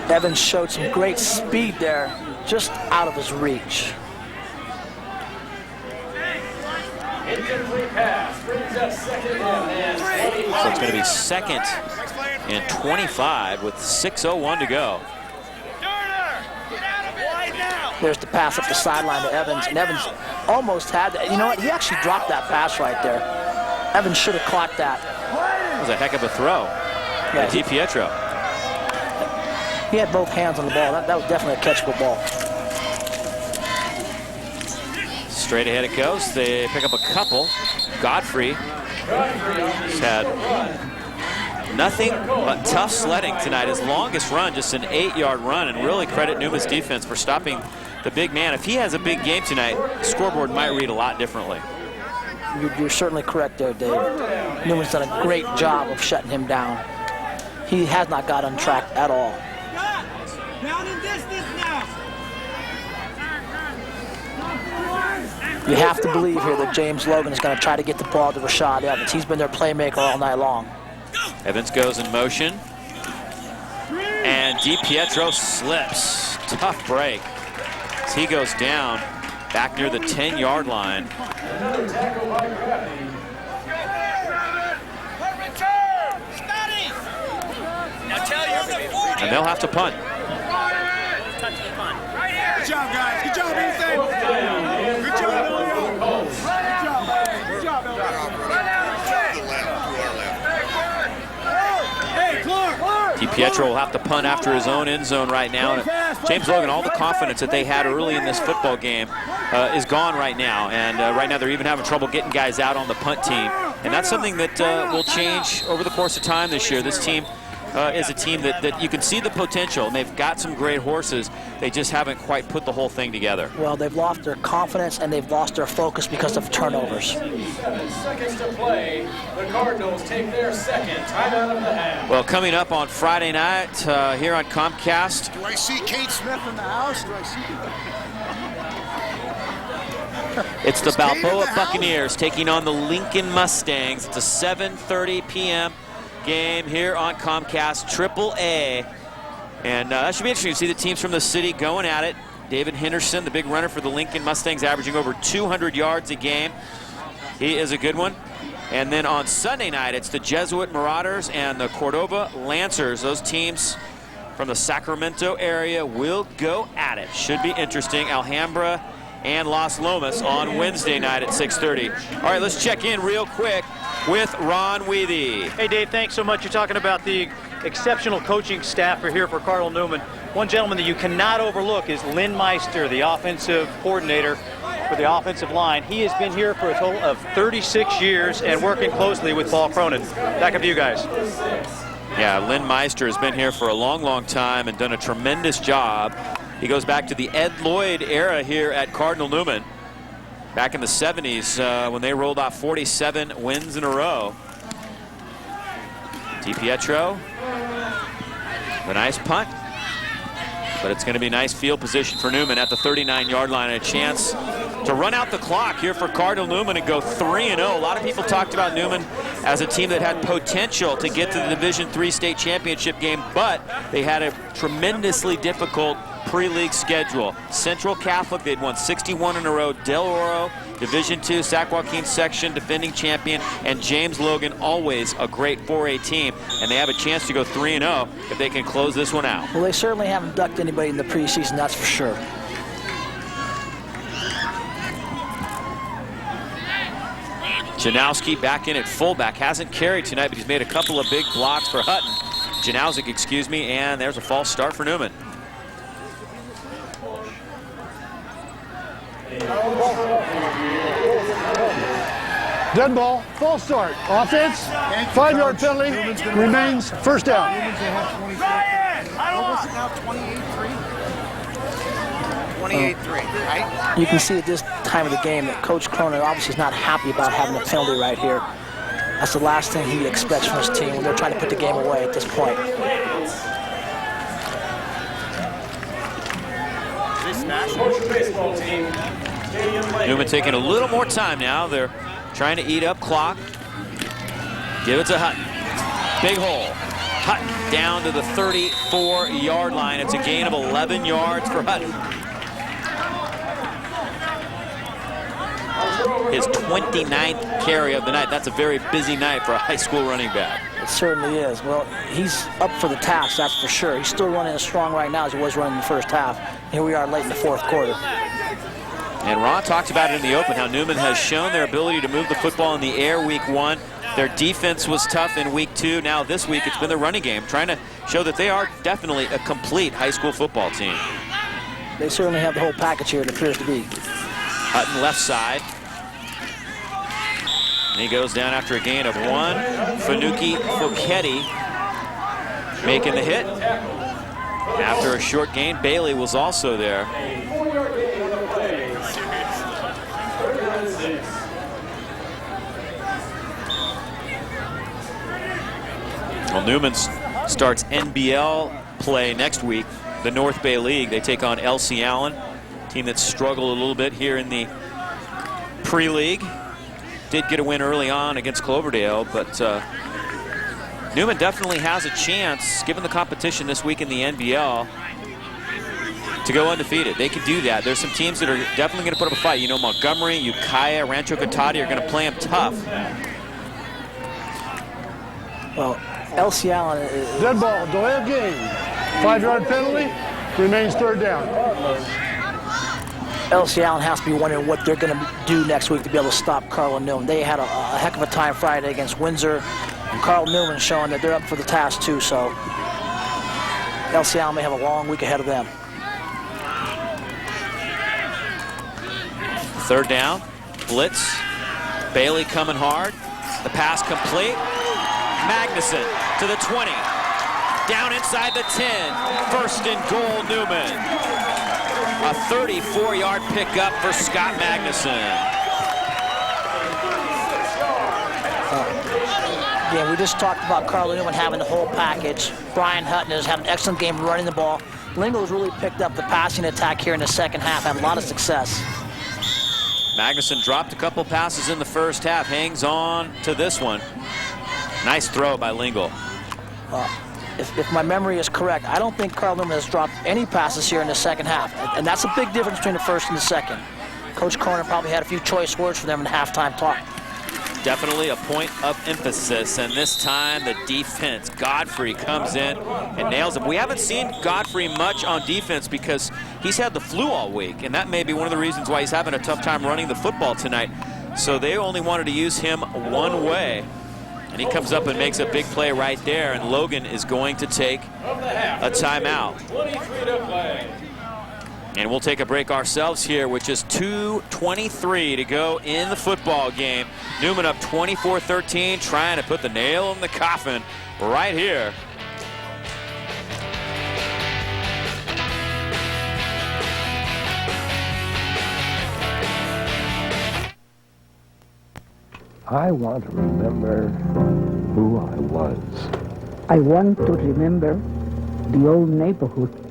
Evans showed some great speed there, just out of his reach. Incomplete pass brings up 2nd and 25. So it's going to be 2nd and 25 with 6:01 to go. There's the pass up the sideline to Evans, and Evans almost had that. You know what? He actually dropped that pass right there. Evans should have caught that. That was a heck of a throw. Yeah, DiPietro. He had both hands on the ball. That was definitely a catchable ball. Straight ahead it goes. They pick up a couple. Godfrey has had nothing but tough sledding tonight. His longest run, just an 8-yard run, and really credit Newman's defense for stopping the big man. If he has a big game tonight, the scoreboard might read a lot differently. You're certainly correct there, Dave. Newman's done a great job of shutting him down. He has not got on track at all. Down in distance now. You have to believe here that James Logan is going to try to get the ball to Rashad Evans. He's been their playmaker all night long. Evans goes in motion. And DiPietro slips. Tough break. As he goes down back near the 10-yard line. And they'll have to punt. Good job, guys. Good job, Ethan. Good job, Elio. Good job, Hey, Clark. DiPietro will have to punt after his own end zone right now. And James Logan, all the confidence that they had early in this football game is gone right now. And right now they're even having trouble getting guys out on the punt team. And that's something that will change over the course of time this year. This team is a team that you can see the potential, and they've got some great horses. They just haven't quite put the whole thing together. Well, they've lost their confidence and they've lost their focus because of turnovers. 7 seconds to play. The Cardinals take their second timeout of the half. Well, coming up on Friday night here on Comcast. Do I see Kate Smith in the house? Do I see? It's the Balboa Buccaneers taking on the Lincoln Mustangs. It's a 7:30 p.m. game here on Comcast AAA. And that should be interesting to see the teams from the city going at it. David Henderson, the big runner for the Lincoln Mustangs, averaging over 200 yards a game. He is a good one. And then on Sunday night, it's the Jesuit Marauders and the Cordoba Lancers. Those teams from the Sacramento area will go at it. Should be interesting. Alhambra and Las Lomas on Wednesday night at 6:30. All right, let's check in real quick with Ron Weathy. Hey, Dave, thanks so much. You're talking about the exceptional coaching staff are here for Cardinal Newman. One gentleman that you cannot overlook is Lynn Meister, the offensive coordinator for the offensive line. He has been here for a total of 36 years and working closely with Paul Cronin. Back up to you guys. Yeah, Lynn Meister has been here for a long, long time and done a tremendous job. He goes back to the Ed Lloyd era here at Cardinal Newman. Back in the 70s when they rolled off 47 wins in a row. DiPietro, a nice punt, but it's going to be nice field position for Newman at the 39-yard line and a chance to run out the clock here for Cardinal Newman and go 3-0. A lot of people talked about Newman as a team that had potential to get to the Division III state championship game, but they had a tremendously difficult pre-league schedule. Central Catholic, they'd won 61 in a row. Del Oro, Division II, Sac Joaquin section, defending champion, and James Logan, always a great 4A team, and they have a chance to go 3-0 if they can close this one out. Well, they certainly haven't ducked anybody in the preseason, that's for sure. Janowski back in at fullback. Hasn't carried tonight, but he's made a couple of big blocks for Hutton. Janowski, excuse me, and there's a false start for Newman. Dead ball, false start. Offense, 5-yard penalty, remains first down. What was it now, 28-3? 28-3, right? You can see at this time of the game that Coach Cronin obviously is not happy about having a penalty right here. That's the last thing he expects from his team when they're trying to put the game away at this point. Newman taking a little more time now. They're trying to eat up clock. Give it to Hutton. Big hole. Hutton down to the 34-yard line. It's a gain of 11 yards for Hutton. His 29th carry of the night. That's a very busy night for a high school running back. It certainly is. Well, he's up for the task, that's for sure. He's still running as strong right now as he was running in the first half. Here we are late in the fourth quarter. And Ron talked about it in the open, how Newman has shown their ability to move the football in the air week 1. Their defense was tough in week 2. Now this week it's been the running game, trying to show that they are definitely a complete high school football team. They certainly have the whole package here, it appears to be. Hutton left side. And he goes down after a gain of 1. Fanuki Foketti making the hit. After a short gain, Bailey was also there. Well, Newman starts NBL play next week. The North Bay League. They take on LC Allen, team that struggled a little bit here in the pre-league. Did get a win early on against Cloverdale, but Newman definitely has a chance, given the competition this week in the NBL, to go undefeated. They can do that. There's some teams that are definitely going to put up a fight. You know, Montgomery, Ukiah, Rancho Cotati are going to play them tough. Well, LC Allen is... Dead ball, delay of game. 5-yard penalty, remains third down. LC Allen has to be wondering what they're going to do next week to be able to stop Cardinal Newman. They had a heck of a time Friday against Windsor, and Cardinal Newman showing that they're up for the task too, so LC Allen may have a long week ahead of them. Third down, blitz, Bailey coming hard, the pass complete, Magnuson to the 20, down inside the 10, first and goal Newman. A 34-yard pickup for Scott Magnuson. Again, we just talked about Cardinal Newman having the whole package. Brian Hutton is having an excellent game running the ball. Lingo has really picked up the passing attack here in the second half, had a lot of success. Magnuson dropped a couple passes in the first half, hangs on to this one. Nice throw by Lingle. If my memory is correct, I don't think Cardinal Newman has dropped any passes here in the second half. And that's a big difference between the first and the second. Coach Cronin probably had a few choice words for them in the halftime talk. Definitely a point of emphasis, and this time the defense. Godfrey comes in and nails him. We haven't seen Godfrey much on defense because he's had the flu all week, and that may be one of the reasons why he's having a tough time running the football tonight. So they only wanted to use him one way. And he comes up and makes a big play right there, and Logan is going to take a timeout. And we'll take a break ourselves here with just 2:23 to go in the football game. Newman up 24-13, trying to put the nail in the coffin right here. I want to remember who I was. I want to remember the old neighborhood